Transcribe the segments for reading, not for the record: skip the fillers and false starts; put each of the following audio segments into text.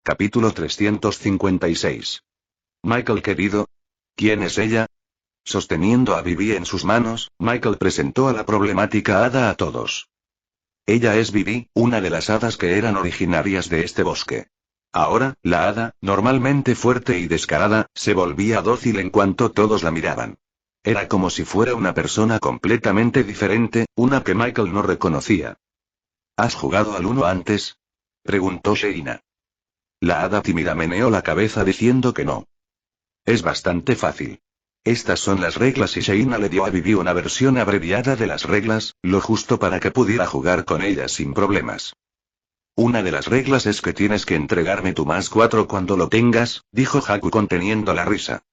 Capítulo 356. Michael querido. ¿Quién es ella? Sosteniendo a Vivi en sus manos, Michael presentó a la problemática hada a todos. Ella es Vivi, una de las hadas que eran originarias de este bosque. Ahora, la hada, normalmente fuerte y descarada, se volvía dócil en cuanto todos la miraban. Era como si fuera una persona completamente diferente, una que Michael no reconocía. ¿Has jugado al uno antes? Preguntó Sheina. La hada tímida meneó la cabeza diciendo que no. Es bastante fácil. Estas son las reglas y Sheina le dio a Vivi una versión abreviada de las reglas, lo justo para que pudiera jugar con ellas sin problemas. Una de las reglas es que tienes que entregarme tu +4 cuando lo tengas, dijo Haku conteniendo la risa.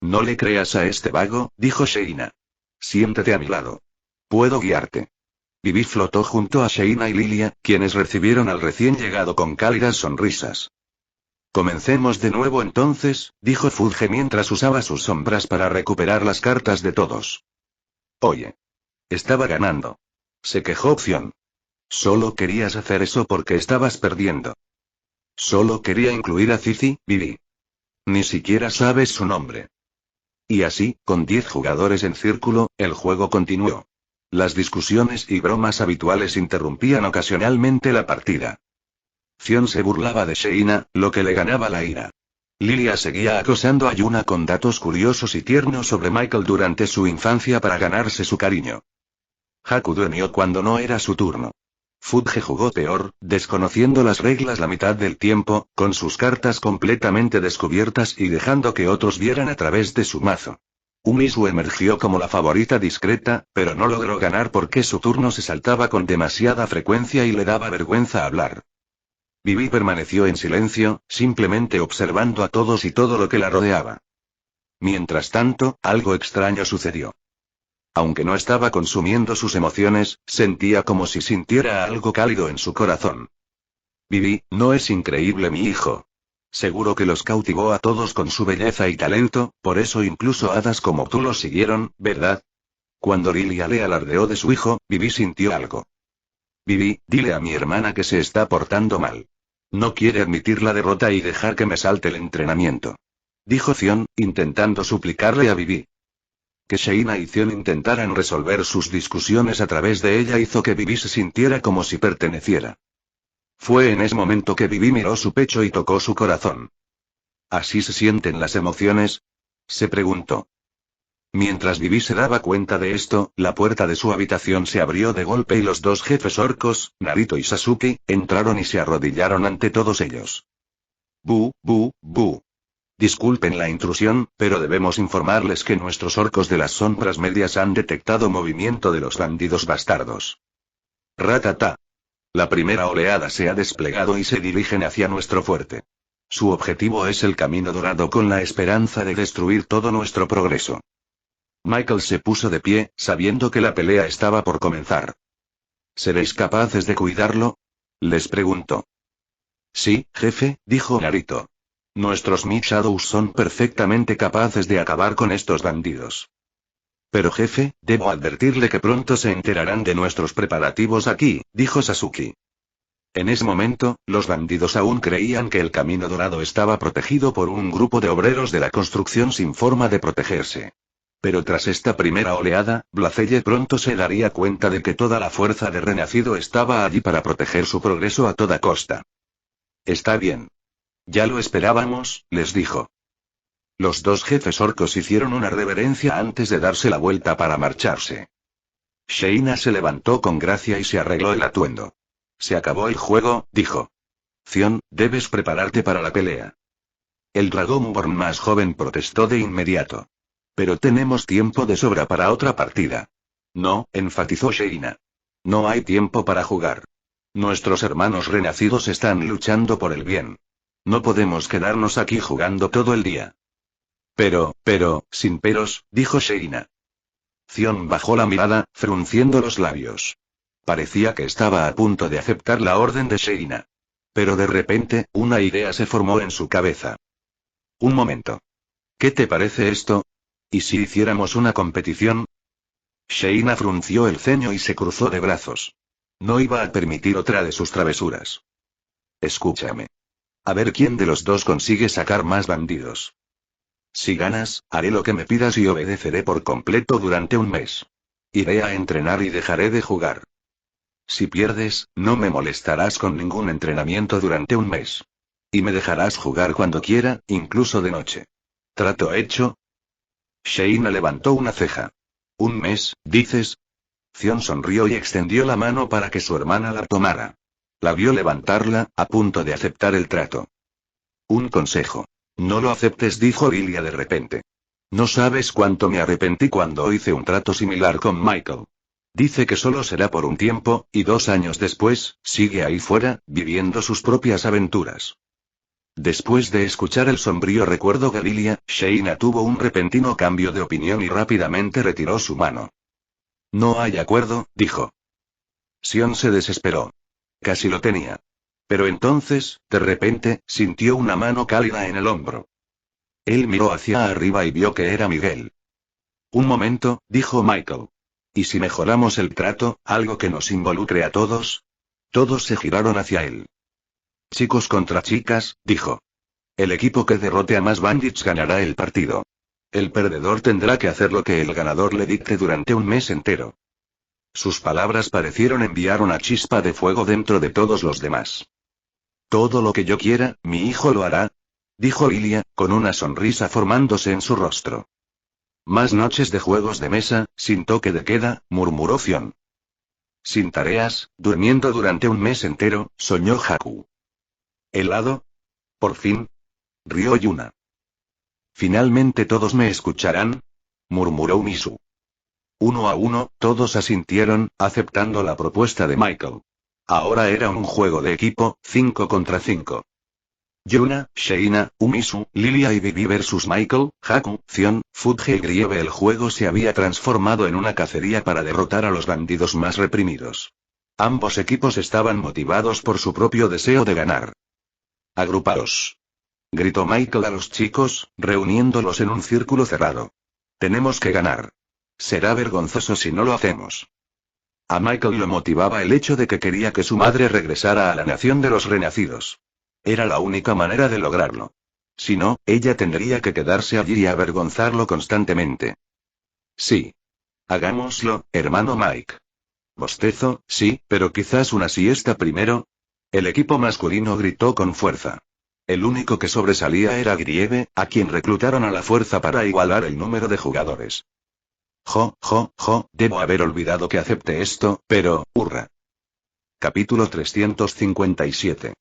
No le creas a este vago, dijo Sheina. Siéntate a mi lado. Puedo guiarte. Vivi flotó junto a Sheina y Lilia, quienes recibieron al recién llegado con cálidas sonrisas. Comencemos de nuevo entonces, dijo Fudge mientras usaba sus sombras para recuperar las cartas de todos. Oye. Estaba ganando. Se quejó Opción. Solo querías hacer eso porque estabas perdiendo. Solo quería incluir a Cici, Vivi. Ni siquiera sabes su nombre. Y así, con 10 jugadores en círculo, el juego continuó. Las discusiones y bromas habituales interrumpían ocasionalmente la partida. Zion se burlaba de Sheina, lo que le ganaba la ira. Lilia seguía acosando a Yuna con datos curiosos y tiernos sobre Michael durante su infancia para ganarse su cariño. Haku durmió cuando no era su turno. Fudge jugó peor, desconociendo las reglas la mitad del tiempo, con sus cartas completamente descubiertas y dejando que otros vieran a través de su mazo. Umisu emergió como la favorita discreta, pero no logró ganar porque su turno se saltaba con demasiada frecuencia y le daba vergüenza hablar. Vivi permaneció en silencio, simplemente observando a todos y todo lo que la rodeaba. Mientras tanto, algo extraño sucedió. Aunque no estaba consumiendo sus emociones, sentía como si sintiera algo cálido en su corazón. Vivi, ¿no es increíble mi hijo? Seguro que los cautivó a todos con su belleza y talento, por eso incluso hadas como tú lo siguieron, ¿verdad? Cuando Lilia le alardeó de su hijo, Vivi sintió algo. Vivi, dile a mi hermana que se está portando mal. No quiere admitir la derrota y dejar que me salte el entrenamiento. Dijo Zion, intentando suplicarle a Vivi. Que Sheina y Zion intentaran resolver sus discusiones a través de ella hizo que Vivi se sintiera como si perteneciera. Fue en ese momento que Vivi miró su pecho y tocó su corazón. ¿Así se sienten las emociones? Se preguntó. Mientras Vivi se daba cuenta de esto, la puerta de su habitación se abrió de golpe y los dos jefes orcos, Narito y Sasuke, entraron y se arrodillaron ante todos ellos. Bu. Disculpen la intrusión, pero debemos informarles que nuestros orcos de las sombras medias han detectado movimiento de los bandidos bastardos. Ratata. La primera oleada se ha desplegado y se dirigen hacia nuestro fuerte. Su objetivo es el camino dorado con la esperanza de destruir todo nuestro progreso. Michael se puso de pie, sabiendo que la pelea estaba por comenzar. ¿Seréis capaces de cuidarlo? Les preguntó. Sí, jefe, dijo Narito. Nuestros Mid Shadows son perfectamente capaces de acabar con estos bandidos. Pero jefe, debo advertirle que pronto se enterarán de nuestros preparativos aquí, dijo Sasuke. En ese momento, los bandidos aún creían que el camino dorado estaba protegido por un grupo de obreros de la construcción sin forma de protegerse. Pero tras esta primera oleada, Blacelle pronto se daría cuenta de que toda la fuerza de Renacido estaba allí para proteger su progreso a toda costa. Está bien. Ya lo esperábamos, les dijo. Los dos jefes orcos hicieron una reverencia antes de darse la vuelta para marcharse. Sheina se levantó con gracia y se arregló el atuendo. Se acabó el juego, dijo. Zion, debes prepararte para la pelea. El Dragonborn más joven protestó de inmediato. Pero tenemos tiempo de sobra para otra partida. No, enfatizó Sheina. No hay tiempo para jugar. Nuestros hermanos renacidos están luchando por el bien. No podemos quedarnos aquí jugando todo el día. Pero, sin peros, dijo Sheina. Zion bajó la mirada, frunciendo los labios. Parecía que estaba a punto de aceptar la orden de Sheina. Pero de repente, una idea se formó en su cabeza. Un momento. ¿Qué te parece esto? ¿Y si hiciéramos una competición? Sheina frunció el ceño y se cruzó de brazos. No iba a permitir otra de sus travesuras. Escúchame. A ver quién de los dos consigue sacar más bandidos. Si ganas, haré lo que me pidas y obedeceré por completo durante un mes. Iré a entrenar y dejaré de jugar. Si pierdes, no me molestarás con ningún entrenamiento durante un mes. Y me dejarás jugar cuando quiera, incluso de noche. ¿Trato hecho? Sheina levantó una ceja. ¿Un mes, dices? Zion sonrió y extendió la mano para que su hermana la tomara. La vio levantarla, a punto de aceptar el trato. Un consejo. No lo aceptes, dijo Lilia de repente. No sabes cuánto me arrepentí cuando hice un trato similar con Michael. Dice que solo será por un tiempo, y 2 años después, sigue ahí fuera, viviendo sus propias aventuras. Después de escuchar el sombrío recuerdo de Lilia, Sheina tuvo un repentino cambio de opinión y rápidamente retiró su mano. No hay acuerdo, dijo. Sion se desesperó. Casi lo tenía. Pero entonces, de repente, sintió una mano cálida en el hombro. Él miró hacia arriba y vio que era Miguel. Un momento, dijo Michael. ¿Y si mejoramos el trato, algo que nos involucre a todos? Todos se giraron hacia él. Chicos contra chicas, dijo. El equipo que derrote a más bandits ganará el partido. El perdedor tendrá que hacer lo que el ganador le dicte durante un mes entero. Sus palabras parecieron enviar una chispa de fuego dentro de todos los demás. Todo lo que yo quiera, mi hijo lo hará, dijo Lilia, con una sonrisa formándose en su rostro. Más noches de juegos de mesa, sin toque de queda, murmuró Zion. Sin tareas, durmiendo durante un mes entero, soñó Haku. ¿Helado? Por fin. Rió Yuna. ¿Finalmente todos me escucharán? Murmuró Misu. 1 a 1, todos asintieron, aceptando la propuesta de Michael. Ahora era un juego de equipo, 5 contra 5. Yuna, Sheina, Umisu, Lilia y Vivi versus Michael, Haku, Zion, Fudge y Grieve. El juego se había transformado en una cacería para derrotar a los bandidos más reprimidos. Ambos equipos estaban motivados por su propio deseo de ganar. Agrupaos. Gritó Michael a los chicos, reuniéndolos en un círculo cerrado. Tenemos que ganar. Será vergonzoso si no lo hacemos. A Michael lo motivaba el hecho de que quería que su madre regresara a la nación de los renacidos. Era la única manera de lograrlo. Si no, ella tendría que quedarse allí y avergonzarlo constantemente. Sí. Hagámoslo, hermano Mike. Bostezo, sí, pero quizás una siesta primero. El equipo masculino gritó con fuerza. El único que sobresalía era Grieve, a quien reclutaron a la fuerza para igualar el número de jugadores. Debo haber olvidado que acepté esto, pero, hurra. Capítulo 357.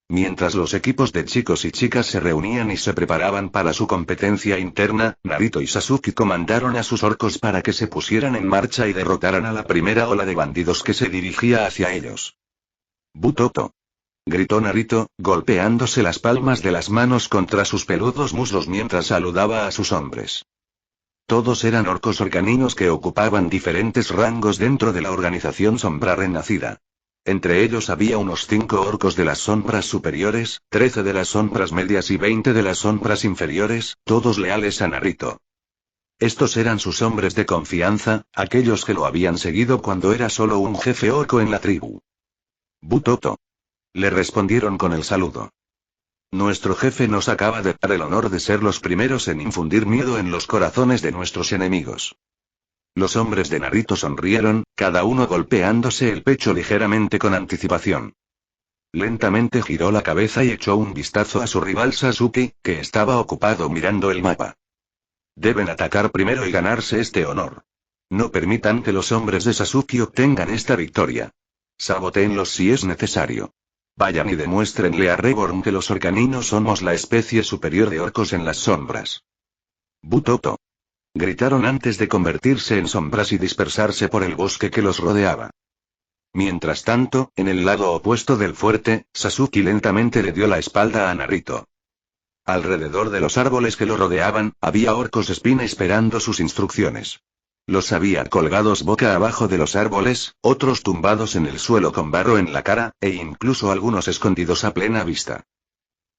Mientras los equipos de chicos y chicas se reunían y se preparaban para su competencia interna, Narito y Sasuke comandaron a sus orcos para que se pusieran en marcha y derrotaran a la primera ola de bandidos que se dirigía hacia ellos. ¡Butoto! Gritó Narito, golpeándose las palmas de las manos contra sus peludos muslos mientras saludaba a sus hombres. Todos eran orcos orcaninos que ocupaban diferentes rangos dentro de la organización Sombra Renacida. Entre ellos había unos 5 orcos de las sombras superiores, 13 de las sombras medias y 20 de las sombras inferiores, todos leales a Narito. Estos eran sus hombres de confianza, aquellos que lo habían seguido cuando era solo un jefe orco en la tribu. Butoto. Le respondieron con el saludo. Nuestro jefe nos acaba de dar el honor de ser los primeros en infundir miedo en los corazones de nuestros enemigos. Los hombres de Narito sonrieron, cada uno golpeándose el pecho ligeramente con anticipación. Lentamente giró la cabeza y echó un vistazo a su rival Sasuke, que estaba ocupado mirando el mapa. Deben atacar primero y ganarse este honor. No permitan que los hombres de Sasuke obtengan esta victoria. Sabotéenlos si es necesario. Vayan y demuéstrenle a Reborn que los orcaninos somos la especie superior de orcos en las sombras. Butoto. Gritaron antes de convertirse en sombras y dispersarse por el bosque que los rodeaba. Mientras tanto, en el lado opuesto del fuerte, Sasuke lentamente le dio la espalda a Narito. Alrededor de los árboles que lo rodeaban, había orcos espina esperando sus instrucciones. Los había colgados boca abajo de los árboles, otros tumbados en el suelo con barro en la cara, e incluso algunos escondidos a plena vista.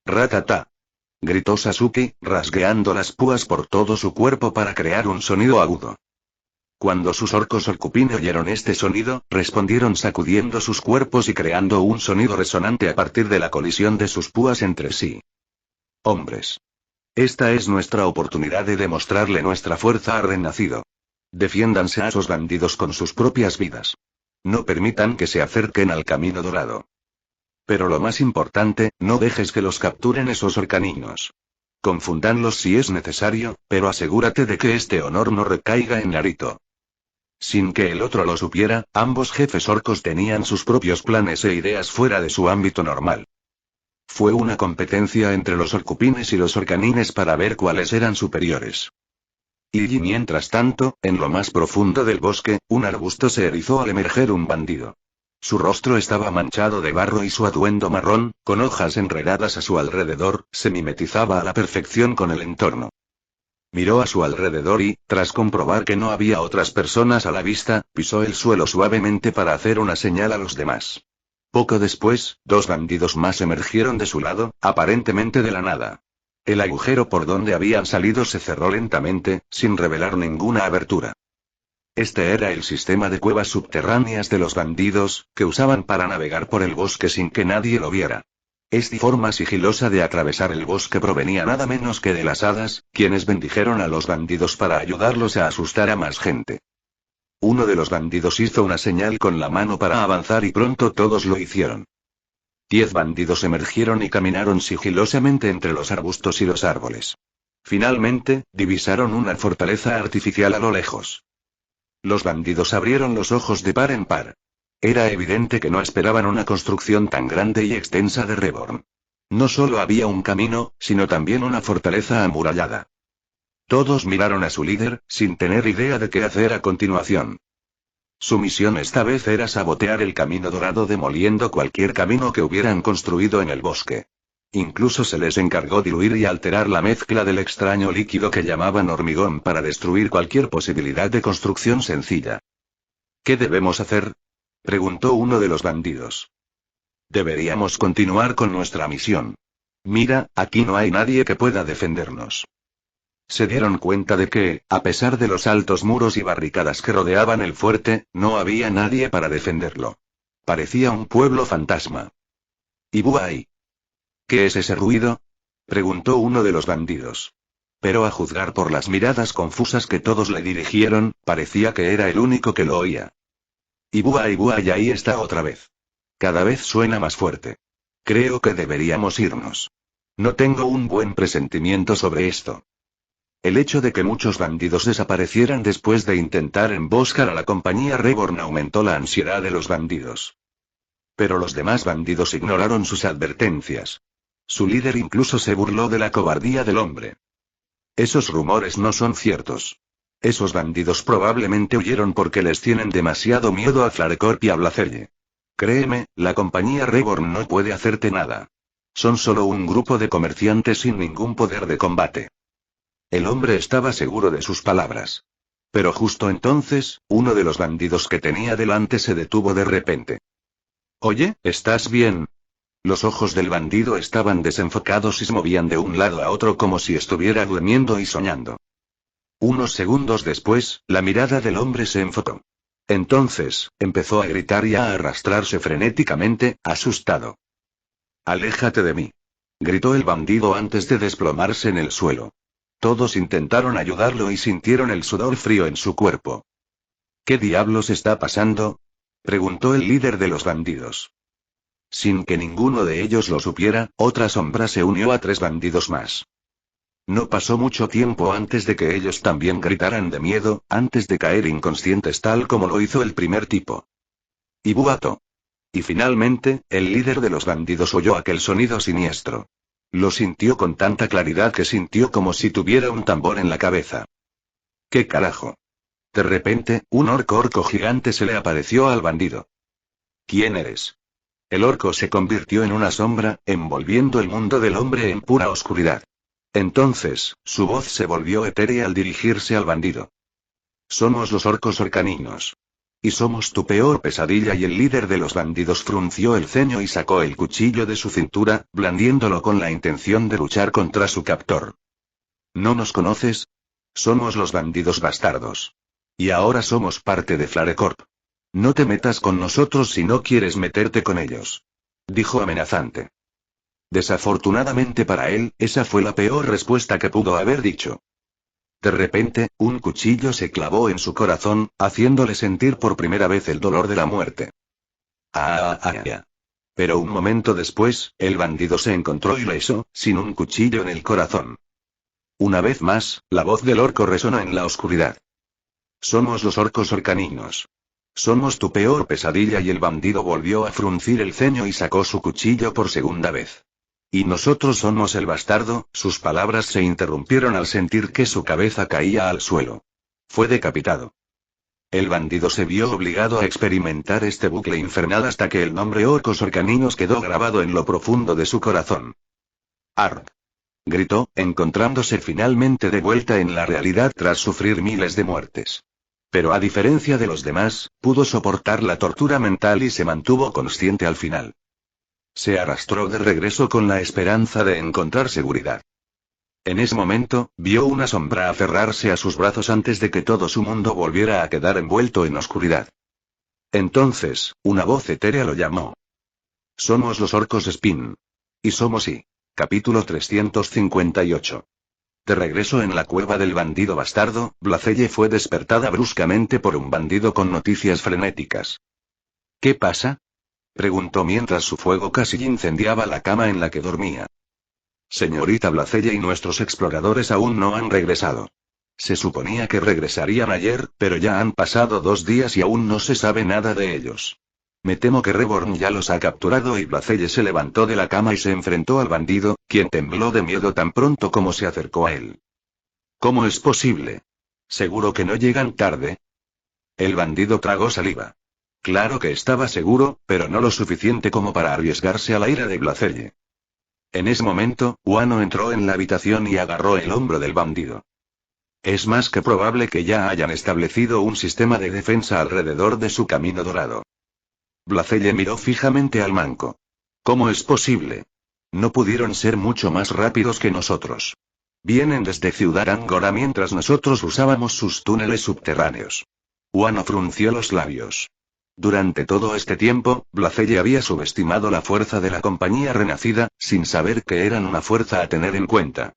¡Ratata! Gritó Sasuke, rasgueando las púas por todo su cuerpo para crear un sonido agudo. Cuando sus orcos orcupine oyeron este sonido, respondieron sacudiendo sus cuerpos y creando un sonido resonante a partir de la colisión de sus púas entre sí. Hombres. Esta es nuestra oportunidad de demostrarle nuestra fuerza al renacido. Defiéndanse a esos bandidos con sus propias vidas. No permitan que se acerquen al camino dorado. Pero lo más importante, no dejes que los capturen esos orcaninos. Confúndanlos si es necesario, pero asegúrate de que este honor no recaiga en Naruto. Sin que el otro lo supiera, ambos jefes orcos tenían sus propios planes e ideas fuera de su ámbito normal. Fue una competencia entre los orcupines y los orcanines para ver cuáles eran superiores. Y mientras tanto, en lo más profundo del bosque, un arbusto se erizó al emerger un bandido. Su rostro estaba manchado de barro y su atuendo marrón, con hojas enredadas a su alrededor, se mimetizaba a la perfección con el entorno. Miró a su alrededor y, tras comprobar que no había otras personas a la vista, pisó el suelo suavemente para hacer una señal a los demás. Poco después, dos bandidos más emergieron de su lado, aparentemente de la nada. El agujero por donde habían salido se cerró lentamente, sin revelar ninguna abertura. Este era el sistema de cuevas subterráneas de los bandidos, que usaban para navegar por el bosque sin que nadie lo viera. Esta forma sigilosa de atravesar el bosque provenía nada menos que de las hadas, quienes bendijeron a los bandidos para ayudarlos a asustar a más gente. Uno de los bandidos hizo una señal con la mano para avanzar y pronto todos lo hicieron. 10 bandidos emergieron y caminaron sigilosamente entre los arbustos y los árboles. Finalmente, divisaron una fortaleza artificial a lo lejos. Los bandidos abrieron los ojos de par en par. Era evidente que no esperaban una construcción tan grande y extensa de Reborn. No solo había un camino, sino también una fortaleza amurallada. Todos miraron a su líder, sin tener idea de qué hacer a continuación. Su misión esta vez era sabotear el camino dorado demoliendo cualquier camino que hubieran construido en el bosque. Incluso se les encargó diluir y alterar la mezcla del extraño líquido que llamaban hormigón para destruir cualquier posibilidad de construcción sencilla. ¿Qué debemos hacer?, preguntó uno de los bandidos. Deberíamos continuar con nuestra misión. Mira, aquí no hay nadie que pueda defendernos. Se dieron cuenta de que, a pesar de los altos muros y barricadas que rodeaban el fuerte, no había nadie para defenderlo. Parecía un pueblo fantasma. ¿Ibuai? ¿Qué es ese ruido?, preguntó uno de los bandidos. Pero a juzgar por las miradas confusas que todos le dirigieron, parecía que era el único que lo oía. Ibuai, ahí está otra vez. Cada vez suena más fuerte. Creo que deberíamos irnos. No tengo un buen presentimiento sobre esto. El hecho de que muchos bandidos desaparecieran después de intentar emboscar a la compañía Reborn aumentó la ansiedad de los bandidos. Pero los demás bandidos ignoraron sus advertencias. Su líder incluso se burló de la cobardía del hombre. Esos rumores no son ciertos. Esos bandidos probablemente huyeron porque les tienen demasiado miedo a Flarecorp y a Blacelle. Créeme, la compañía Reborn no puede hacerte nada. Son solo un grupo de comerciantes sin ningún poder de combate. El hombre estaba seguro de sus palabras. Pero justo entonces, uno de los bandidos que tenía delante se detuvo de repente. Oye, ¿estás bien? Los ojos del bandido estaban desenfocados y se movían de un lado a otro como si estuviera durmiendo y soñando. Unos segundos después, la mirada del hombre se enfocó. Entonces, empezó a gritar y a arrastrarse frenéticamente, asustado. «Aléjate de mí», gritó el bandido antes de desplomarse en el suelo. Todos intentaron ayudarlo y sintieron el sudor frío en su cuerpo. «¿Qué diablos está pasando?», preguntó el líder de los bandidos. Sin que ninguno de ellos lo supiera, otra sombra se unió a 3 bandidos más. No pasó mucho tiempo antes de que ellos también gritaran de miedo, antes de caer inconscientes tal como lo hizo el primer tipo. Ibuato. Y finalmente, el líder de los bandidos oyó aquel sonido siniestro. Lo sintió con tanta claridad que sintió como si tuviera un tambor en la cabeza. ¿Qué carajo? De repente, un orco gigante se le apareció al bandido. ¿Quién eres? El orco se convirtió en una sombra, envolviendo el mundo del hombre en pura oscuridad. Entonces, su voz se volvió etérea al dirigirse al bandido. Somos los orcos orcaninos. Y somos tu peor pesadilla, y el líder de los bandidos frunció el ceño y sacó el cuchillo de su cintura, blandiéndolo con la intención de luchar contra su captor. ¿No nos conoces? Somos los bandidos bastardos. Y ahora somos parte de Flarecorp. No te metas con nosotros si no quieres meterte con ellos. Dijo amenazante. Desafortunadamente para él, esa fue la peor respuesta que pudo haber dicho. De repente, un cuchillo se clavó en su corazón, haciéndole sentir por primera vez el dolor de la muerte. Pero un momento después, el bandido se encontró ileso, sin un cuchillo en el corazón. Una vez más, la voz del orco resonó en la oscuridad. Somos los orcos orcaninos. Somos tu peor pesadilla, y el bandido volvió a fruncir el ceño y sacó su cuchillo por segunda vez. Y nosotros somos el bastardo. Sus palabras se interrumpieron al sentir que su cabeza caía al suelo. Fue decapitado. El bandido se vio obligado a experimentar este bucle infernal hasta que el nombre orcos orcaninos quedó grabado en lo profundo de su corazón. ¡Arp! Gritó, encontrándose finalmente de vuelta en la realidad tras sufrir miles de muertes. Pero a diferencia de los demás, pudo soportar la tortura mental y se mantuvo consciente al final. Se arrastró de regreso con la esperanza de encontrar seguridad. En ese momento, vio una sombra aferrarse a sus brazos antes de que todo su mundo volviera a quedar envuelto en oscuridad. Entonces, una voz etérea lo llamó. Somos los orcos Spin. Y somos y. Capítulo 358. De regreso en la cueva del bandido bastardo, Blacelle fue despertada bruscamente por un bandido con noticias frenéticas. ¿Qué pasa?, preguntó mientras su fuego casi incendiaba la cama en la que dormía. Señorita Blacelle y nuestros exploradores aún no han regresado. Se suponía que regresarían ayer, pero ya han pasado 2 días y aún no se sabe nada de ellos. Me temo que Reborn ya los ha capturado. Y Blacelle se levantó de la cama y se enfrentó al bandido, quien tembló de miedo tan pronto como se acercó a él. ¿Cómo es posible? ¿Seguro que no llegan tarde? El bandido tragó saliva. Claro que estaba seguro, pero no lo suficiente como para arriesgarse a la ira de Blacelle. En ese momento, Wano entró en la habitación y agarró el hombro del bandido. Es más que probable que ya hayan establecido un sistema de defensa alrededor de su camino dorado. Blacelle miró fijamente al manco. ¿Cómo es posible? No pudieron ser mucho más rápidos que nosotros. Vienen desde Ciudad Angora mientras nosotros usábamos sus túneles subterráneos. Wano frunció los labios. Durante todo este tiempo, Blacelle había subestimado la fuerza de la compañía renacida, sin saber que eran una fuerza a tener en cuenta.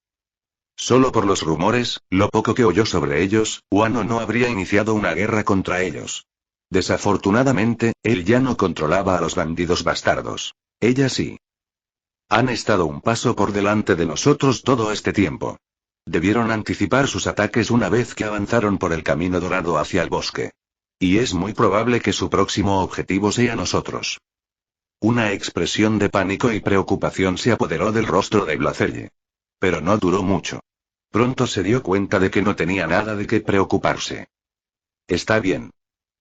Solo por los rumores, lo poco que oyó sobre ellos, Wano no habría iniciado una guerra contra ellos. Desafortunadamente, él ya no controlaba a los bandidos bastardos. Ella sí. Han estado un paso por delante de nosotros todo este tiempo. Debieron anticipar sus ataques una vez que avanzaron por el camino dorado hacia el bosque. Y es muy probable que su próximo objetivo sea nosotros. Una expresión de pánico y preocupación se apoderó del rostro de Blacelle. Pero no duró mucho. Pronto se dio cuenta de que no tenía nada de qué preocuparse. Está bien.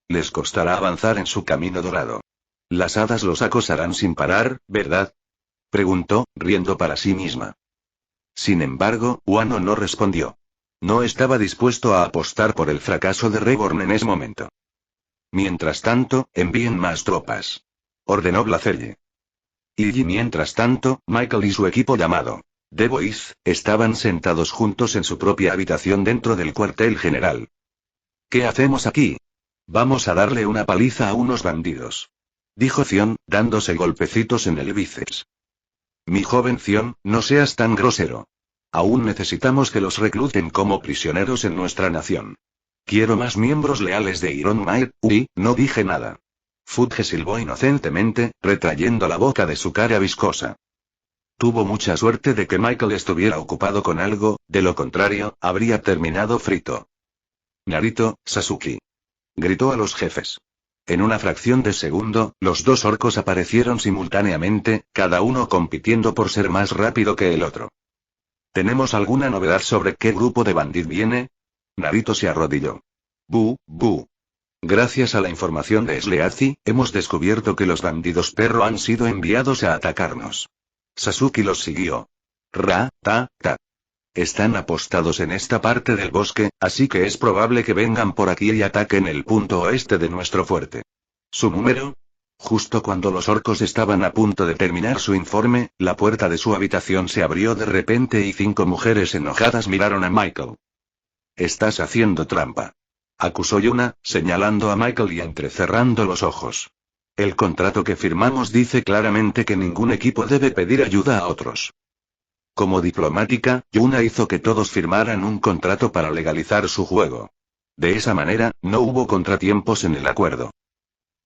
Les costará avanzar en su camino dorado. Las hadas los acosarán sin parar, ¿verdad?, preguntó, riendo para sí misma. Sin embargo, Wano no respondió. No estaba dispuesto a apostar por el fracaso de Reborn en ese momento. Mientras tanto, envíen más tropas, ordenó Blacelle. Y mientras tanto, Michael y su equipo llamado The Voice estaban sentados juntos en su propia habitación dentro del cuartel general. ¿Qué hacemos aquí? Vamos a darle una paliza a unos bandidos, dijo Zion, dándose golpecitos en el bíceps. Mi joven Zion, no seas tan grosero. Aún necesitamos que los recluten como prisioneros en nuestra nación. Quiero más miembros leales de Iron Maid. No dije nada. Fudge silbó inocentemente, retrayendo la boca de su cara viscosa. Tuvo mucha suerte de que Michael estuviera ocupado con algo, de lo contrario, habría terminado frito. Narito, Sasuke, gritó a los jefes. En una fracción de segundo, los 2 orcos aparecieron simultáneamente, cada uno compitiendo por ser más rápido que el otro. ¿Tenemos alguna novedad sobre qué grupo de bandid viene? Narito se arrodilló. Bu. Gracias a la información de Sleazy, hemos descubierto que los bandidos perro han sido enviados a atacarnos. Sasuke los siguió. Ta. Están apostados en esta parte del bosque, así que es probable que vengan por aquí y ataquen el punto oeste de nuestro fuerte. ¿Su número? Justo cuando los orcos estaban a punto de terminar su informe, la puerta de su habitación se abrió de repente y 5 mujeres enojadas miraron a Michael. Estás haciendo trampa. acusó Yuna, señalando a Michael y entrecerrando los ojos. El contrato que firmamos dice claramente que ningún equipo debe pedir ayuda a otros. Como diplomática, Yuna hizo que todos firmaran un contrato para legalizar su juego. De esa manera, no hubo contratiempos en el acuerdo.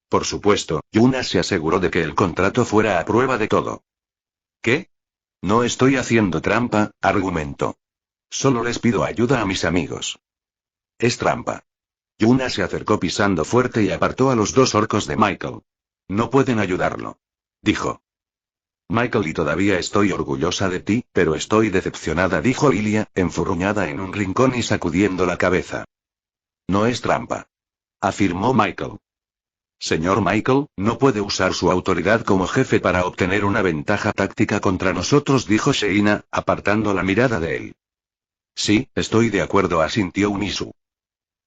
Por supuesto, Yuna se aseguró de que el contrato fuera a prueba de todo. ¿Qué? No estoy haciendo trampa, argumentó. Solo les pido ayuda a mis amigos. Es trampa. Yuna se acercó pisando fuerte y apartó a los dos orcos de Michael. No pueden ayudarlo. Dijo. Michael, y todavía estoy orgullosa de ti, pero estoy decepcionada, dijo Lilia, enfurruñada en un rincón y sacudiendo la cabeza. No es trampa. Afirmó Michael. Señor Michael, no puede usar su autoridad como jefe para obtener una ventaja táctica contra nosotros, dijo Sheina, apartando la mirada de él. Sí, estoy de acuerdo, asintió Unisu.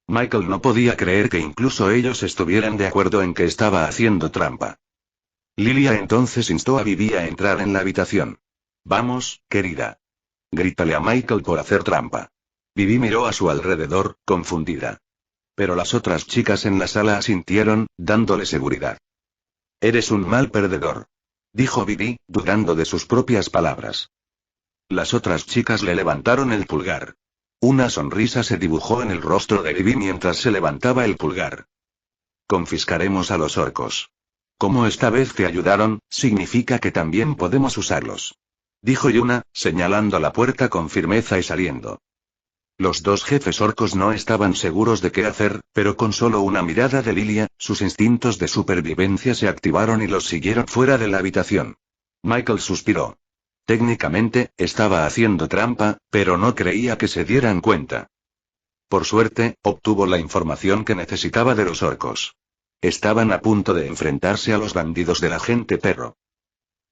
Michael no podía creer que incluso ellos estuvieran de acuerdo en que estaba haciendo trampa. Lilia entonces instó a Vivi a entrar en la habitación. Vamos, querida. Grítale a Michael por hacer trampa. Vivi miró a su alrededor, confundida. Pero las otras chicas en la sala asintieron, dándole seguridad. Eres un mal perdedor. Dijo Vivi, dudando de sus propias palabras. Las otras chicas le levantaron el pulgar. Una sonrisa se dibujó en el rostro de Vivi mientras se levantaba el pulgar. Confiscaremos a los orcos. Como esta vez te ayudaron, significa que también podemos usarlos. Dijo Yuna, señalando la puerta con firmeza y saliendo. Los dos jefes orcos no estaban seguros de qué hacer, pero con solo una mirada de Lilia, sus instintos de supervivencia se activaron y los siguieron fuera de la habitación. Michael suspiró. Técnicamente, estaba haciendo trampa, pero no creía que se dieran cuenta. Por suerte, obtuvo la información que necesitaba de los orcos. Estaban a punto de enfrentarse a los bandidos del agente perro.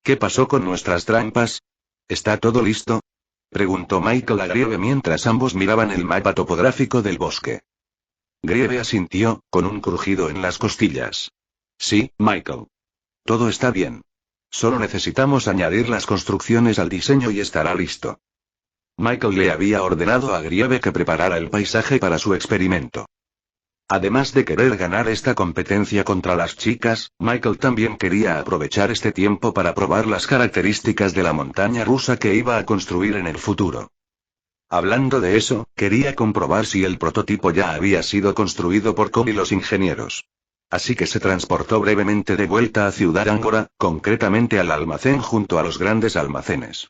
¿Qué pasó con nuestras trampas? ¿Está todo listo? Preguntó Michael a Grieve mientras ambos miraban el mapa topográfico del bosque. Grieve asintió, con un crujido en las costillas. Sí, Michael. Todo está bien. Solo necesitamos añadir las construcciones al diseño y estará listo. Michael le había ordenado a Grieve que preparara el paisaje para su experimento. Además de querer ganar esta competencia contra las chicas, Michael también quería aprovechar este tiempo para probar las características de la montaña rusa que iba a construir en el futuro. Hablando de eso, quería comprobar si el prototipo ya había sido construido por Cobb y los ingenieros. Así que se transportó brevemente de vuelta a Ciudad Ángora, concretamente al almacén junto a los grandes almacenes.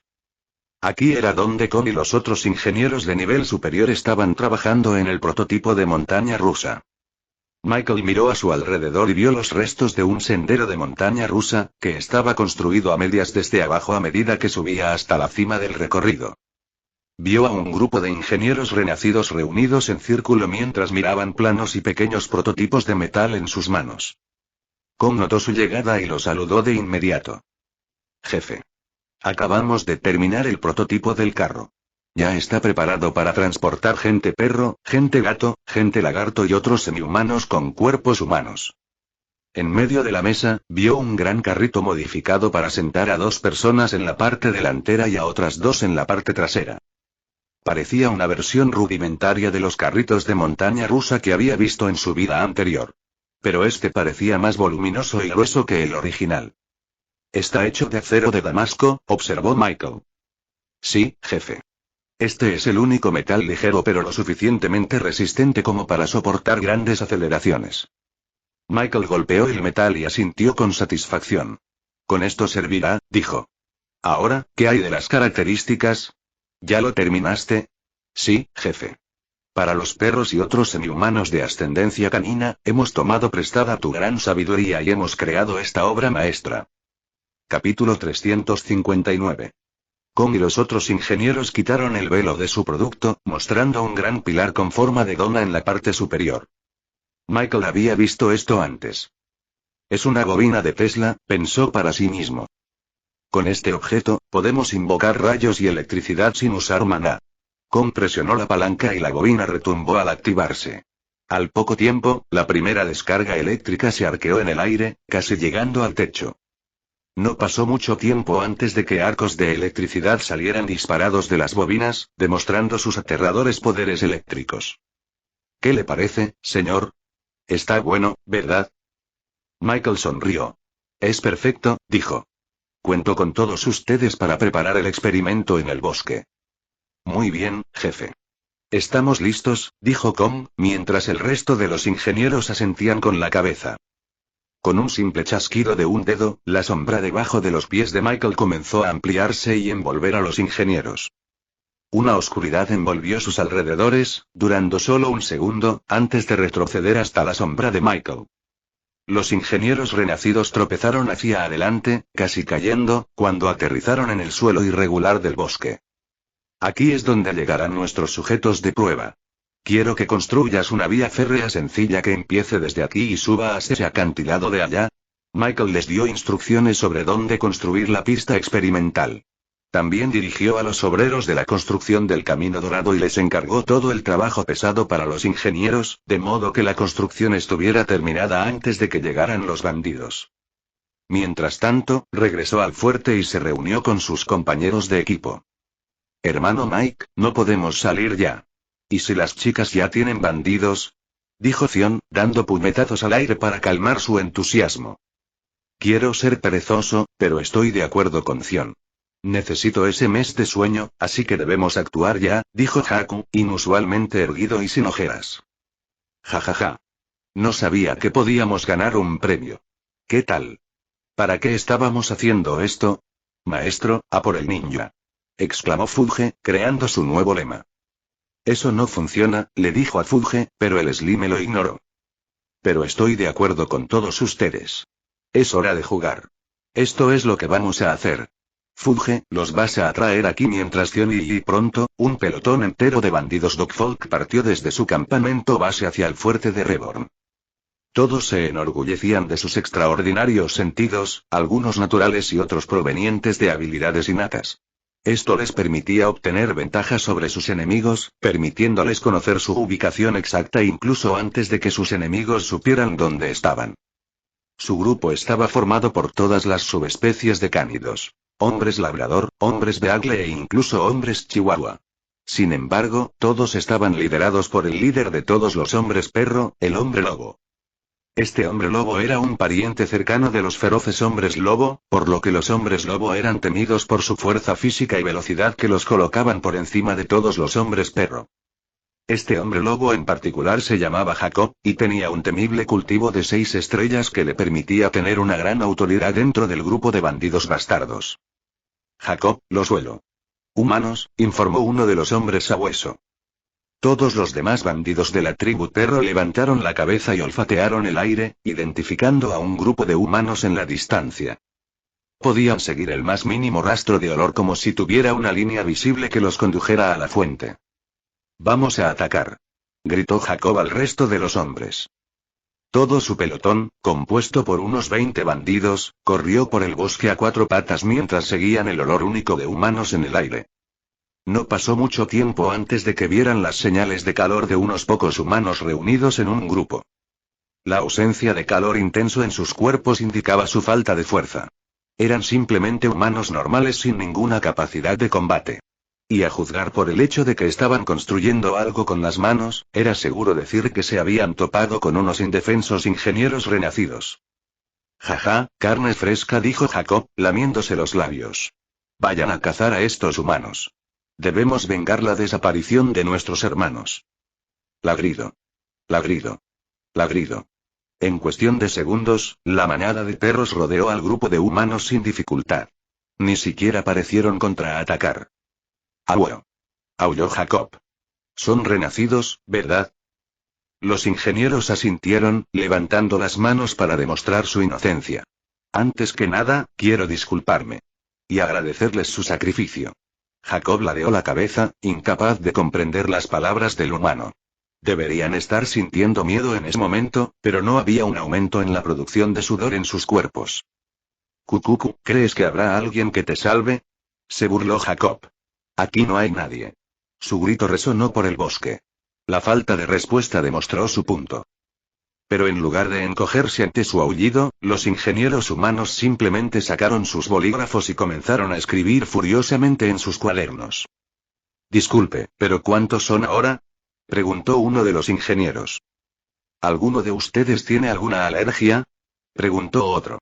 Aquí era donde Cobb y los otros ingenieros de nivel superior estaban trabajando en el prototipo de montaña rusa. Michael miró a su alrededor y vio los restos de un sendero de montaña rusa, que estaba construido a medias desde abajo a medida que subía hasta la cima del recorrido. Vio a un grupo de ingenieros renacidos reunidos en círculo mientras miraban planos y pequeños prototipos de metal en sus manos. Cobb notó su llegada y lo saludó de inmediato. Jefe. Acabamos de terminar el prototipo del carro. Ya está preparado para transportar gente perro, gente gato, gente lagarto y otros semihumanos con cuerpos humanos. En medio de la mesa, vio un gran carrito modificado para sentar a 2 personas en la parte delantera y a otras 2 en la parte trasera. Parecía una versión rudimentaria de los carritos de montaña rusa que había visto en su vida anterior. Pero este parecía más voluminoso y grueso que el original. Está hecho de acero de Damasco, observó Michael. Sí, jefe. Este es el único metal ligero pero lo suficientemente resistente como para soportar grandes aceleraciones. Michael golpeó el metal y asintió con satisfacción. Con esto servirá, dijo. Ahora, ¿qué hay de las características? ¿Ya lo terminaste? Sí, jefe. Para los perros y otros semihumanos de ascendencia canina, hemos tomado prestada tu gran sabiduría y hemos creado esta obra maestra. Capítulo 359. Cobb y los otros ingenieros quitaron el velo de su producto, mostrando un gran pilar con forma de dona en la parte superior. Michael había visto esto antes. Es una bobina de Tesla, pensó para sí mismo. Con este objeto, podemos invocar rayos y electricidad sin usar maná. Cobb presionó la palanca y la bobina retumbó al activarse. Al poco tiempo, la primera descarga eléctrica se arqueó en el aire, casi llegando al techo. No pasó mucho tiempo antes de que arcos de electricidad salieran disparados de las bobinas, demostrando sus aterradores poderes eléctricos. ¿Qué le parece, señor? Está bueno, ¿verdad? Michael sonrió. Es perfecto, dijo. Cuento con todos ustedes para preparar el experimento en el bosque. Muy bien, jefe. Estamos listos, dijo Kong, mientras el resto de los ingenieros asentían con la cabeza. Con un simple chasquido de un dedo, la sombra debajo de los pies de Michael comenzó a ampliarse y envolver a los ingenieros. Una oscuridad envolvió sus alrededores, durando solo un segundo, antes de retroceder hasta la sombra de Michael. Los ingenieros renacidos tropezaron hacia adelante, casi cayendo, cuando aterrizaron en el suelo irregular del bosque. Aquí es donde llegarán nuestros sujetos de prueba. Quiero que construyas una vía férrea sencilla que empiece desde aquí y suba hasta ese acantilado de allá. Michael les dio instrucciones sobre dónde construir la pista experimental. También dirigió a los obreros de la construcción del Camino Dorado y les encargó todo el trabajo pesado para los ingenieros, de modo que la construcción estuviera terminada antes de que llegaran los bandidos. Mientras tanto, regresó al fuerte y se reunió con sus compañeros de equipo. Hermano Mike, no podemos salir ya. ¿Y si las chicas ya tienen bandidos? Dijo Zion, dando puñetazos al aire para calmar su entusiasmo. Quiero ser perezoso, pero estoy de acuerdo con Zion. Necesito ese mes de sueño, así que debemos actuar ya, dijo Haku, inusualmente erguido y sin ojeras. Ja. No sabía que podíamos ganar un premio. ¿Qué tal? ¿Para qué estábamos haciendo esto? Maestro, a por el ninja. Exclamó Fudge, creando su nuevo lema. Eso no funciona, le dijo a Fudge, pero el Slime lo ignoró. Pero estoy de acuerdo con todos ustedes. Es hora de jugar. Esto es lo que vamos a hacer. Fudge, los vas a traer aquí mientras Zion y pronto, un pelotón entero de bandidos Dogfolk partió desde su campamento base hacia el fuerte de Reborn. Todos se enorgullecían de sus extraordinarios sentidos, algunos naturales y otros provenientes de habilidades innatas. Esto les permitía obtener ventajas sobre sus enemigos, permitiéndoles conocer su ubicación exacta incluso antes de que sus enemigos supieran dónde estaban. Su grupo estaba formado por todas las subespecies de cánidos. Hombres labrador, hombres beagle e incluso hombres chihuahua. Sin embargo, todos estaban liderados por el líder de todos los hombres perro, el hombre lobo. Este hombre lobo era un pariente cercano de los feroces hombres lobo, por lo que los hombres lobo eran temidos por su fuerza física y velocidad que los colocaban por encima de todos los hombres perro. Este hombre lobo en particular se llamaba Jacob, y tenía un temible cultivo de 6 estrellas que le permitía tener una gran autoridad dentro del grupo de bandidos bastardos. Jacob, lo suelo. Humanos, informó uno de los hombres sabueso. Todos los demás bandidos de la tribu perro levantaron la cabeza y olfatearon el aire, identificando a un grupo de humanos en la distancia. Podían seguir el más mínimo rastro de olor como si tuviera una línea visible que los condujera a la fuente. Vamos a atacar. Gritó Jacob al resto de los hombres. Todo su pelotón, compuesto por unos 20 bandidos, corrió por el bosque a 4 patas mientras seguían el olor único de humanos en el aire. No pasó mucho tiempo antes de que vieran las señales de calor de unos pocos humanos reunidos en un grupo. La ausencia de calor intenso en sus cuerpos indicaba su falta de fuerza. Eran simplemente humanos normales sin ninguna capacidad de combate. Y a juzgar por el hecho de que estaban construyendo algo con las manos, era seguro decir que se habían topado con unos indefensos ingenieros renacidos. Jaja, carne fresca, dijo Jacob, lamiéndose los labios. Vayan a cazar a estos humanos. Debemos vengar la desaparición de nuestros hermanos. Ladrido. Ladrido. Ladrido. En cuestión de segundos, la manada de perros rodeó al grupo de humanos sin dificultad. Ni siquiera parecieron contraatacar. ¡Auo! Aulló Jacob. Son renacidos, ¿verdad? Los ingenieros asintieron, levantando las manos para demostrar su inocencia. Antes que nada, quiero disculparme. Y agradecerles su sacrificio. Jacob ladeó la cabeza, incapaz de comprender las palabras del humano. Deberían estar sintiendo miedo en ese momento, pero no había un aumento en la producción de sudor en sus cuerpos. Cucucu, ¿crees que habrá alguien que te salve? Se burló Jacob. Aquí no hay nadie. Su grito resonó por el bosque. La falta de respuesta demostró su punto. Pero en lugar de encogerse ante su aullido, los ingenieros humanos simplemente sacaron sus bolígrafos y comenzaron a escribir furiosamente en sus cuadernos. Disculpe, ¿pero cuántos son ahora? preguntó uno de los ingenieros. ¿Alguno de ustedes tiene alguna alergia? Preguntó otro.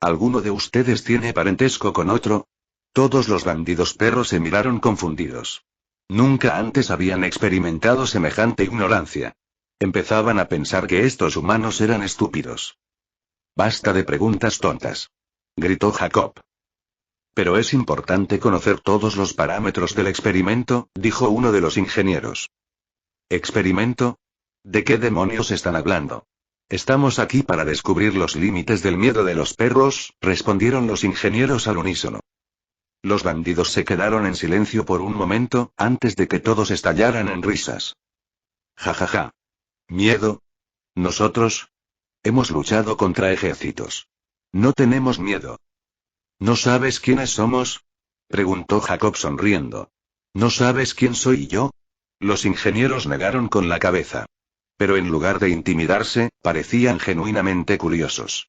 ¿Alguno de ustedes tiene parentesco con otro? Todos los bandidos perros se miraron confundidos. Nunca antes habían experimentado semejante ignorancia. Empezaban a pensar que estos humanos eran estúpidos. Basta de preguntas tontas, gritó Jacob. Pero es importante conocer todos los parámetros del experimento, dijo uno de los ingenieros. ¿Experimento? ¿De qué demonios están hablando? Estamos aquí para descubrir los límites del miedo de los perros, respondieron los ingenieros al unísono. Los bandidos se quedaron en silencio por un momento, antes de que todos estallaran en risas. Ja ja ja. ¿Miedo? ¿Nosotros? Hemos luchado contra ejércitos. No tenemos miedo. ¿No sabes quiénes somos? Preguntó Jacob sonriendo. ¿No sabes quién soy yo? Los ingenieros negaron con la cabeza. Pero en lugar de intimidarse, parecían genuinamente curiosos.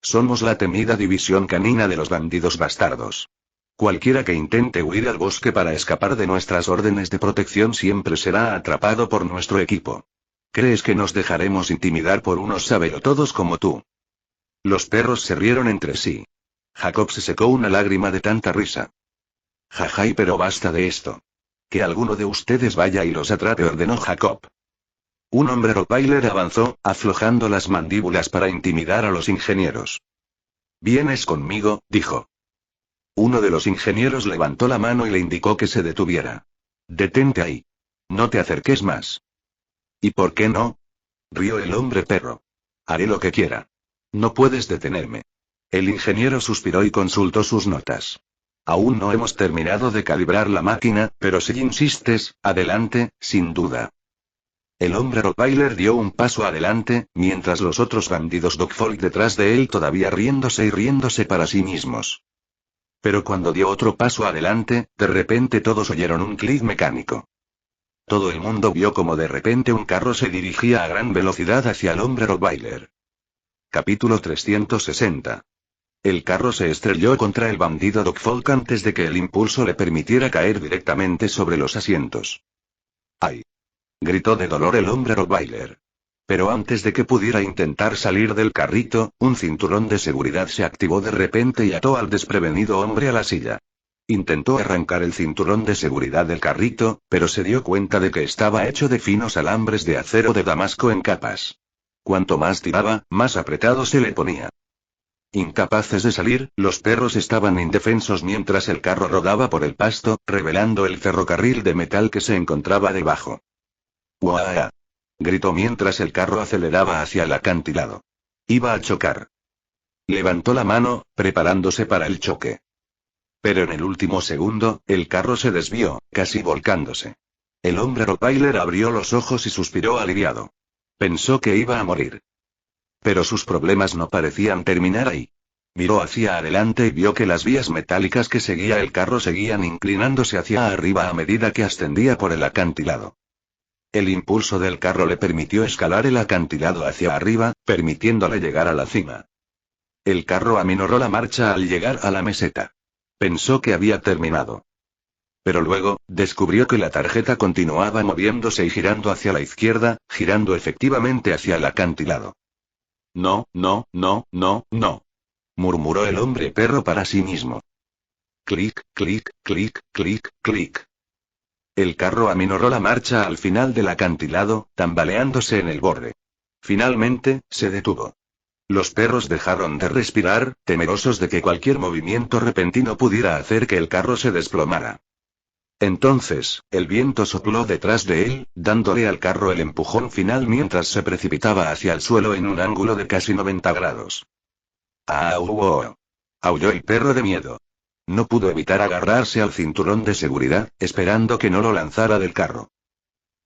Somos la temida división canina de los bandidos bastardos. Cualquiera que intente huir al bosque para escapar de nuestras órdenes de protección siempre será atrapado por nuestro equipo. ¿Crees que nos dejaremos intimidar por unos sabelotodos como tú? Los perros se rieron entre sí. Jacob se secó una lágrima de tanta risa. Jajay, pero basta de esto. Que alguno de ustedes vaya y los atrape, ordenó Jacob. Un hombre rottweiler avanzó, aflojando las mandíbulas para intimidar a los ingenieros. «Vienes conmigo», dijo. Uno de los ingenieros levantó la mano y le indicó que se detuviera. «Detente ahí. No te acerques más». «¿Y por qué no?», rió el hombre perro. «Haré lo que quiera. No puedes detenerme». El ingeniero suspiró y consultó sus notas. «Aún no hemos terminado de calibrar la máquina, pero si insistes, adelante, sin duda». El hombre rottweiler dio un paso adelante, mientras los otros bandidos dogfolk detrás de él todavía riéndose para sí mismos. Pero cuando dio otro paso adelante, de repente todos oyeron un clic mecánico. Todo el mundo vio como de repente un carro se dirigía a gran velocidad hacia el hombre rottweiler. Capítulo 360. El carro se estrelló contra el bandido dogfolk antes de que el impulso le permitiera caer directamente sobre los asientos. ¡Ay!, gritó de dolor el hombre rottweiler. Pero antes de que pudiera intentar salir del carrito, un cinturón de seguridad se activó de repente y ató al desprevenido hombre a la silla. Intentó arrancar el cinturón de seguridad del carrito, pero se dio cuenta de que estaba hecho de finos alambres de acero de Damasco en capas. Cuanto más tiraba, más apretado se le ponía. Incapaces de salir, los perros estaban indefensos mientras el carro rodaba por el pasto, revelando el ferrocarril de metal que se encontraba debajo. ¡Uaa!, gritó mientras el carro aceleraba hacia el acantilado. Iba a chocar. Levantó la mano, preparándose para el choque. Pero en el último segundo, el carro se desvió, casi volcándose. El hombre rottweiler abrió los ojos y suspiró aliviado. Pensó que iba a morir. Pero sus problemas no parecían terminar ahí. Miró hacia adelante y vio que las vías metálicas que seguía el carro seguían inclinándose hacia arriba a medida que ascendía por el acantilado. El impulso del carro le permitió escalar el acantilado hacia arriba, permitiéndole llegar a la cima. El carro aminoró la marcha al llegar a la meseta. Pensó que había terminado. Pero luego, descubrió que la tarjeta continuaba moviéndose y girando hacia la izquierda, girando efectivamente hacia el acantilado. No, no, no, no, no, murmuró el hombre perro para sí mismo. Clic, clic, clic, clic, clic. El carro aminoró la marcha al final del acantilado, tambaleándose en el borde. Finalmente, se detuvo. Los perros dejaron de respirar, temerosos de que cualquier movimiento repentino pudiera hacer que el carro se desplomara. Entonces, el viento sopló detrás de él, dándole al carro el empujón final mientras se precipitaba hacia el suelo en un ángulo de casi 90 grados. ¡Au! Aulló el perro de miedo. No pudo evitar agarrarse al cinturón de seguridad, esperando que no lo lanzara del carro.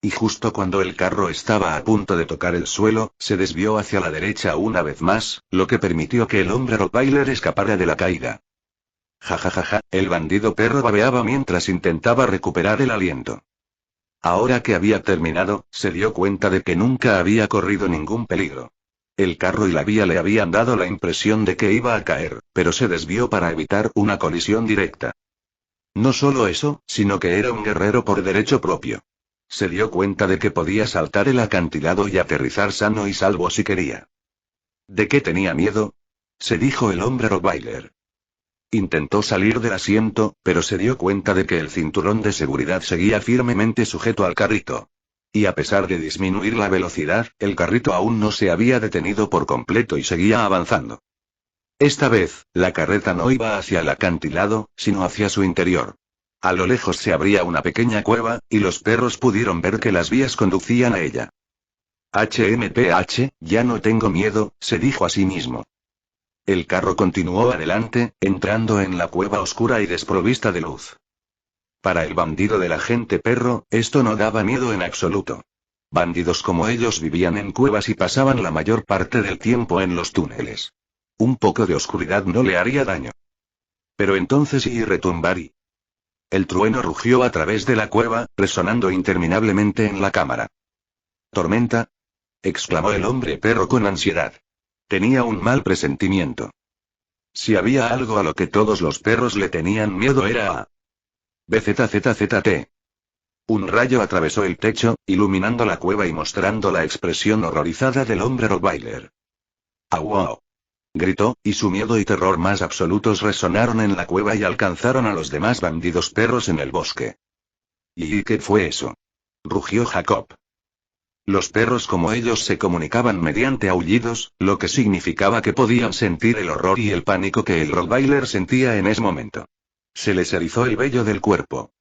Y justo cuando el carro estaba a punto de tocar el suelo, se desvió hacia la derecha una vez más, lo que permitió que el hombre rottweiler escapara de la caída. Ja, el bandido perro babeaba mientras intentaba recuperar el aliento. Ahora que había terminado, se dio cuenta de que nunca había corrido ningún peligro. El carro y la vía le habían dado la impresión de que iba a caer, pero se desvió para evitar una colisión directa. No solo eso, sino que era un guerrero por derecho propio. Se dio cuenta de que podía saltar el acantilado y aterrizar sano y salvo si quería. ¿De qué tenía miedo? Se dijo el hombre Rottweiler. Intentó salir del asiento, pero se dio cuenta de que el cinturón de seguridad seguía firmemente sujeto al carrito. Y a pesar de disminuir la velocidad, el carrito aún no se había detenido por completo y seguía avanzando. Esta vez, la carreta no iba hacia el acantilado, sino hacia su interior. A lo lejos se abría una pequeña cueva, y los perros pudieron ver que las vías conducían a ella. HMPH, ya no tengo miedo, se dijo a sí mismo. El carro continuó adelante, entrando en la cueva oscura y desprovista de luz. Para el bandido del agente perro, esto no daba miedo en absoluto. Bandidos como ellos vivían en cuevas y pasaban la mayor parte del tiempo en los túneles. Un poco de oscuridad no le haría daño. Pero entonces y retumbar y... El trueno rugió a través de la cueva, resonando interminablemente en la cámara. ¿Tormenta? Exclamó el hombre perro con ansiedad. Tenía un mal presentimiento. Si había algo a lo que todos los perros le tenían miedo era a... BZZZT. Un rayo atravesó el techo, iluminando la cueva y mostrando la expresión horrorizada del hombre Rottweiler. ¡Au! Gritó, y su miedo y terror más absolutos resonaron en la cueva y alcanzaron a los demás bandidos perros en el bosque. ¿Y qué fue eso? Rugió Jacob. Los perros como ellos se comunicaban mediante aullidos, lo que significaba que podían sentir el horror y el pánico que el Rottweiler sentía en ese momento. Se les erizó el vello del cuerpo.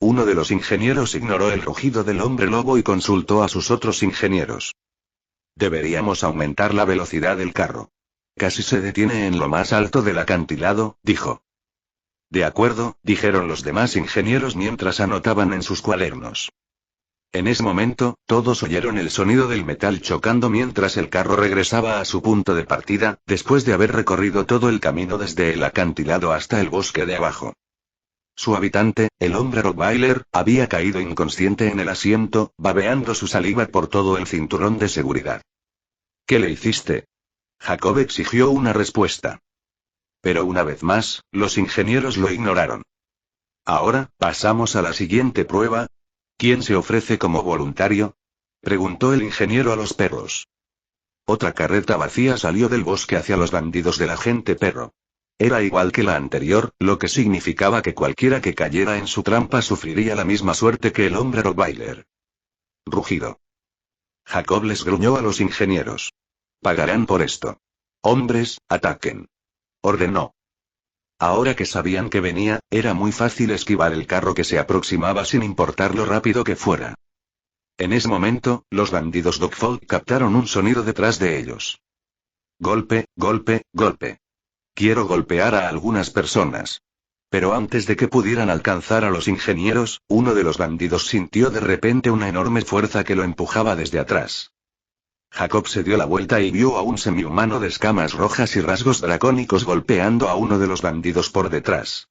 Uno de los ingenieros ignoró el rugido del hombre lobo y consultó a sus otros ingenieros. Deberíamos aumentar la velocidad del carro. Casi se detiene en lo más alto del acantilado, dijo. De acuerdo, dijeron los demás ingenieros mientras anotaban en sus cuadernos. En ese momento, todos oyeron el sonido del metal chocando mientras el carro regresaba a su punto de partida, después de haber recorrido todo el camino desde el acantilado hasta el bosque de abajo. Su habitante, el hombre Rottweiler, había caído inconsciente en el asiento, babeando su saliva por todo el cinturón de seguridad. ¿Qué le hiciste? Jacob exigió una respuesta. Pero una vez más, los ingenieros lo ignoraron. Ahora, pasamos a la siguiente prueba. ¿Quién se ofrece como voluntario? Preguntó el ingeniero a los perros. Otra carreta vacía salió del bosque hacia los bandidos del agente perro. Era igual que la anterior, lo que significaba que cualquiera que cayera en su trampa sufriría la misma suerte que el hombre Rottweiler. Rugido. Jacob les gruñó a los ingenieros. Pagarán por esto. Hombres, ataquen. Ordenó. Ahora que sabían que venía, era muy fácil esquivar el carro que se aproximaba sin importar lo rápido que fuera. En ese momento, los bandidos Dogfold captaron un sonido detrás de ellos. Golpe, golpe, golpe. Quiero golpear a algunas personas. Pero antes de que pudieran alcanzar a los ingenieros, uno de los bandidos sintió de repente una enorme fuerza que lo empujaba desde atrás. Jacob se dio la vuelta y vio a un semihumano de escamas rojas y rasgos dracónicos golpeando a uno de los bandidos por detrás.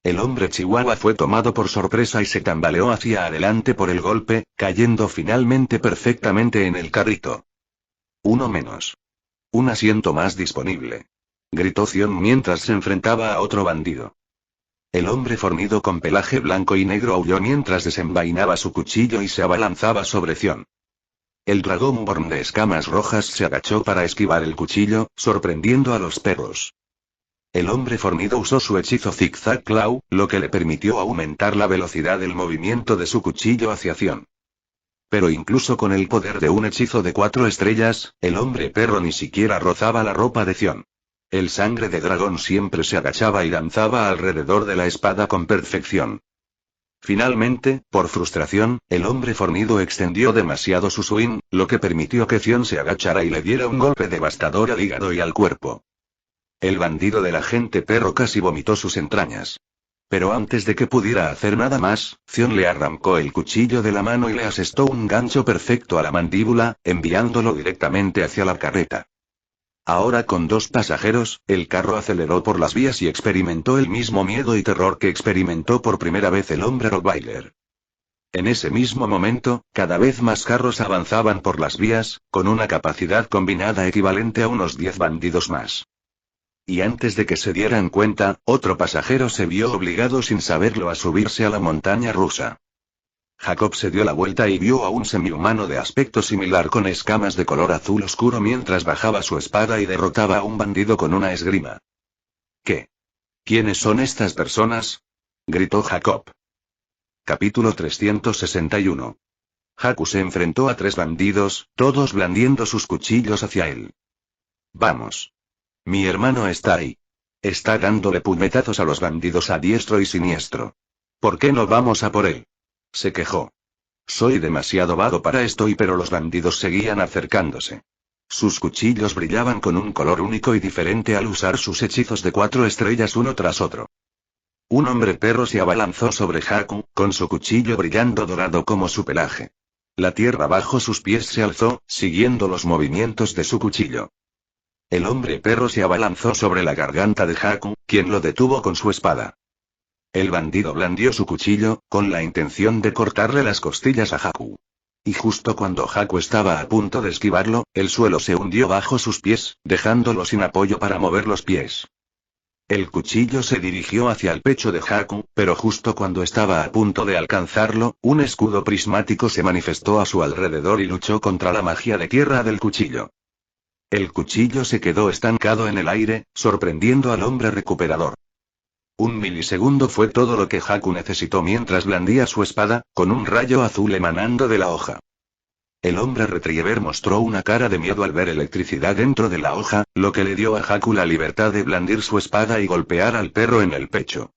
El hombre chihuahua fue tomado por sorpresa y se tambaleó hacia adelante por el golpe, cayendo finalmente perfectamente en el carrito. Uno menos. Un asiento más disponible. Gritó Zion mientras se enfrentaba a otro bandido. El hombre fornido con pelaje blanco y negro aulló mientras desenvainaba su cuchillo y se abalanzaba sobre Zion. El Dragonborn de escamas rojas se agachó para esquivar el cuchillo, sorprendiendo a los perros. El hombre fornido usó su hechizo Zigzag Claw, lo que le permitió aumentar la velocidad del movimiento de su cuchillo hacia Zion. Pero incluso con el poder de un hechizo de 4 estrellas, el hombre perro ni siquiera rozaba la ropa de Zion. El sangre de dragón siempre se agachaba y danzaba alrededor de la espada con perfección. Finalmente, por frustración, el hombre fornido extendió demasiado su swing, lo que permitió que Zion se agachara y le diera un golpe devastador al hígado y al cuerpo. El bandido del agente perro casi vomitó sus entrañas. Pero antes de que pudiera hacer nada más, Zion le arrancó el cuchillo de la mano y le asestó un gancho perfecto a la mandíbula, enviándolo directamente hacia la carreta. Ahora con 2 pasajeros, el carro aceleró por las vías y experimentó el mismo miedo y terror que experimentó por primera vez el hombre Rottweiler. En ese mismo momento, cada vez más carros avanzaban por las vías, con una capacidad combinada equivalente a unos 10 bandidos más. Y antes de que se dieran cuenta, otro pasajero se vio obligado sin saberlo a subirse a la montaña rusa. Jacob se dio la vuelta y vio a un semihumano de aspecto similar con escamas de color azul oscuro mientras bajaba su espada y derrotaba a un bandido con una esgrima. ¿Qué? ¿Quiénes son estas personas?, gritó Jacob. Capítulo 361. Haku se enfrentó a 3 bandidos, todos blandiendo sus cuchillos hacia él. Vamos. Mi hermano está ahí. Está dándole puñetazos a los bandidos a diestro y siniestro. ¿Por qué no vamos a por él?, se quejó. Soy demasiado vago para esto, pero los bandidos seguían acercándose. Sus cuchillos brillaban con un color único y diferente al usar sus hechizos de 4 estrellas uno tras otro. Un hombre perro se abalanzó sobre Haku, con su cuchillo brillando dorado como su pelaje. La tierra bajo sus pies se alzó, siguiendo los movimientos de su cuchillo. El hombre perro se abalanzó sobre la garganta de Haku, quien lo detuvo con su espada. El bandido blandió su cuchillo, con la intención de cortarle las costillas a Haku. Y justo cuando Haku estaba a punto de esquivarlo, el suelo se hundió bajo sus pies, dejándolo sin apoyo para mover los pies. El cuchillo se dirigió hacia el pecho de Haku, pero justo cuando estaba a punto de alcanzarlo, un escudo prismático se manifestó a su alrededor y luchó contra la magia de tierra del cuchillo. El cuchillo se quedó estancado en el aire, sorprendiendo al hombre recuperador. Un milisegundo fue todo lo que Haku necesitó mientras blandía su espada, con un rayo azul emanando de la hoja. El hombre retriever mostró una cara de miedo al ver electricidad dentro de la hoja, lo que le dio a Haku la libertad de blandir su espada y golpear al perro en el pecho.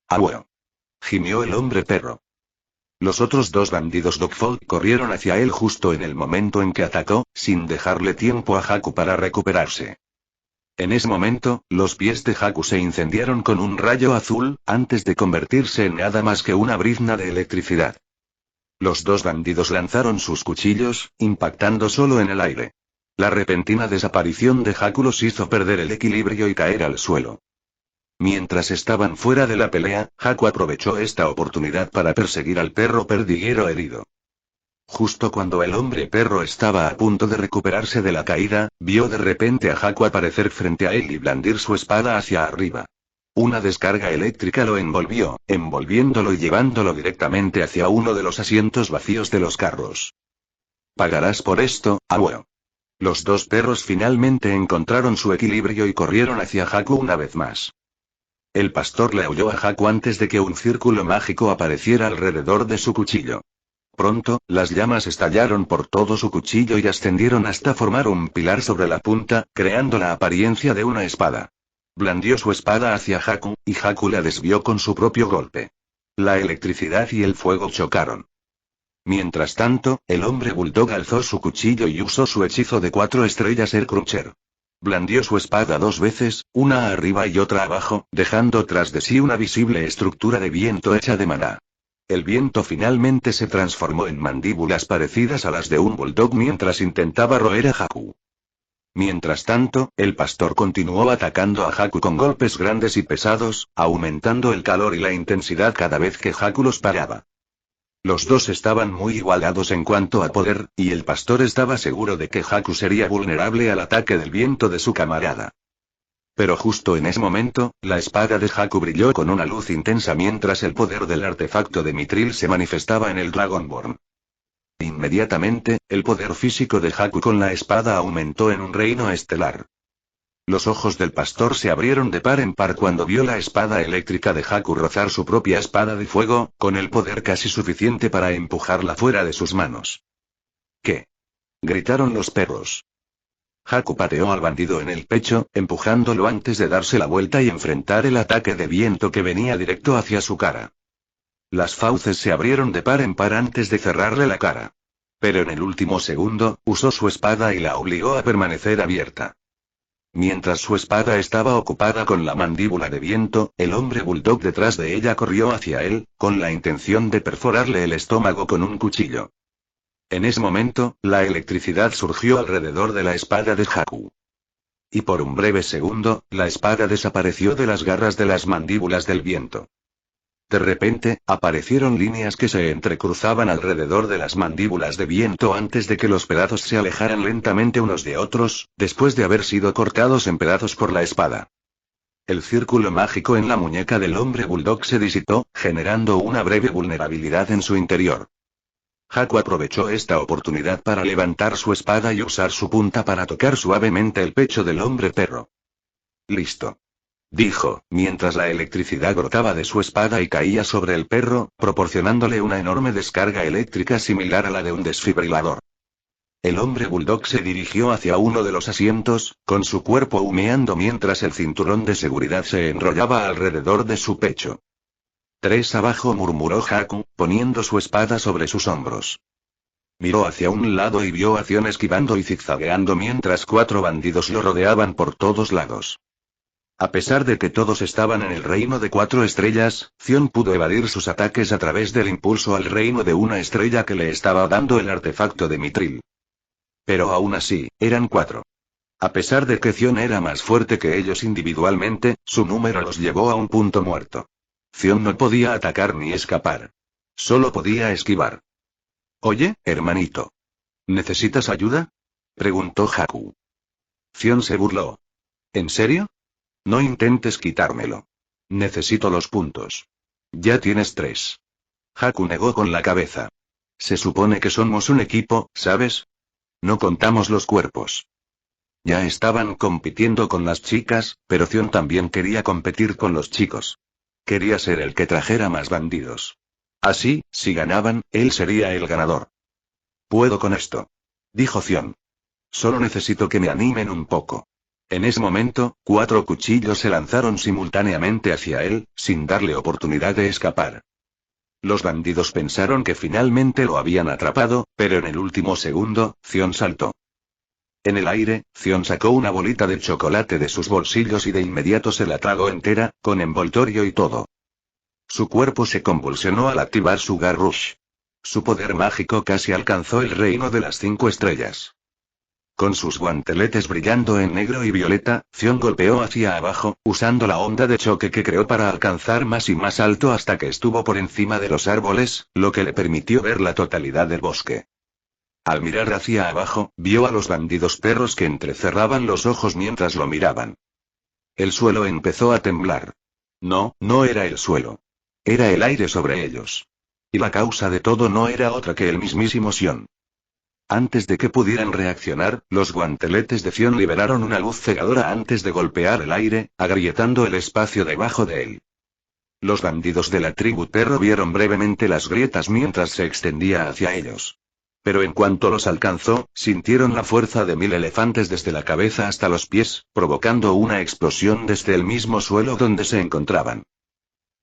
¡Aueo!, gimió el hombre perro. Los otros 2 bandidos Dogfold corrieron hacia él justo en el momento en que atacó, sin dejarle tiempo a Haku para recuperarse. En ese momento, los pies de Haku se incendiaron con un rayo azul, antes de convertirse en nada más que una brizna de electricidad. Los 2 bandidos lanzaron sus cuchillos, impactando solo en el aire. La repentina desaparición de Haku los hizo perder el equilibrio y caer al suelo. Mientras estaban fuera de la pelea, Haku aprovechó esta oportunidad para perseguir al perro perdiguero herido. Justo cuando el hombre perro estaba a punto de recuperarse de la caída, vio de repente a Haku aparecer frente a él y blandir su espada hacia arriba. Una descarga eléctrica lo envolvió, envolviéndolo y llevándolo directamente hacia uno de los asientos vacíos de los carros. Pagarás por esto, Aueo. Los 2 perros finalmente encontraron su equilibrio y corrieron hacia Haku una vez más. El pastor le aulló a Haku antes de que un círculo mágico apareciera alrededor de su cuchillo. Pronto, las llamas estallaron por todo su cuchillo y ascendieron hasta formar un pilar sobre la punta, creando la apariencia de una espada. Blandió su espada hacia Haku, y Haku la desvió con su propio golpe. La electricidad y el fuego chocaron. Mientras tanto, el hombre bulldog alzó su cuchillo y usó su hechizo de 4 estrellas Air Crusher. Blandió su espada 2 veces, una arriba y otra abajo, dejando tras de sí una visible estructura de viento hecha de maná. El viento finalmente se transformó en mandíbulas parecidas a las de un bulldog mientras intentaba roer a Haku. Mientras tanto, el pastor continuó atacando a Haku con golpes grandes y pesados, aumentando el calor y la intensidad cada vez que Haku los paraba. Los 2 estaban muy igualados en cuanto a poder, y el pastor estaba seguro de que Haku sería vulnerable al ataque del viento de su camarada. Pero justo en ese momento, la espada de Haku brilló con una luz intensa mientras el poder del artefacto de Mithril se manifestaba en el Dragonborn. Inmediatamente, el poder físico de Haku con la espada aumentó en un reino estelar. Los ojos del pastor se abrieron de par en par cuando vio la espada eléctrica de Haku rozar su propia espada de fuego, con el poder casi suficiente para empujarla fuera de sus manos. ¿Qué?, gritaron los perros. Haku pateó al bandido en el pecho, empujándolo antes de darse la vuelta y enfrentar el ataque de viento que venía directo hacia su cara. Las fauces se abrieron de par en par antes de cerrarle la cara. Pero en el último segundo, usó su espada y la obligó a permanecer abierta. Mientras su espada estaba ocupada con la mandíbula de viento, el hombre bulldog detrás de ella corrió hacia él, con la intención de perforarle el estómago con un cuchillo. En ese momento, la electricidad surgió alrededor de la espada de Haku. Y por un breve segundo, la espada desapareció de las garras de las mandíbulas del viento. De repente, aparecieron líneas que se entrecruzaban alrededor de las mandíbulas de viento antes de que los pedazos se alejaran lentamente unos de otros, después de haber sido cortados en pedazos por la espada. El círculo mágico en la muñeca del hombre bulldog se disipó, generando una breve vulnerabilidad en su interior. Haku aprovechó esta oportunidad para levantar su espada y usar su punta para tocar suavemente el pecho del hombre perro. Listo. Dijo, mientras la electricidad brotaba de su espada y caía sobre el perro, proporcionándole una enorme descarga eléctrica similar a la de un desfibrilador. El hombre bulldog se dirigió hacia uno de los asientos, con su cuerpo humeando mientras el cinturón de seguridad se enrollaba alrededor de su pecho. 3 abajo, murmuró Haku, poniendo su espada sobre sus hombros. Miró hacia un lado y vio a Zion esquivando y zigzagueando mientras 4 bandidos lo rodeaban por todos lados. A pesar de que todos estaban en el reino de 4 estrellas, Zion pudo evadir sus ataques a través del impulso al reino de 1 estrella que le estaba dando el artefacto de Mithril. Pero aún así, eran 4. A pesar de que Zion era más fuerte que ellos individualmente, su número los llevó a un punto muerto. Zion no podía atacar ni escapar. Solo podía esquivar. Oye, hermanito. ¿Necesitas ayuda? Preguntó Haku. Zion se burló. ¿En serio? No intentes quitármelo. Necesito los puntos. Ya tienes 3. Haku negó con la cabeza. Se supone que somos un equipo, ¿sabes? No contamos los cuerpos. Ya estaban compitiendo con las chicas, pero Zion también quería competir con los chicos. Quería ser el que trajera más bandidos. Así, si ganaban, él sería el ganador. Puedo con esto. Dijo Zion. Solo necesito que me animen un poco. En ese momento, 4 cuchillos se lanzaron simultáneamente hacia él, sin darle oportunidad de escapar. Los bandidos pensaron que finalmente lo habían atrapado, pero en el último segundo, Zion saltó. En el aire, Zion sacó una bolita de chocolate de sus bolsillos y de inmediato se la tragó entera, con envoltorio y todo. Su cuerpo se convulsionó al activar su Garrush. Su poder mágico casi alcanzó el reino de las 5 estrellas. Con sus guanteletes brillando en negro y violeta, Zion golpeó hacia abajo, usando la onda de choque que creó para alcanzar más y más alto hasta que estuvo por encima de los árboles, lo que le permitió ver la totalidad del bosque. Al mirar hacia abajo, vio a los bandidos perros que entrecerraban los ojos mientras lo miraban. El suelo empezó a temblar. No, no era el suelo. Era el aire sobre ellos. Y la causa de todo no era otra que el mismísimo Zion. Antes de que pudieran reaccionar, los guanteletes de Zion liberaron una luz cegadora antes de golpear el aire, agrietando el espacio debajo de él. Los bandidos de la tribu perro vieron brevemente las grietas mientras se extendía hacia ellos. Pero en cuanto los alcanzó, sintieron la fuerza de 1000 elefantes desde la cabeza hasta los pies, provocando una explosión desde el mismo suelo donde se encontraban.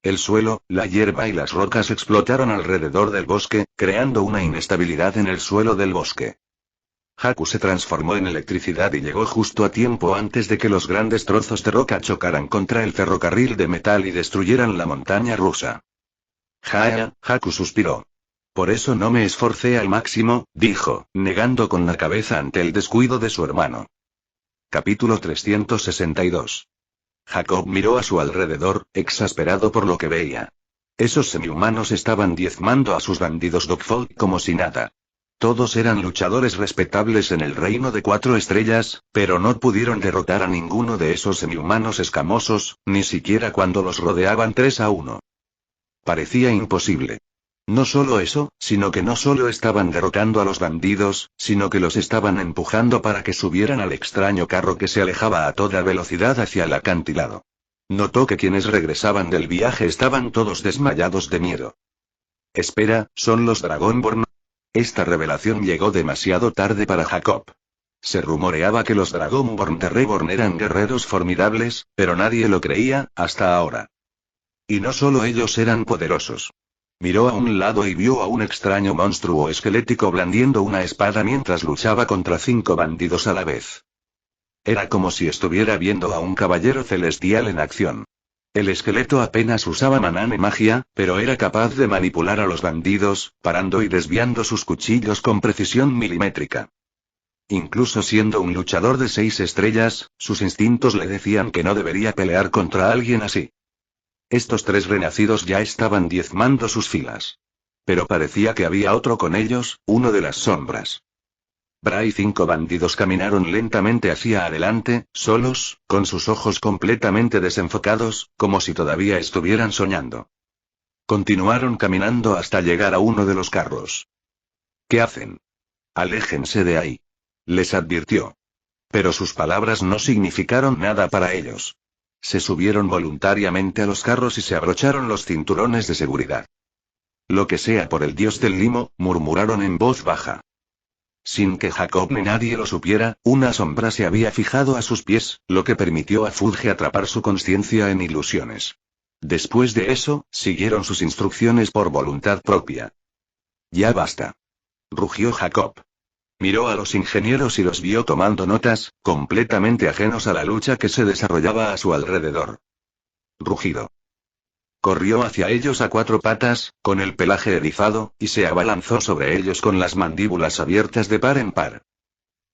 El suelo, la hierba y las rocas explotaron alrededor del bosque, creando una inestabilidad en el suelo del bosque. Haku se transformó en electricidad y llegó justo a tiempo antes de que los grandes trozos de roca chocaran contra el ferrocarril de metal y destruyeran la montaña rusa. Haku suspiró. Por eso no me esforcé al máximo, dijo, negando con la cabeza ante el descuido de su hermano. Capítulo 362. Jacob miró a su alrededor, exasperado por lo que veía. Esos semihumanos estaban diezmando a sus bandidos Dogfolk como si nada. Todos eran luchadores respetables en el reino de 4 estrellas, pero no pudieron derrotar a ninguno de esos semihumanos escamosos, ni siquiera cuando los rodeaban 3-1. Parecía imposible. No solo eso, sino que no solo estaban derrotando a los bandidos, sino que los estaban empujando para que subieran al extraño carro que se alejaba a toda velocidad hacia el acantilado. Notó que quienes regresaban del viaje estaban todos desmayados de miedo. Espera, ¿son los Dragonborn? Esta revelación llegó demasiado tarde para Jacob. Se rumoreaba que los Dragonborn de Reborn eran guerreros formidables, pero nadie lo creía, hasta ahora. Y no solo ellos eran poderosos. Miró a un lado y vio a un extraño monstruo esquelético blandiendo una espada mientras luchaba contra 5 bandidos a la vez. Era como si estuviera viendo a un caballero celestial en acción. El esqueleto apenas usaba maná ni magia, pero era capaz de manipular a los bandidos, parando y desviando sus cuchillos con precisión milimétrica. Incluso siendo un luchador de 6 estrellas, sus instintos le decían que no debería pelear contra alguien así. Estos 3 renacidos ya estaban diezmando sus filas. Pero parecía que había otro con ellos, uno de las sombras. Bray y 5 bandidos caminaron lentamente hacia adelante, solos, con sus ojos completamente desenfocados, como si todavía estuvieran soñando. Continuaron caminando hasta llegar a uno de los carros. ¿Qué hacen? Aléjense de ahí. Les advirtió. Pero sus palabras no significaron nada para ellos. Se subieron voluntariamente a los carros y se abrocharon los cinturones de seguridad. Lo que sea por el dios del limo, murmuraron en voz baja. Sin que Jacob ni nadie lo supiera, una sombra se había fijado a sus pies, lo que permitió a Fudge atrapar su conciencia en ilusiones. Después de eso, siguieron sus instrucciones por voluntad propia. Ya basta. Rugió Jacob. Miró a los ingenieros y los vio tomando notas, completamente ajenos a la lucha que se desarrollaba a su alrededor. Rugido. Corrió hacia ellos a 4 patas, con el pelaje erizado, y se abalanzó sobre ellos con las mandíbulas abiertas de par en par.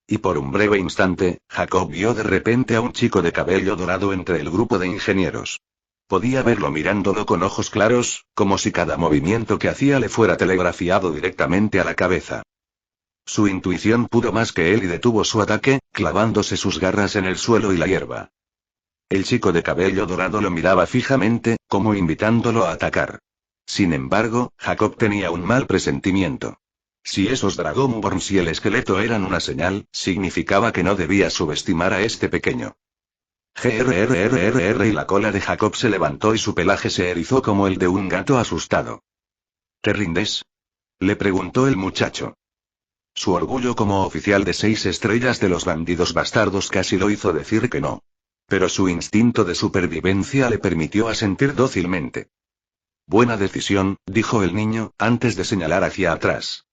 Y por un breve instante, Jacob vio de repente a un chico de cabello dorado entre el grupo de ingenieros. Podía verlo mirándolo con ojos claros, como si cada movimiento que hacía le fuera telegrafiado directamente a la cabeza. Su intuición pudo más que él y detuvo su ataque, clavándose sus garras en el suelo y la hierba. El chico de cabello dorado lo miraba fijamente, como invitándolo a atacar. Sin embargo, Jacob tenía un mal presentimiento. Si esos Dragonborns y el esqueleto eran una señal, significaba que no debía subestimar a este pequeño. Y la cola de Jacob se levantó y su pelaje se erizó como el de un gato asustado. ¿Te rindes? Le preguntó el muchacho. Su orgullo como oficial de 6 estrellas de los bandidos bastardos casi lo hizo decir que no. Pero su instinto de supervivencia le permitió asentir dócilmente. Buena decisión, dijo el niño, antes de señalar hacia atrás.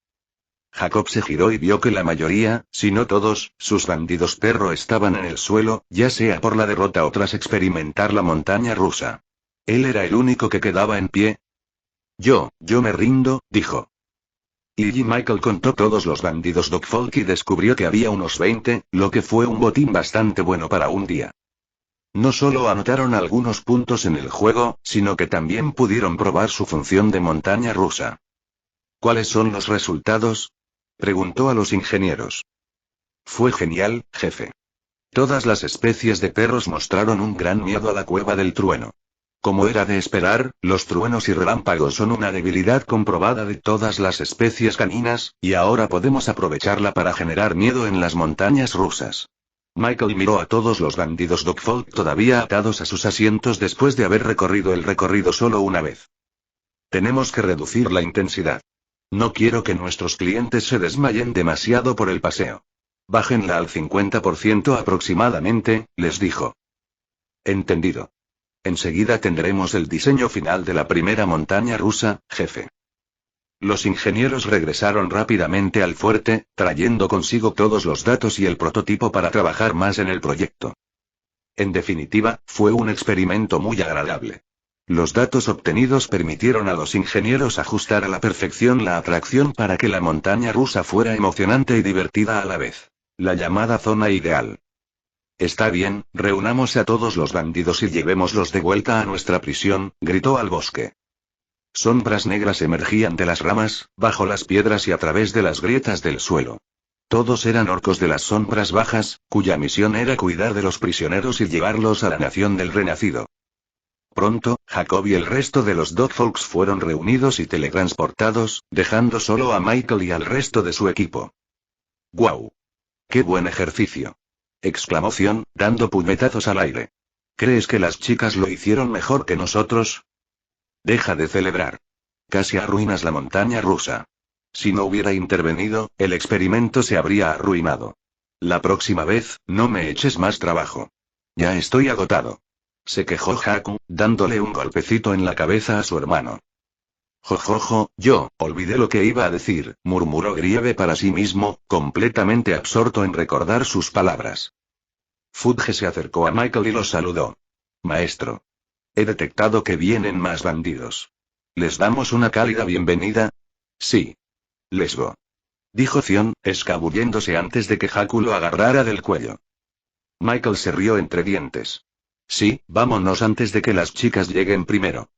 Jacob se giró y vio que la mayoría, si no todos, sus bandidos perro estaban en el suelo, ya sea por la derrota o tras experimentar la montaña rusa. Él era el único que quedaba en pie. Yo me rindo, dijo. Y Michael contó todos los bandidos Dogfolk y descubrió que había unos 20, lo que fue un botín bastante bueno para un día. No solo anotaron algunos puntos en el juego, sino que también pudieron probar su función de montaña rusa. ¿Cuáles son los resultados? Preguntó a los ingenieros. Fue genial, jefe. Todas las especies de perros mostraron un gran miedo a la cueva del trueno. Como era de esperar, los truenos y relámpagos son una debilidad comprobada de todas las especies caninas, y ahora podemos aprovecharla para generar miedo en las montañas rusas. Michael miró a todos los bandidos Dogfolk todavía atados a sus asientos después de haber recorrido el recorrido solo una vez. Tenemos que reducir la intensidad. No quiero que nuestros clientes se desmayen demasiado por el paseo. Bájenla al 50% aproximadamente, les dijo. Entendido. Enseguida tendremos el diseño final de la primera montaña rusa, jefe. Los ingenieros regresaron rápidamente al fuerte, trayendo consigo todos los datos y el prototipo para trabajar más en el proyecto. En definitiva, fue un experimento muy agradable. Los datos obtenidos permitieron a los ingenieros ajustar a la perfección la atracción para que la montaña rusa fuera emocionante y divertida a la vez. La llamada zona ideal. Está bien, reunamos a todos los bandidos y llevémoslos de vuelta a nuestra prisión, gritó al bosque. Sombras negras emergían de las ramas, bajo las piedras y a través de las grietas del suelo. Todos eran orcos de las sombras bajas, cuya misión era cuidar de los prisioneros y llevarlos a la nación del renacido. Pronto, Jacob y el resto de los Dogfolks fueron reunidos y teletransportados, dejando solo a Michael y al resto de su equipo. ¡Guau! ¡Qué buen ejercicio! Exclamó Zion, dando puñetazos al aire. ¿Crees que las chicas lo hicieron mejor que nosotros? Deja de celebrar. Casi arruinas la montaña rusa. Si no hubiera intervenido, el experimento se habría arruinado. La próxima vez, no me eches más trabajo. Ya estoy agotado. Se quejó Haku, dándole un golpecito en la cabeza a su hermano. Jojojo, yo, olvidé lo que iba a decir, murmuró Grieve para sí mismo, completamente absorto en recordar sus palabras. Fudge se acercó a Michael y lo saludó. Maestro. He detectado que vienen más bandidos. ¿Les damos una cálida bienvenida? Sí. Lesgo. Dijo Zion, escabulléndose antes de que Haku lo agarrara del cuello. Michael se rió entre dientes. Sí, vámonos antes de que las chicas lleguen primero.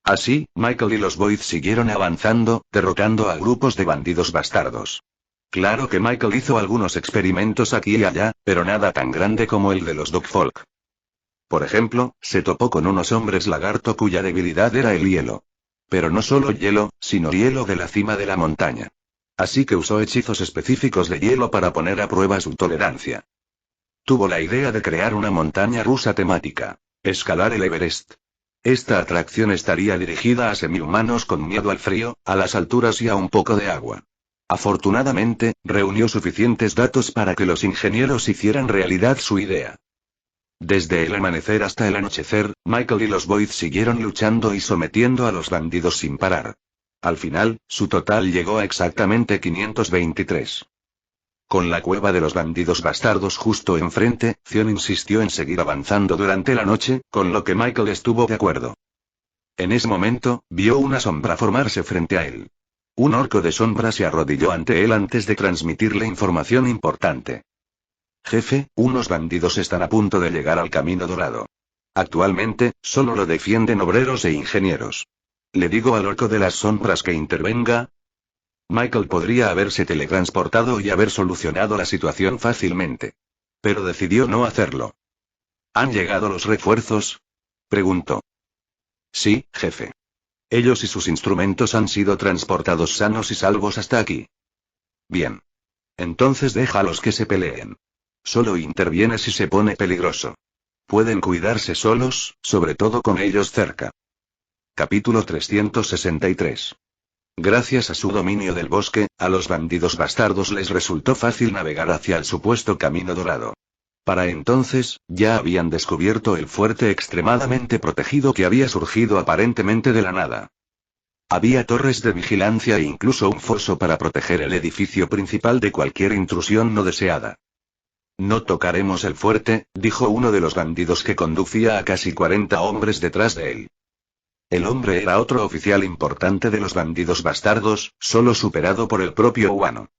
Así, Michael y los Boyd siguieron avanzando, derrotando a grupos de bandidos bastardos. Claro que Michael hizo algunos experimentos aquí y allá, pero nada tan grande como el de los Dogfolk. Por ejemplo, se topó con unos hombres lagarto cuya debilidad era el hielo. Pero no solo hielo, sino hielo de la cima de la montaña. Así que usó hechizos específicos de hielo para poner a prueba su tolerancia. Tuvo la idea de crear una montaña rusa temática. Escalar el Everest. Esta atracción estaría dirigida a semihumanos con miedo al frío, a las alturas y a un poco de agua. Afortunadamente, reunió suficientes datos para que los ingenieros hicieran realidad su idea. Desde el amanecer hasta el anochecer, Michael y los Boyd siguieron luchando y sometiendo a los bandidos sin parar. Al final, su total llegó a exactamente 523. Con la cueva de los bandidos bastardos justo enfrente, Zion insistió en seguir avanzando durante la noche, con lo que Michael estuvo de acuerdo. En ese momento, vio una sombra formarse frente a él. Un orco de sombra se arrodilló ante él antes de transmitirle información importante. Jefe, unos bandidos están a punto de llegar al Camino Dorado. Actualmente, solo lo defienden obreros e ingenieros. ¿Le digo al orco de las sombras que intervenga? Michael podría haberse teletransportado y haber solucionado la situación fácilmente. Pero decidió no hacerlo. ¿Han llegado los refuerzos?, preguntó. Sí, jefe. Ellos y sus instrumentos han sido transportados sanos y salvos hasta aquí. Bien. Entonces déjalos que se peleen. Solo interviene si se pone peligroso. Pueden cuidarse solos, sobre todo con ellos cerca. Capítulo 363. Gracias a su dominio del bosque, a los bandidos bastardos les resultó fácil navegar hacia el supuesto Camino Dorado. Para entonces, ya habían descubierto el fuerte extremadamente protegido que había surgido aparentemente de la nada. Había torres de vigilancia e incluso un foso para proteger el edificio principal de cualquier intrusión no deseada. No tocaremos el fuerte, dijo uno de los bandidos que conducía a casi 40 hombres detrás de él. El hombre era otro oficial importante de los bandidos bastardos, solo superado por el propio Wano.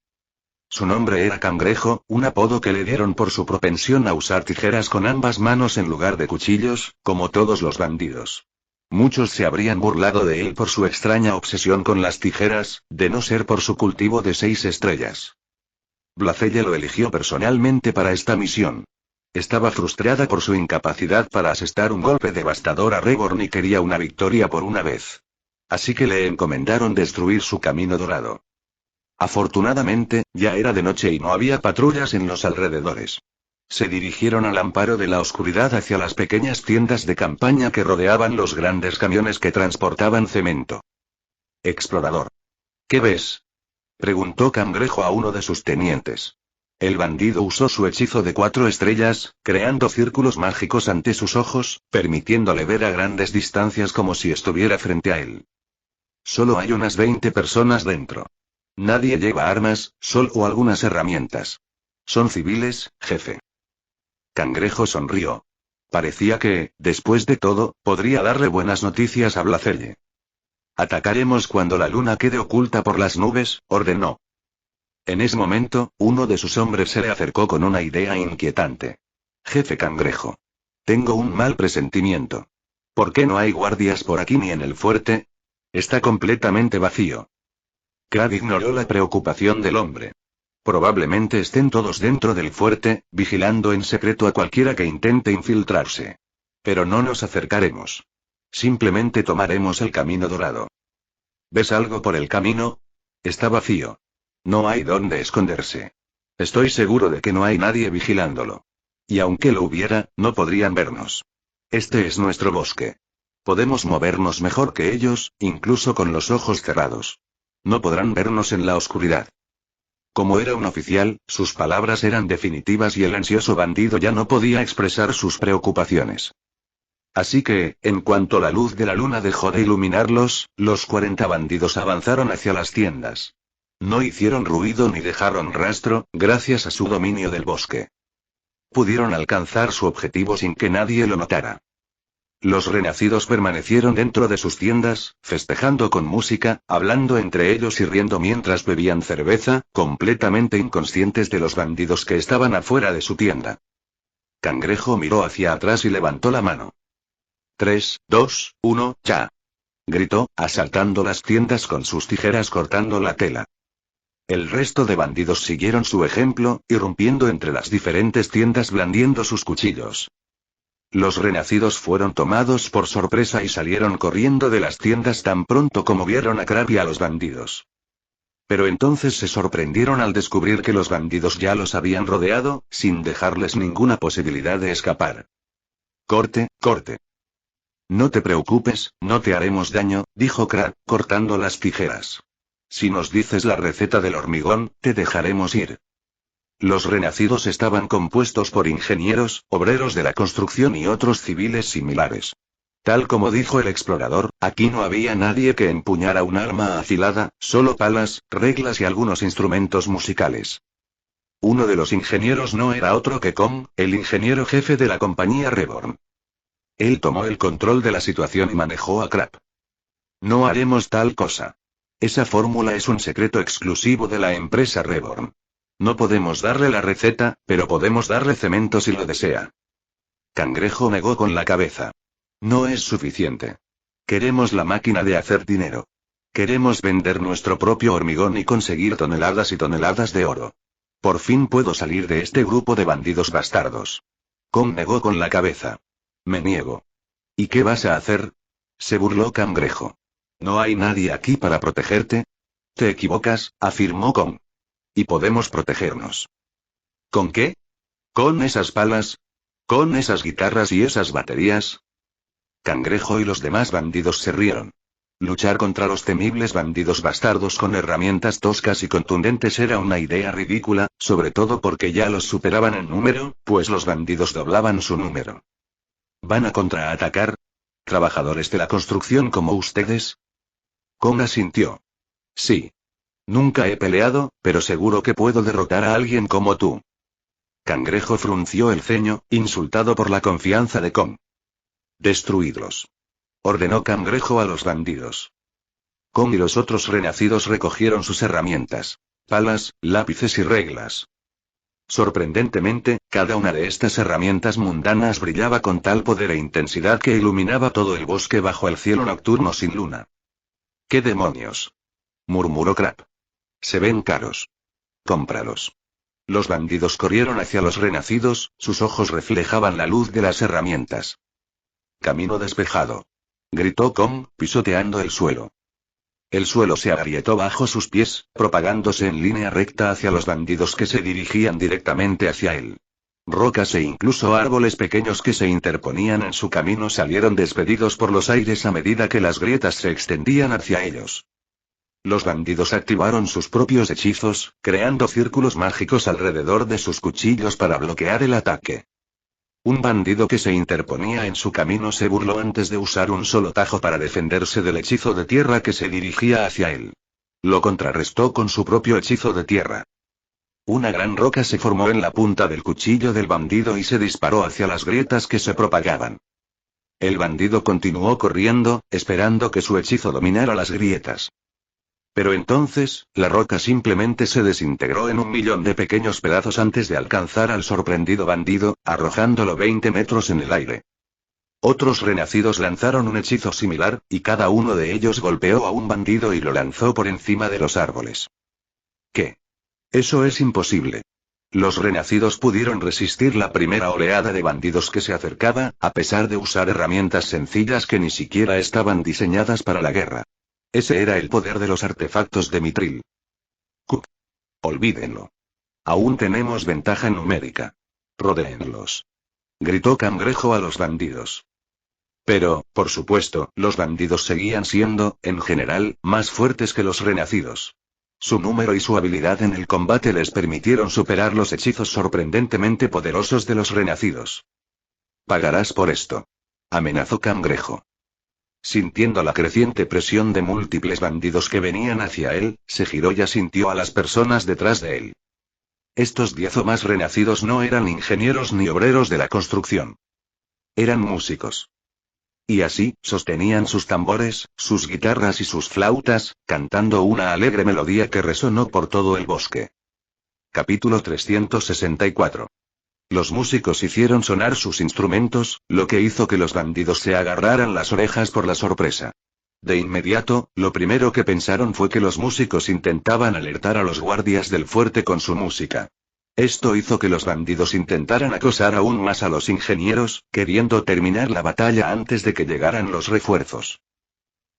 Su nombre era Cangrejo, un apodo que le dieron por su propensión a usar tijeras con ambas manos en lugar de cuchillos, como todos los bandidos. Muchos se habrían burlado de él por su extraña obsesión con las tijeras, de no ser por su cultivo de 6 estrellas. Blacelle lo eligió personalmente para esta misión. Estaba frustrada por su incapacidad para asestar un golpe devastador a Reborn y quería una victoria por una vez. Así que le encomendaron destruir su Camino Dorado. Afortunadamente, ya era de noche y no había patrullas en los alrededores. Se dirigieron al amparo de la oscuridad hacia las pequeñas tiendas de campaña que rodeaban los grandes camiones que transportaban cemento. Explorador. ¿Qué ves?, preguntó Cangrejo a uno de sus tenientes. El bandido usó su hechizo de 4 estrellas, creando círculos mágicos ante sus ojos, permitiéndole ver a grandes distancias como si estuviera frente a él. Solo hay unas 20 personas dentro. Nadie lleva armas, solo algunas herramientas. Son civiles, jefe. Cangrejo sonrió. Parecía que, después de todo, podría darle buenas noticias a Blacelle. Atacaremos cuando la luna quede oculta por las nubes, ordenó. En ese momento, uno de sus hombres se le acercó con una idea inquietante. Jefe Cangrejo. Tengo un mal presentimiento. ¿Por qué no hay guardias por aquí ni en el fuerte? Está completamente vacío. Crab ignoró la preocupación del hombre. Probablemente estén todos dentro del fuerte, vigilando en secreto a cualquiera que intente infiltrarse. Pero no nos acercaremos. Simplemente tomaremos el Camino Dorado. ¿Ves algo por el camino? Está vacío. No hay dónde esconderse. Estoy seguro de que no hay nadie vigilándolo. Y aunque lo hubiera, no podrían vernos. Este es nuestro bosque. Podemos movernos mejor que ellos, incluso con los ojos cerrados. No podrán vernos en la oscuridad. Como era un oficial, sus palabras eran definitivas y el ansioso bandido ya no podía expresar sus preocupaciones. Así que, en cuanto la luz de la luna dejó de iluminarlos, los 40 bandidos avanzaron hacia las tiendas. No hicieron ruido ni dejaron rastro, gracias a su dominio del bosque. Pudieron alcanzar su objetivo sin que nadie lo notara. Los renacidos permanecieron dentro de sus tiendas, festejando con música, hablando entre ellos y riendo mientras bebían cerveza, completamente inconscientes de los bandidos que estaban afuera de su tienda. Cangrejo miró hacia atrás y levantó la mano. 3, 2, 1, ya. Gritó, asaltando las tiendas con sus tijeras cortando la tela. El resto de bandidos siguieron su ejemplo, irrumpiendo entre las diferentes tiendas blandiendo sus cuchillos. Los renacidos fueron tomados por sorpresa y salieron corriendo de las tiendas tan pronto como vieron a Crab y a los bandidos. Pero entonces se sorprendieron al descubrir que los bandidos ya los habían rodeado, sin dejarles ninguna posibilidad de escapar. Corte, corte. No te preocupes, no te haremos daño, dijo Crab, cortando las tijeras. Si nos dices la receta del hormigón, te dejaremos ir. Los renacidos estaban compuestos por ingenieros, obreros de la construcción y otros civiles similares. Tal como dijo el explorador, aquí no había nadie que empuñara un arma afilada, solo palas, reglas y algunos instrumentos musicales. Uno de los ingenieros no era otro que Kong, el ingeniero jefe de la compañía Reborn. Él tomó el control de la situación y manejó a Crab. No haremos tal cosa. Esa fórmula es un secreto exclusivo de la empresa Reborn. No podemos darle la receta, pero podemos darle cemento si lo desea. Cangrejo negó con la cabeza. No es suficiente. Queremos la máquina de hacer dinero. Queremos vender nuestro propio hormigón y conseguir toneladas y toneladas de oro. Por fin puedo salir de este grupo de bandidos bastardos. Kong negó con la cabeza. Me niego. ¿Y qué vas a hacer? Se burló Cangrejo. ¿No hay nadie aquí para protegerte? Te equivocas, afirmó Kong. Y podemos protegernos. ¿Con qué? ¿Con esas palas? ¿Con esas guitarras y esas baterías? Cangrejo y los demás bandidos se rieron. Luchar contra los temibles bandidos bastardos con herramientas toscas y contundentes era una idea ridícula, sobre todo porque ya los superaban en número, pues los bandidos doblaban su número. ¿Van a contraatacar? ¿Trabajadores de la construcción como ustedes? Kong asintió. Sí. Nunca he peleado, pero seguro que puedo derrotar a alguien como tú. Cangrejo frunció el ceño, insultado por la confianza de Kong. Destruidlos. Ordenó Cangrejo a los bandidos. Kong y los otros renacidos recogieron sus herramientas. Palas, lápices y reglas. Sorprendentemente, cada una de estas herramientas mundanas brillaba con tal poder e intensidad que iluminaba todo el bosque bajo el cielo nocturno sin luna. ¿Qué demonios? Murmuró Crab. Se ven caros. Cómpralos. Los bandidos corrieron hacia los renacidos, sus ojos reflejaban la luz de las herramientas. Camino despejado. Gritó Kong, pisoteando el suelo. El suelo se agrietó bajo sus pies, propagándose en línea recta hacia los bandidos que se dirigían directamente hacia él. Rocas e incluso árboles pequeños que se interponían en su camino salieron despedidos por los aires a medida que las grietas se extendían hacia ellos. Los bandidos activaron sus propios hechizos, creando círculos mágicos alrededor de sus cuchillos para bloquear el ataque. Un bandido que se interponía en su camino se burló antes de usar un solo tajo para defenderse del hechizo de tierra que se dirigía hacia él. Lo contrarrestó con su propio hechizo de tierra. Una gran roca se formó en la punta del cuchillo del bandido y se disparó hacia las grietas que se propagaban. El bandido continuó corriendo, esperando que su hechizo dominara las grietas. Pero entonces, la roca simplemente se desintegró en 1.000.000 de pequeños pedazos antes de alcanzar al sorprendido bandido, arrojándolo 20 metros en el aire. Otros renacidos lanzaron un hechizo similar, y cada uno de ellos golpeó a un bandido y lo lanzó por encima de los árboles. ¿Qué? Eso es imposible. Los renacidos pudieron resistir la primera oleada de bandidos que se acercaba, a pesar de usar herramientas sencillas que ni siquiera estaban diseñadas para la guerra. Ese era el poder de los artefactos de Mithril. Olvídenlo. Aún tenemos ventaja numérica. Rodéenlos. Gritó Cangrejo a los bandidos. Pero, por supuesto, los bandidos seguían siendo, en general, más fuertes que los renacidos. Su número y su habilidad en el combate les permitieron superar los hechizos sorprendentemente poderosos de los renacidos. Pagarás por esto. Amenazó Cangrejo. Sintiendo la creciente presión de múltiples bandidos que venían hacia él, se giró y asintió a las personas detrás de él. Estos 10 o más renacidos no eran ingenieros ni obreros de la construcción. Eran músicos. Y así, sostenían sus tambores, sus guitarras y sus flautas, cantando una alegre melodía que resonó por todo el bosque. Capítulo 364. Los músicos hicieron sonar sus instrumentos, lo que hizo que los bandidos se agarraran las orejas por la sorpresa. De inmediato, lo primero que pensaron fue que los músicos intentaban alertar a los guardias del fuerte con su música. Esto hizo que los bandidos intentaran acosar aún más a los ingenieros, queriendo terminar la batalla antes de que llegaran los refuerzos.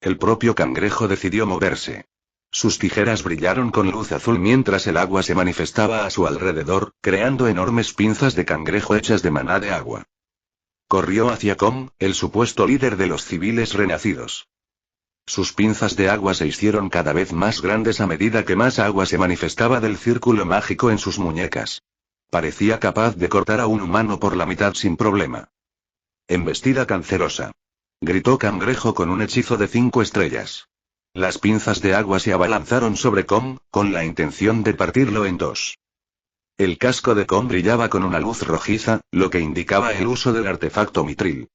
El propio cangrejo decidió moverse. Sus tijeras brillaron con luz azul mientras el agua se manifestaba a su alrededor, creando enormes pinzas de cangrejo hechas de maná de agua. Corrió hacia Kong, el supuesto líder de los civiles renacidos. Sus pinzas de agua se hicieron cada vez más grandes a medida que más agua se manifestaba del círculo mágico en sus muñecas. Parecía capaz de cortar a un humano por la mitad sin problema. Embestida cancerosa. Gritó Cangrejo con un hechizo de 5 estrellas. Las pinzas de agua se abalanzaron sobre Kong, con la intención de partirlo en dos. El casco de Kong brillaba con una luz rojiza, lo que indicaba el uso del artefacto mitril.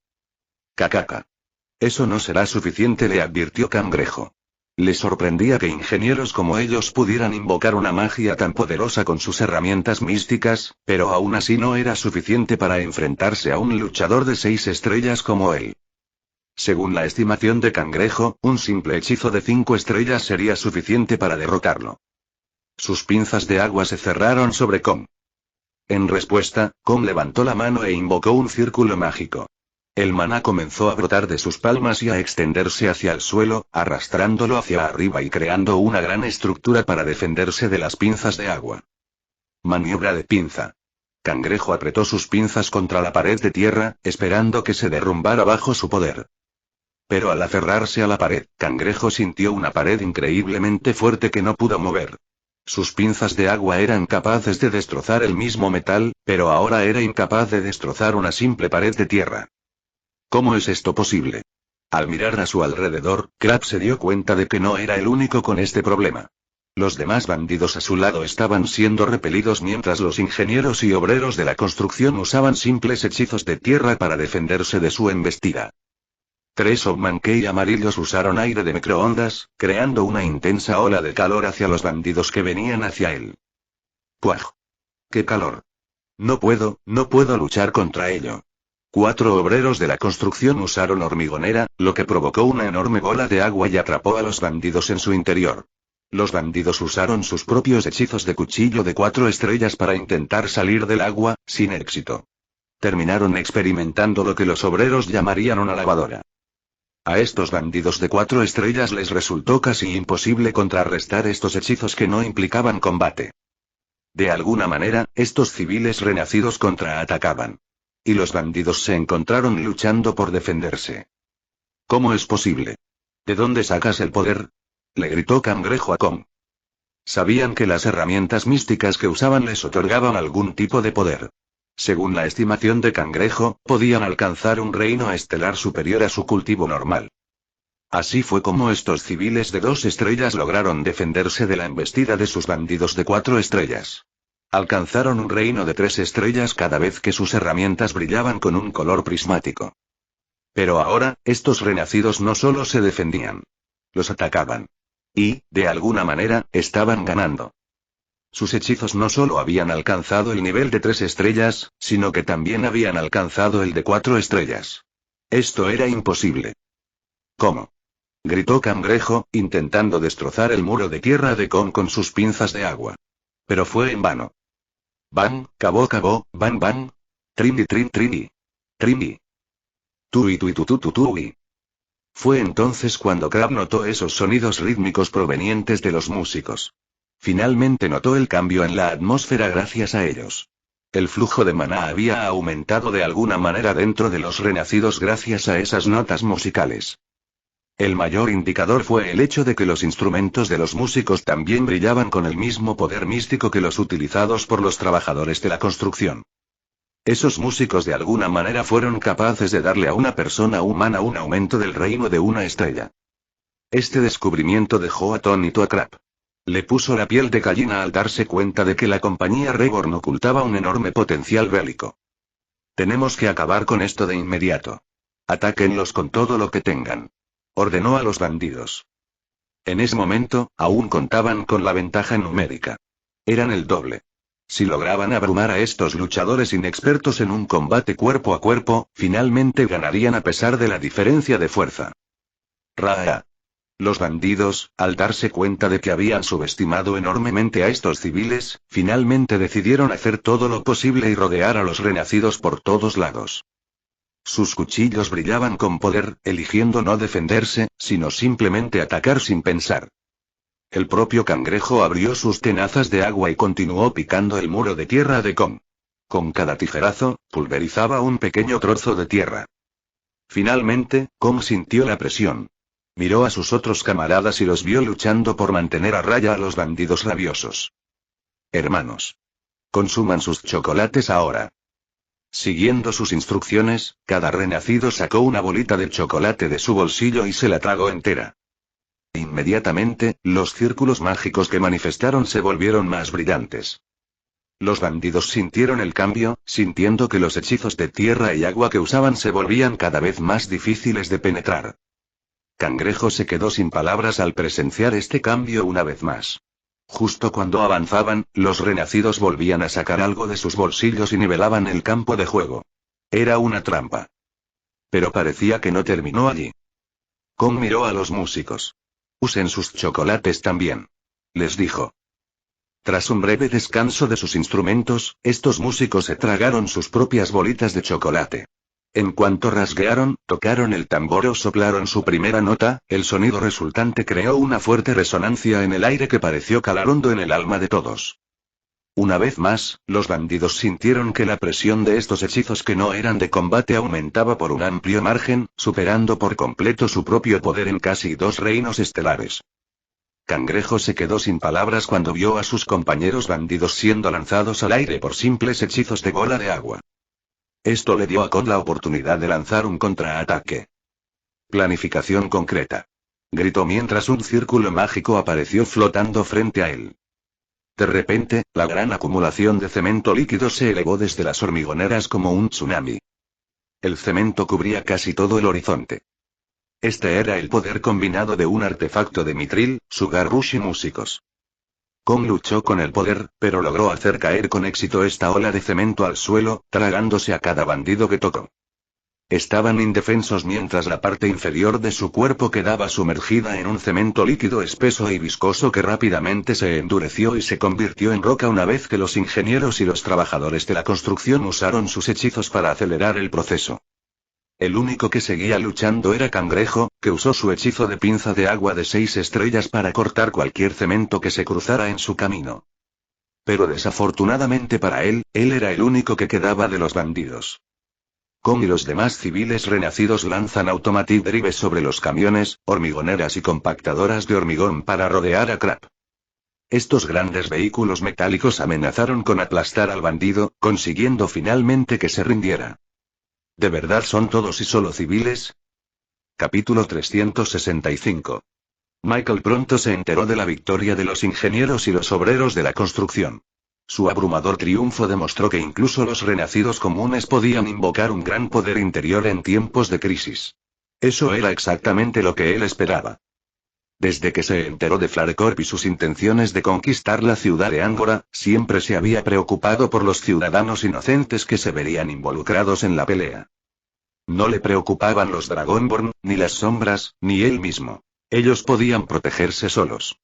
Cacaca. Eso no será suficiente, le advirtió Cangrejo. Le sorprendía que ingenieros como ellos pudieran invocar una magia tan poderosa con sus herramientas místicas, pero aún así no era suficiente para enfrentarse a un luchador de 6 estrellas como él. Según la estimación de Cangrejo, un simple hechizo de 5 estrellas sería suficiente para derrotarlo. Sus pinzas de agua se cerraron sobre Kong. En respuesta, Kong levantó la mano e invocó un círculo mágico. El maná comenzó a brotar de sus palmas y a extenderse hacia el suelo, arrastrándolo hacia arriba y creando una gran estructura para defenderse de las pinzas de agua. Maniobra de pinza. Cangrejo apretó sus pinzas contra la pared de tierra, esperando que se derrumbara bajo su poder. Pero al aferrarse a la pared, Cangrejo sintió una pared increíblemente fuerte que no pudo mover. Sus pinzas de agua eran capaces de destrozar el mismo metal, pero ahora era incapaz de destrozar una simple pared de tierra. ¿Cómo es esto posible? Al mirar a su alrededor, Crab se dio cuenta de que no era el único con este problema. Los demás bandidos a su lado estaban siendo repelidos mientras los ingenieros y obreros de la construcción usaban simples hechizos de tierra para defenderse de su embestida. 3 Obmankey amarillos usaron aire de microondas, creando una intensa ola de calor hacia los bandidos que venían hacia él. ¡Puaj! ¡Qué calor! No puedo luchar contra ello. 4 obreros de la construcción usaron hormigonera, lo que provocó una enorme bola de agua y atrapó a los bandidos en su interior. Los bandidos usaron sus propios hechizos de cuchillo de 4 estrellas para intentar salir del agua, sin éxito. Terminaron experimentando lo que los obreros llamarían una lavadora. A estos bandidos de 4 estrellas les resultó casi imposible contrarrestar estos hechizos que no implicaban combate. De alguna manera, estos civiles renacidos contraatacaban. Y los bandidos se encontraron luchando por defenderse. ¿Cómo es posible? ¿De dónde sacas el poder? Le gritó Cangrejo a Kong. Sabían que las herramientas místicas que usaban les otorgaban algún tipo de poder. Según la estimación de Cangrejo, podían alcanzar un reino estelar superior a su cultivo normal. Así fue como estos civiles de 2 estrellas lograron defenderse de la embestida de sus bandidos de 4 estrellas. Alcanzaron un reino de 3 estrellas cada vez que sus herramientas brillaban con un color prismático. Pero ahora, estos renacidos no solo se defendían. Los atacaban. Y, de alguna manera, estaban ganando. Sus hechizos no solo habían alcanzado el nivel de 3 estrellas, sino que también habían alcanzado el de 4 estrellas. Esto era imposible. ¿Cómo? Gritó Cangrejo, intentando destrozar el muro de tierra de Kong con sus pinzas de agua. Pero fue en vano. Bang, cabó, bang, bang. Trini, trin, trini. Trini. Tui, tui, tu, tu, tu, tui. Fue entonces cuando Crab notó esos sonidos rítmicos provenientes de los músicos. Finalmente notó el cambio en la atmósfera gracias a ellos. El flujo de maná había aumentado de alguna manera dentro de los renacidos gracias a esas notas musicales. El mayor indicador fue el hecho de que los instrumentos de los músicos también brillaban con el mismo poder místico que los utilizados por los trabajadores de la construcción. Esos músicos de alguna manera fueron capaces de darle a una persona humana un aumento del reino de 1 estrella. Este descubrimiento dejó atónito a Crab. Le puso la piel de gallina al darse cuenta de que la compañía Reborn ocultaba un enorme potencial bélico. Tenemos que acabar con esto de inmediato. Atáquenlos con todo lo que tengan. Ordenó a los bandidos. En ese momento, aún contaban con la ventaja numérica. Eran el doble. Si lograban abrumar a estos luchadores inexpertos en un combate cuerpo a cuerpo, finalmente ganarían a pesar de la diferencia de fuerza. Raa. Los bandidos, al darse cuenta de que habían subestimado enormemente a estos civiles, finalmente decidieron hacer todo lo posible y rodear a los renacidos por todos lados. Sus cuchillos brillaban con poder, eligiendo no defenderse, sino simplemente atacar sin pensar. El propio cangrejo abrió sus tenazas de agua y continuó picando el muro de tierra de Kong. Con cada tijerazo, pulverizaba un pequeño trozo de tierra. Finalmente, Kong sintió la presión. Miró a sus otros camaradas y los vio luchando por mantener a raya a los bandidos rabiosos. Hermanos. Consuman sus chocolates ahora. Siguiendo sus instrucciones, cada renacido sacó una bolita de chocolate de su bolsillo y se la tragó entera. Inmediatamente, los círculos mágicos que manifestaron se volvieron más brillantes. Los bandidos sintieron el cambio, sintiendo que los hechizos de tierra y agua que usaban se volvían cada vez más difíciles de penetrar. Cangrejo se quedó sin palabras al presenciar este cambio una vez más. Justo cuando avanzaban, los renacidos volvían a sacar algo de sus bolsillos y nivelaban el campo de juego. Era una trampa. Pero parecía que no terminó allí. Kong miró a los músicos. Usen sus chocolates también. Les dijo. Tras un breve descanso de sus instrumentos, estos músicos se tragaron sus propias bolitas de chocolate. En cuanto rasguearon, tocaron el tambor o soplaron su primera nota, el sonido resultante creó una fuerte resonancia en el aire que pareció calar hondo en el alma de todos. Una vez más, los bandidos sintieron que la presión de estos hechizos que no eran de combate aumentaba por un amplio margen, superando por completo su propio poder en casi 2 reinos estelares. Cangrejo se quedó sin palabras cuando vio a sus compañeros bandidos siendo lanzados al aire por simples hechizos de bola de agua. Esto le dio a Kong la oportunidad de lanzar un contraataque. Planificación concreta. Gritó mientras un círculo mágico apareció flotando frente a él. De repente, la gran acumulación de cemento líquido se elevó desde las hormigoneras como un tsunami. El cemento cubría casi todo el horizonte. Este era el poder combinado de un artefacto de Mithril, Sugar Rush y músicos. Kong luchó con el poder, pero logró hacer caer con éxito esta ola de cemento al suelo, tragándose a cada bandido que tocó. Estaban indefensos mientras la parte inferior de su cuerpo quedaba sumergida en un cemento líquido espeso y viscoso que rápidamente se endureció y se convirtió en roca una vez que los ingenieros y los trabajadores de la construcción usaron sus hechizos para acelerar el proceso. El único que seguía luchando era Cangrejo, que usó su hechizo de pinza de agua de 6 estrellas para cortar cualquier cemento que se cruzara en su camino. Pero desafortunadamente para él era el único que quedaba de los bandidos. Kong y los demás civiles renacidos lanzan Automatic Drive sobre los camiones, hormigoneras y compactadoras de hormigón para rodear a Crab. Estos grandes vehículos metálicos amenazaron con aplastar al bandido, consiguiendo finalmente que se rindiera. ¿De verdad son todos y solo civiles? Capítulo 365. Michael pronto se enteró de la victoria de los ingenieros y los obreros de la construcción. Su abrumador triunfo demostró que incluso los renacidos comunes podían invocar un gran poder interior en tiempos de crisis. Eso era exactamente lo que él esperaba. Desde que se enteró de Flarecorp y sus intenciones de conquistar la ciudad de Angora, siempre se había preocupado por los ciudadanos inocentes que se verían involucrados en la pelea. No le preocupaban los Dragonborn, ni las sombras, ni él mismo. Ellos podían protegerse solos.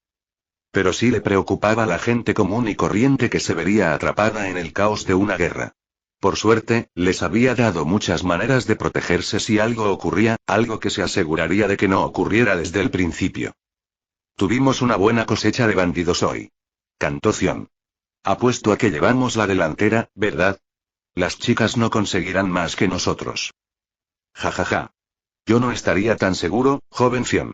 Pero sí le preocupaba la gente común y corriente que se vería atrapada en el caos de una guerra. Por suerte, les había dado muchas maneras de protegerse si algo ocurría, algo que se aseguraría de que no ocurriera desde el principio. Tuvimos una buena cosecha de bandidos hoy. Cantó Zion. Apuesto a que llevamos la delantera, ¿verdad? Las chicas no conseguirán más que nosotros. Ja ja ja. Yo no estaría tan seguro, joven Zion.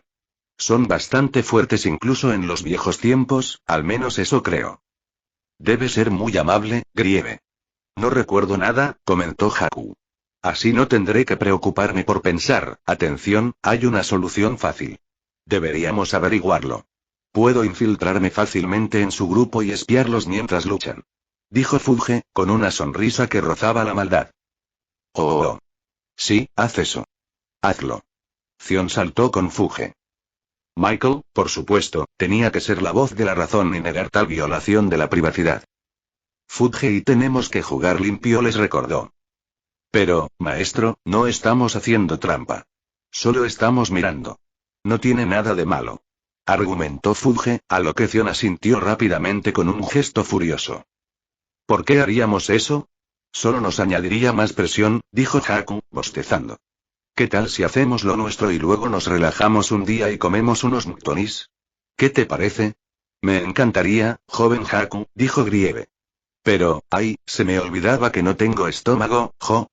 Son bastante fuertes incluso en los viejos tiempos, al menos eso creo. Debe ser muy amable, Grieve. No recuerdo nada, comentó Haku. Así no tendré que preocuparme por pensar, atención, hay una solución fácil. Deberíamos averiguarlo. Puedo infiltrarme fácilmente en su grupo y espiarlos mientras luchan. Dijo Fuge, con una sonrisa que rozaba la maldad. Oh. Sí, haz eso. Hazlo. Zion saltó con Fuge. Michael, por supuesto, tenía que ser la voz de la razón y negar tal violación de la privacidad. Fuge y tenemos que jugar limpio, les recordó. Pero, maestro, no estamos haciendo trampa. Solo estamos mirando. No tiene nada de malo, argumentó Fudge, a lo que Zion asintió rápidamente con un gesto furioso. ¿Por qué haríamos eso? Solo nos añadiría más presión, dijo Haku, bostezando. ¿Qué tal si hacemos lo nuestro y luego nos relajamos un día y comemos unos muktonis? ¿Qué te parece? Me encantaría, joven Haku, dijo Grieve. Pero, ay, se me olvidaba que no tengo estómago, jo.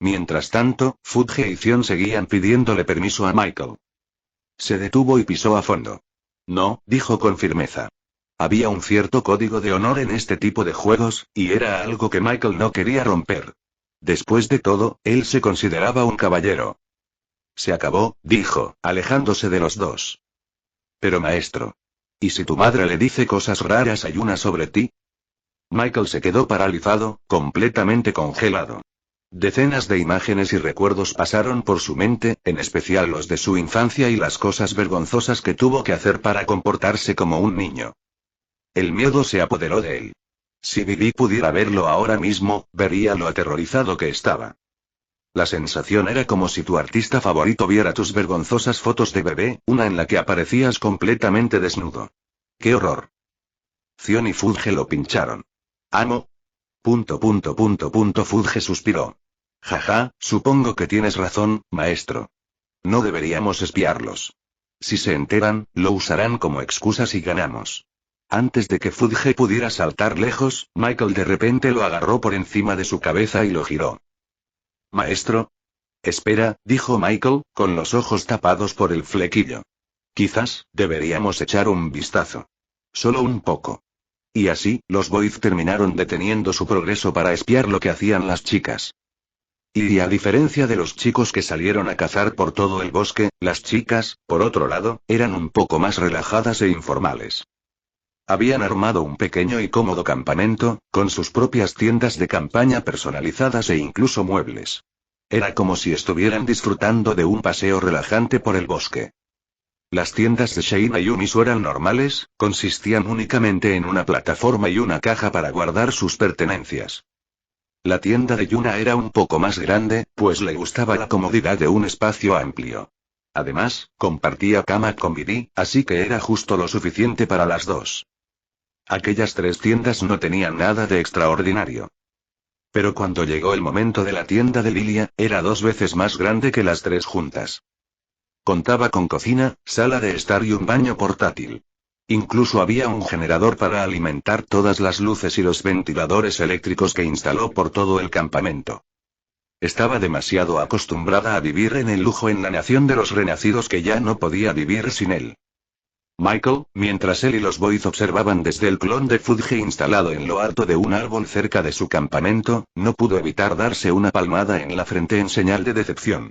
Mientras tanto, Fudge y Zion seguían pidiéndole permiso a Michael. Se detuvo y pisó a fondo. No, dijo con firmeza. Había un cierto código de honor en este tipo de juegos, y era algo que Michael no quería romper. Después de todo, él se consideraba un caballero. Se acabó, dijo, alejándose de los dos. Pero maestro. ¿Y si tu madre le dice cosas raras a Yuna sobre ti? Michael se quedó paralizado, completamente congelado. Decenas de imágenes y recuerdos pasaron por su mente, en especial los de su infancia y las cosas vergonzosas que tuvo que hacer para comportarse como un niño. El miedo se apoderó de él. Si Vivi pudiera verlo ahora mismo, vería lo aterrorizado que estaba. La sensación era como si tu artista favorito viera tus vergonzosas fotos de bebé, una en la que aparecías completamente desnudo. ¡Qué horror! Zion y Fudge lo pincharon. Amo. Fudge suspiró. Jaja, supongo que tienes razón, maestro. No deberíamos espiarlos. Si se enteran, lo usarán como excusa si ganamos. Antes de que Fudge pudiera saltar lejos, Michael de repente lo agarró por encima de su cabeza y lo giró. Maestro. Espera, dijo Michael, con los ojos tapados por el flequillo. Quizás, deberíamos echar un vistazo. Solo un poco. Y así, los Boyd terminaron deteniendo su progreso para espiar lo que hacían las chicas. Y a diferencia de los chicos que salieron a cazar por todo el bosque, las chicas, por otro lado, eran un poco más relajadas e informales. Habían armado un pequeño y cómodo campamento, con sus propias tiendas de campaña personalizadas e incluso muebles. Era como si estuvieran disfrutando de un paseo relajante por el bosque. Las tiendas de Sheina y Unisu eran normales, consistían únicamente en una plataforma y una caja para guardar sus pertenencias. La tienda de Yuna era un poco más grande, pues le gustaba la comodidad de un espacio amplio. Además, compartía cama con Vivi, así que era justo lo suficiente para las dos. Aquellas tres tiendas no tenían nada de extraordinario. Pero cuando llegó el momento de la tienda de Lilia, era 2 veces más grande que las tres juntas. Contaba con cocina, sala de estar y un baño portátil. Incluso había un generador para alimentar todas las luces y los ventiladores eléctricos que instaló por todo el campamento. Estaba demasiado acostumbrada a vivir en el lujo en la nación de los renacidos que ya no podía vivir sin él. Michael, mientras él y los Boyd observaban desde el clon de Fudge instalado en lo alto de un árbol cerca de su campamento, no pudo evitar darse una palmada en la frente en señal de decepción.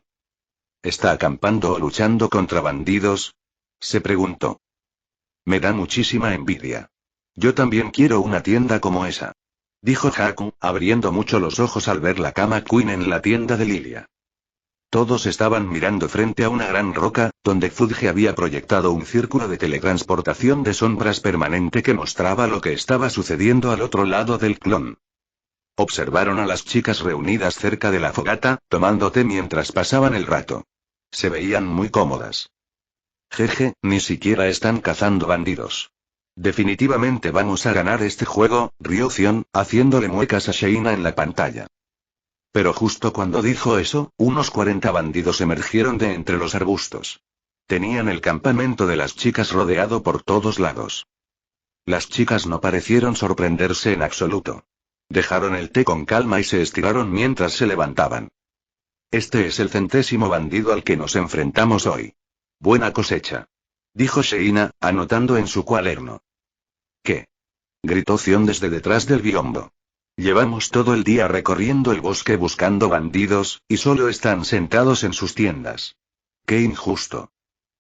¿Está acampando o luchando contra bandidos? Se preguntó. Me da muchísima envidia. Yo también quiero una tienda como esa. Dijo Haku, abriendo mucho los ojos al ver la cama queen en la tienda de Lilia. Todos estaban mirando frente a una gran roca, donde Fudge había proyectado un círculo de teletransportación de sombras permanente que mostraba lo que estaba sucediendo al otro lado del clon. Observaron a las chicas reunidas cerca de la fogata, tomando té mientras pasaban el rato. Se veían muy cómodas. Jeje, ni siquiera están cazando bandidos. Definitivamente vamos a ganar este juego, rió Zion, haciéndole muecas a Sheina en la pantalla. Pero justo cuando dijo eso, unos 40 bandidos emergieron de entre los arbustos. Tenían el campamento de las chicas rodeado por todos lados. Las chicas no parecieron sorprenderse en absoluto. Dejaron el té con calma y se estiraron mientras se levantaban. Este es el 100º bandido al que nos enfrentamos hoy. Buena cosecha. Dijo Sheina, anotando en su cuaderno. ¿Qué? Gritó Zion desde detrás del biombo. Llevamos todo el día recorriendo el bosque buscando bandidos, y solo están sentados en sus tiendas. ¡Qué injusto!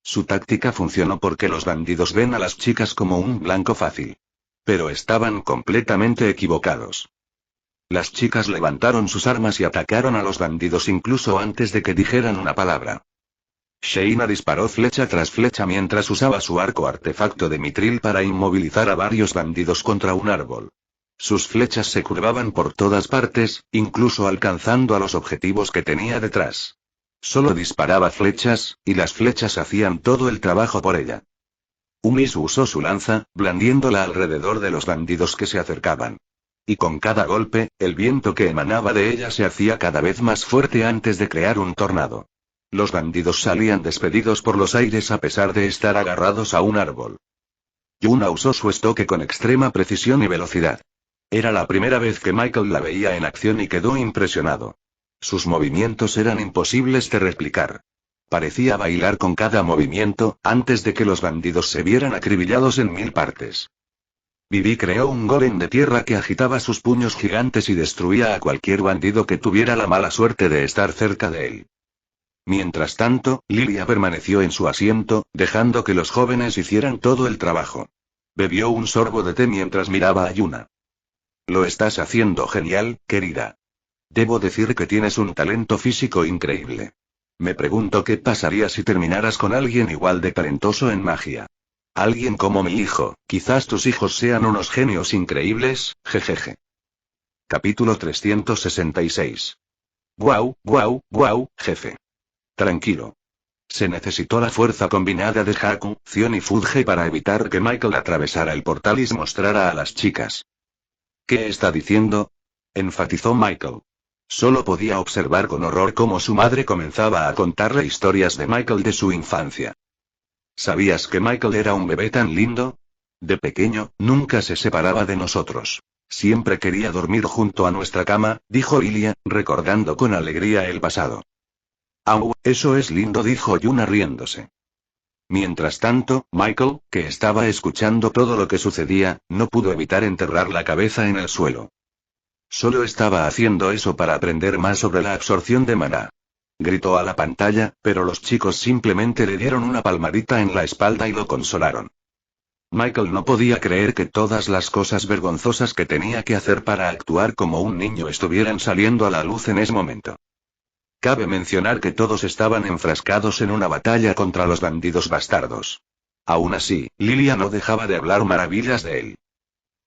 Su táctica funcionó porque los bandidos ven a las chicas como un blanco fácil. Pero estaban completamente equivocados. Las chicas levantaron sus armas y atacaron a los bandidos incluso antes de que dijeran una palabra. Sheina disparó flecha tras flecha mientras usaba su arco artefacto de mitril para inmovilizar a varios bandidos contra un árbol. Sus flechas se curvaban por todas partes, incluso alcanzando a los objetivos que tenía detrás. Solo disparaba flechas, y las flechas hacían todo el trabajo por ella. Umisu usó su lanza, blandiéndola alrededor de los bandidos que se acercaban. Y con cada golpe, el viento que emanaba de ella se hacía cada vez más fuerte antes de crear un tornado. Los bandidos salían despedidos por los aires a pesar de estar agarrados a un árbol. Yuna usó su estoque con extrema precisión y velocidad. Era la primera vez que Michael la veía en acción y quedó impresionado. Sus movimientos eran imposibles de replicar. Parecía bailar con cada movimiento, antes de que los bandidos se vieran acribillados en 1000 partes. Vivi creó un golem de tierra que agitaba sus puños gigantes y destruía a cualquier bandido que tuviera la mala suerte de estar cerca de él. Mientras tanto, Lilia permaneció en su asiento, dejando que los jóvenes hicieran todo el trabajo. Bebió un sorbo de té mientras miraba a Yuna. Lo estás haciendo genial, querida. Debo decir que tienes un talento físico increíble. Me pregunto qué pasaría si terminaras con alguien igual de talentoso en magia. Alguien como mi hijo, quizás tus hijos sean unos genios increíbles, jejeje. Capítulo 366. Guau, guau, guau, jefe. Tranquilo. Se necesitó la fuerza combinada de Haku, Zion y Fudge para evitar que Michael atravesara el portal y se mostrara a las chicas. ¿Qué está diciendo? Enfatizó Michael. Solo podía observar con horror cómo su madre comenzaba a contarle historias de Michael de su infancia. ¿Sabías que Michael era un bebé tan lindo? De pequeño, nunca se separaba de nosotros. Siempre quería dormir junto a nuestra cama, dijo Lilia, recordando con alegría el pasado. Au, eso es lindo, dijo Yuna riéndose. Mientras tanto, Michael, que estaba escuchando todo lo que sucedía, no pudo evitar enterrar la cabeza en el suelo. Solo estaba haciendo eso para aprender más sobre la absorción de maná. Gritó a la pantalla, pero los chicos simplemente le dieron una palmadita en la espalda y lo consolaron. Michael no podía creer que todas las cosas vergonzosas que tenía que hacer para actuar como un niño estuvieran saliendo a la luz en ese momento. Cabe mencionar que todos estaban enfrascados en una batalla contra los bandidos bastardos. Aún así, Lilia no dejaba de hablar maravillas de él.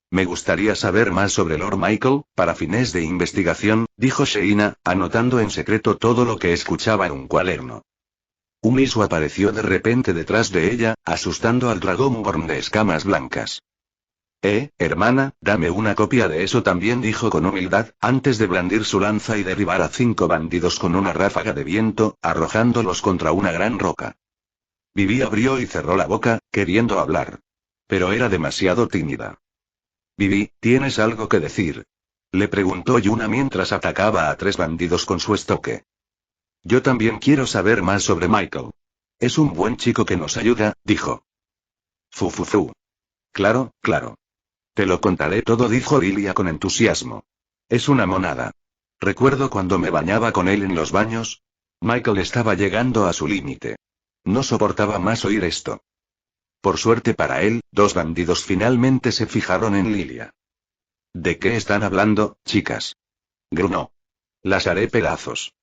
Me gustaría saber más sobre Lord Michael, para fines de investigación, dijo Sheina, anotando en secreto todo lo que escuchaba en un cuaderno. Umisu apareció de repente detrás de ella, asustando al Dragonborn de escamas blancas. Hermana, dame una copia de eso también, dijo con humildad, antes de blandir su lanza y derribar a 5 bandidos con una ráfaga de viento, arrojándolos contra una gran roca. Vivi abrió y cerró la boca, queriendo hablar. Pero era demasiado tímida. Vivi, ¿tienes algo que decir? Le preguntó Yuna mientras atacaba a 3 bandidos con su estoque. Yo también quiero saber más sobre Michael. Es un buen chico que nos ayuda, dijo. Fu. Claro, claro. Te lo contaré todo, dijo Lilia con entusiasmo. Es una monada. Recuerdo cuando me bañaba con él en los baños. Michael estaba llegando a su límite. No soportaba más oír esto. Por suerte para él, 2 bandidos finalmente se fijaron en Lilia. ¿De qué están hablando, chicas? Gruñó. Las haré pedazos.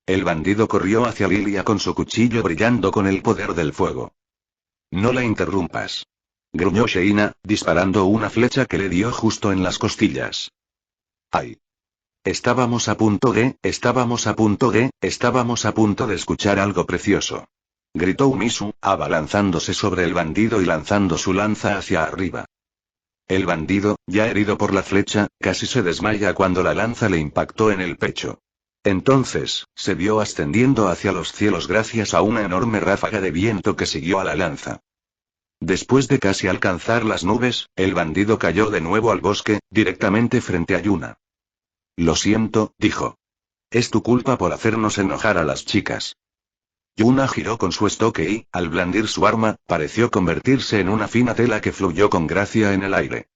El bandido corrió hacia Lilia con su cuchillo brillando con el poder del fuego. No la interrumpas. Gruñó Sheina, disparando una flecha que le dio justo en las costillas. ¡Ay! Estábamos a punto de escuchar algo precioso. Gritó Umisu, abalanzándose sobre el bandido y lanzando su lanza hacia arriba. El bandido, ya herido por la flecha, casi se desmaya cuando la lanza le impactó en el pecho. Entonces, se vio ascendiendo hacia los cielos gracias a una enorme ráfaga de viento que siguió a la lanza. Después de casi alcanzar las nubes, el bandido cayó de nuevo al bosque, directamente frente a Yuna. Lo siento, dijo. Es tu culpa por hacernos enojar a las chicas. Yuna giró con su estoque y, al blandir su arma, pareció convertirse en una fina tela que fluyó con gracia en el aire.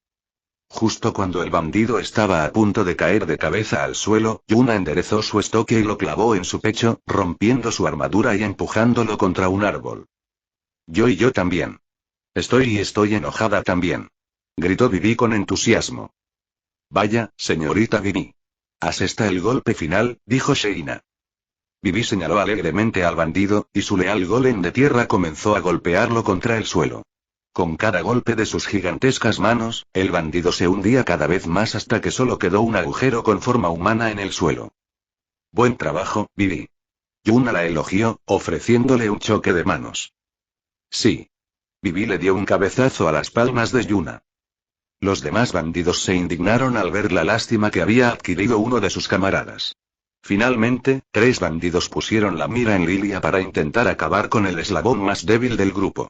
Justo cuando el bandido estaba a punto de caer de cabeza al suelo, Yuna enderezó su estoque y lo clavó en su pecho, rompiendo su armadura y empujándolo contra un árbol. Yo también. Estoy enojada también. Gritó Vivi con entusiasmo. Vaya, señorita Vivi. Asesta el golpe final, dijo Sheina. Vivi señaló alegremente al bandido, y su leal golem de tierra comenzó a golpearlo contra el suelo. Con cada golpe de sus gigantescas manos, el bandido se hundía cada vez más hasta que solo quedó un agujero con forma humana en el suelo. Buen trabajo, Vivi. Yuna la elogió, ofreciéndole un choque de manos. Sí. Vivi le dio un cabezazo a las palmas de Yuna. Los demás bandidos se indignaron al ver la lástima que había adquirido uno de sus camaradas. Finalmente, 3 bandidos pusieron la mira en Lilia para intentar acabar con el eslabón más débil del grupo.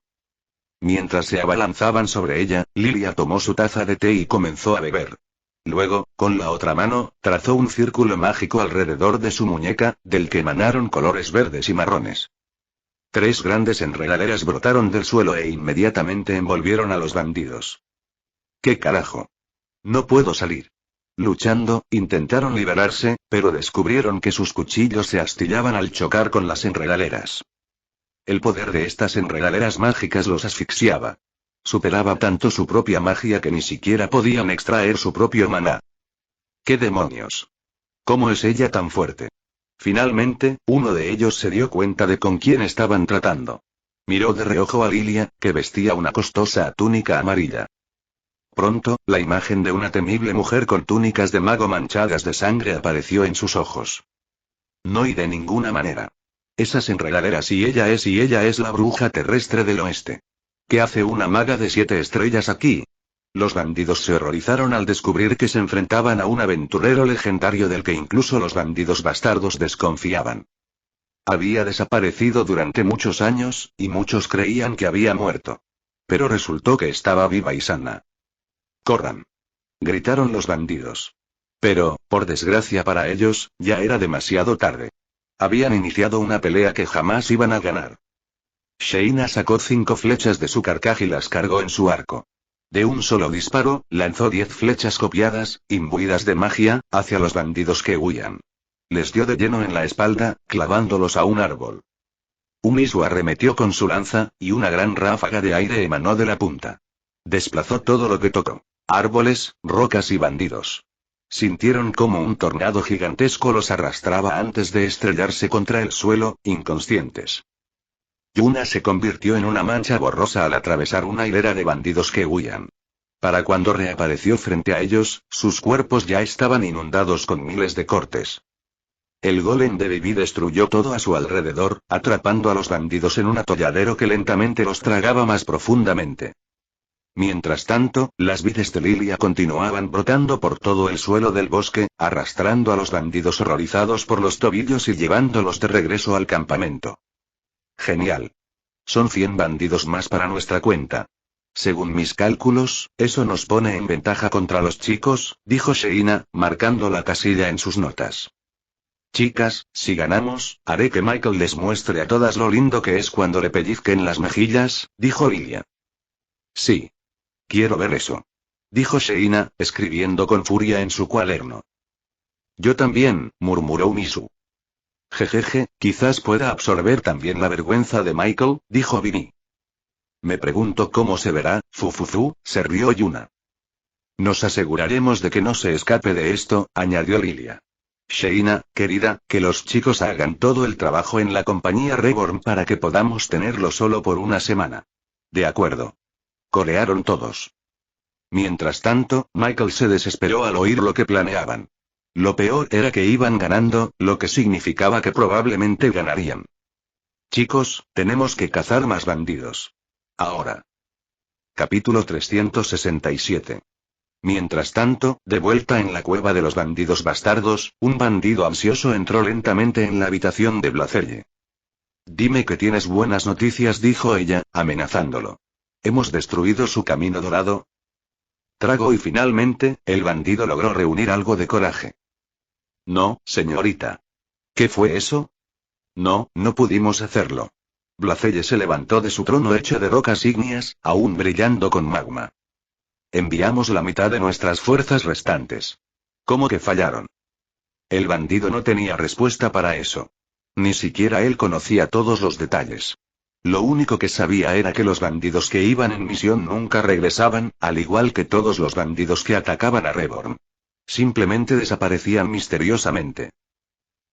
Mientras se abalanzaban sobre ella, Lilia tomó su taza de té y comenzó a beber. Luego, con la otra mano, trazó un círculo mágico alrededor de su muñeca, del que emanaron colores verdes y marrones. 3 grandes enredaderas brotaron del suelo e inmediatamente envolvieron a los bandidos. ¿Qué carajo? No puedo salir. Luchando, intentaron liberarse, pero descubrieron que sus cuchillos se astillaban al chocar con las enredaderas. El poder de estas enredaderas mágicas los asfixiaba. Superaba tanto su propia magia que ni siquiera podían extraer su propio maná. ¿Qué demonios? ¿Cómo es ella tan fuerte? Finalmente, uno de ellos se dio cuenta de con quién estaban tratando. Miró de reojo a Lilia, que vestía una costosa túnica amarilla. Pronto, la imagen de una temible mujer con túnicas de mago manchadas de sangre apareció en sus ojos. No y de ninguna manera. Esas enredaderas y ella es la bruja terrestre del oeste. ¿Qué hace una maga de 7 estrellas aquí? Los bandidos se horrorizaron al descubrir que se enfrentaban a un aventurero legendario del que incluso los bandidos bastardos desconfiaban. Había desaparecido durante muchos años, y muchos creían que había muerto. Pero resultó que estaba viva y sana. ¡Corran!, gritaron los bandidos. Pero, por desgracia para ellos, ya era demasiado tarde. Habían iniciado una pelea que jamás iban a ganar. Sheina sacó 5 flechas de su carcaj y las cargó en su arco. De un solo disparo, lanzó 10 flechas copiadas, imbuidas de magia, hacia los bandidos que huían. Les dio de lleno en la espalda, clavándolos a un árbol. Umisu arremetió con su lanza, y una gran ráfaga de aire emanó de la punta. Desplazó todo lo que tocó: árboles, rocas y bandidos. Sintieron como un tornado gigantesco los arrastraba antes de estrellarse contra el suelo, inconscientes. Yuna se convirtió en una mancha borrosa al atravesar una hilera de bandidos que huían. Para cuando reapareció frente a ellos, sus cuerpos ya estaban inundados con miles de cortes. El golem de Vivi destruyó todo a su alrededor, atrapando a los bandidos en un atolladero que lentamente los tragaba más profundamente. Mientras tanto, las vides de Lilia continuaban brotando por todo el suelo del bosque, arrastrando a los bandidos horrorizados por los tobillos y llevándolos de regreso al campamento. Genial. Son 100 bandidos más para nuestra cuenta. Según mis cálculos, eso nos pone en ventaja contra los chicos, dijo Sheina, marcando la casilla en sus notas. Chicas, si ganamos, haré que Michael les muestre a todas lo lindo que es cuando le pellizquen las mejillas, dijo Lilia. Sí. Quiero ver eso. Dijo Sheina, escribiendo con furia en su cuaderno. Yo también, murmuró Umisu. Jejeje, quizás pueda absorber también la vergüenza de Michael, dijo Vinny. Me pregunto cómo se verá, fufufu, se rió Yuna. Nos aseguraremos de que no se escape de esto, añadió Lilia. Sheina, querida, que los chicos hagan todo el trabajo en la compañía Reborn para que podamos tenerlo solo por una semana. De acuerdo. Corearon todos. Mientras tanto, Michael se desesperó al oír lo que planeaban. Lo peor era que iban ganando, lo que significaba que probablemente ganarían. Chicos, tenemos que cazar más bandidos. Ahora. Capítulo 367. Mientras tanto, de vuelta en la cueva de los bandidos bastardos, un bandido ansioso entró lentamente en la habitación de Blacelle. Dime que tienes buenas noticias, dijo ella, amenazándolo. ¿Hemos destruido su camino dorado? Trago y finalmente, el bandido logró reunir algo de coraje. No, señorita. ¿Qué fue eso? No, no pudimos hacerlo. Blacelle se levantó de su trono hecho de rocas ígneas, aún brillando con magma. Enviamos la mitad de nuestras fuerzas restantes. ¿Cómo que fallaron? El bandido no tenía respuesta para eso. Ni siquiera él conocía todos los detalles. Lo único que sabía era que los bandidos que iban en misión nunca regresaban, al igual que todos los bandidos que atacaban a Reborn. Simplemente desaparecían misteriosamente.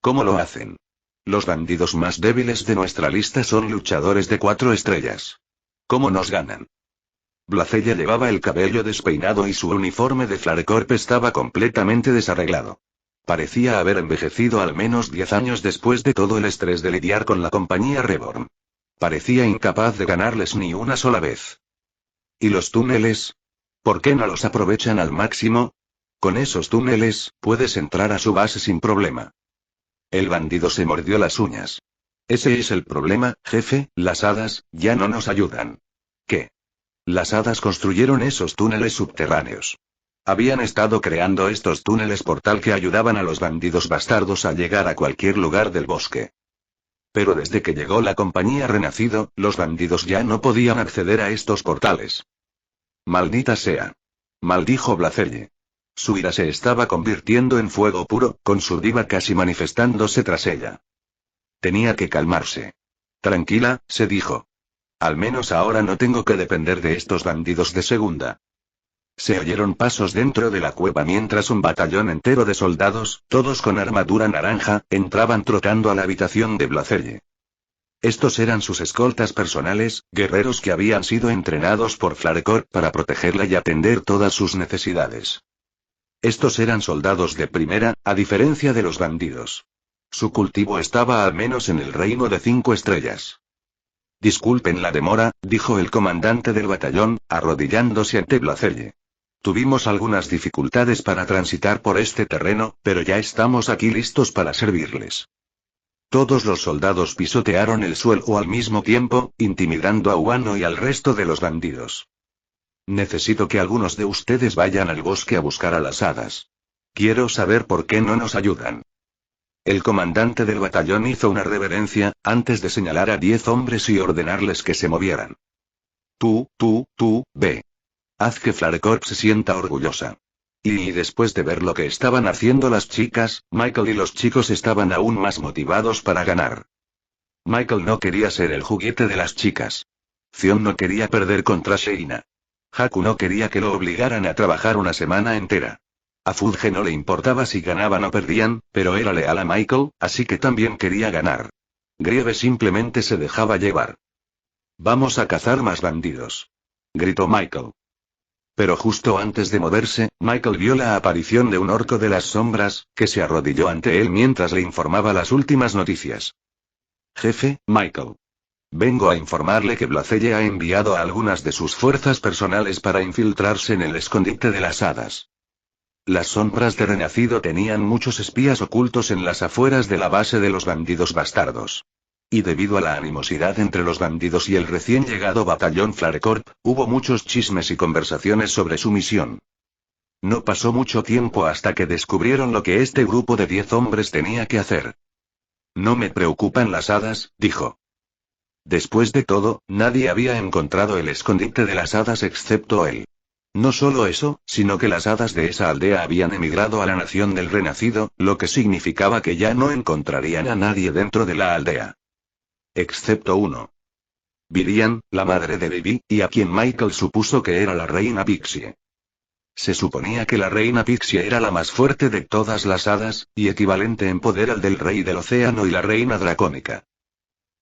¿Cómo lo hacen? Los bandidos más débiles de nuestra lista son luchadores de 4 estrellas. ¿Cómo nos ganan? Blacelle llevaba el cabello despeinado y su uniforme de Flarecorp estaba completamente desarreglado. Parecía haber envejecido al menos 10 años después de todo el estrés de lidiar con la compañía Reborn. Parecía incapaz de ganarles ni una sola vez. ¿Y los túneles? ¿Por qué no los aprovechan al máximo? Con esos túneles, puedes entrar a su base sin problema. El bandido se mordió las uñas. Ese es el problema, jefe, las hadas, ya no nos ayudan. ¿Qué? Las hadas construyeron esos túneles subterráneos. Habían estado creando estos túneles por tal que ayudaban a los bandidos bastardos a llegar a cualquier lugar del bosque. Pero desde que llegó la compañía Renacido, los bandidos ya no podían acceder a estos portales. Maldita sea. Maldijo Blacelle. Su ira se estaba convirtiendo en fuego puro, con su diva casi manifestándose tras ella. Tenía que calmarse. Tranquila, se dijo. Al menos ahora no tengo que depender de estos bandidos de segunda. Se oyeron pasos dentro de la cueva mientras un batallón entero de soldados, todos con armadura naranja, entraban trotando a la habitación de Blacelle. Estos eran sus escoltas personales, guerreros que habían sido entrenados por Flarecorp para protegerla y atender todas sus necesidades. Estos eran soldados de primera, a diferencia de los bandidos. Su cultivo estaba al menos en el reino de 5 estrellas. Disculpen la demora, dijo el comandante del batallón, arrodillándose ante Blacelle. Tuvimos algunas dificultades para transitar por este terreno, pero ya estamos aquí listos para servirles. Todos los soldados pisotearon el suelo al mismo tiempo, intimidando a Wano y al resto de los bandidos. Necesito que algunos de ustedes vayan al bosque a buscar a las hadas. Quiero saber por qué no nos ayudan. El comandante del batallón hizo una reverencia, antes de señalar a 10 hombres y ordenarles que se movieran. Tú, ve. Haz que Flarecorp se sienta orgullosa. Y después de ver lo que estaban haciendo las chicas, Michael y los chicos estaban aún más motivados para ganar. Michael no quería ser el juguete de las chicas. Zion no quería perder contra Sheina. Haku no quería que lo obligaran a trabajar una semana entera. A Fudge no le importaba si ganaban o perdían, pero era leal a Michael, así que también quería ganar. Grieve simplemente se dejaba llevar. Vamos a cazar más bandidos. Gritó Michael. Pero justo antes de moverse, Michael vio la aparición de un orco de las sombras, que se arrodilló ante él mientras le informaba las últimas noticias. Jefe, Michael. Vengo a informarle que Blacelle ha enviado a algunas de sus fuerzas personales para infiltrarse en el escondite de las hadas. Las sombras de Renacido tenían muchos espías ocultos en las afueras de la base de los bandidos bastardos. Y debido a la animosidad entre los bandidos y el recién llegado batallón Flarecorp, hubo muchos chismes y conversaciones sobre su misión. No pasó mucho tiempo hasta que descubrieron lo que este grupo de 10 hombres tenía que hacer. No me preocupan las hadas, dijo. Después de todo, nadie había encontrado el escondite de las hadas excepto él. No solo eso, sino que las hadas de esa aldea habían emigrado a la nación del Renacido, lo que significaba que ya no encontrarían a nadie dentro de la aldea. Excepto uno. Virian, la madre de Vivi, y a quien Michael supuso que era la reina Pixie. Se suponía que la reina Pixie era la más fuerte de todas las hadas, y equivalente en poder al del rey del océano y la reina dracónica.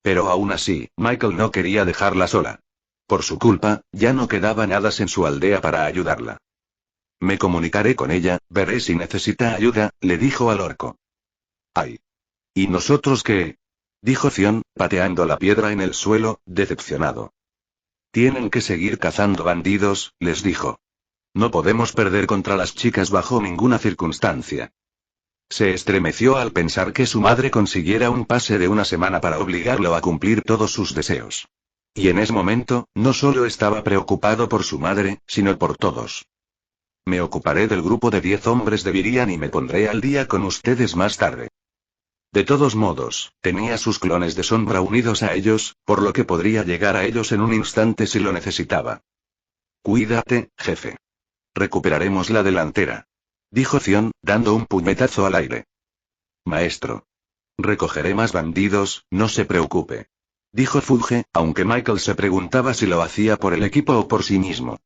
Pero aún así, Michael no quería dejarla sola. Por su culpa, ya no quedaban hadas en su aldea para ayudarla. Me comunicaré con ella, veré si necesita ayuda, le dijo al orco. ¡Ay! ¿Y nosotros qué? Dijo Zion, pateando la piedra en el suelo, decepcionado. Tienen que seguir cazando bandidos, les dijo. No podemos perder contra las chicas bajo ninguna circunstancia. Se estremeció al pensar que su madre consiguiera un pase de una semana para obligarlo a cumplir todos sus deseos. Y en ese momento, no solo estaba preocupado por su madre, sino por todos. Me ocuparé del grupo de 10 hombres de Virian y me pondré al día con ustedes más tarde. De todos modos, tenía sus clones de sombra unidos a ellos, por lo que podría llegar a ellos en un instante si lo necesitaba. Cuídate, jefe. Recuperaremos la delantera. Dijo Zion, dando un puñetazo al aire. Maestro. Recogeré más bandidos, no se preocupe. Dijo Fudge, aunque Michael se preguntaba si lo hacía por el equipo o por sí mismo.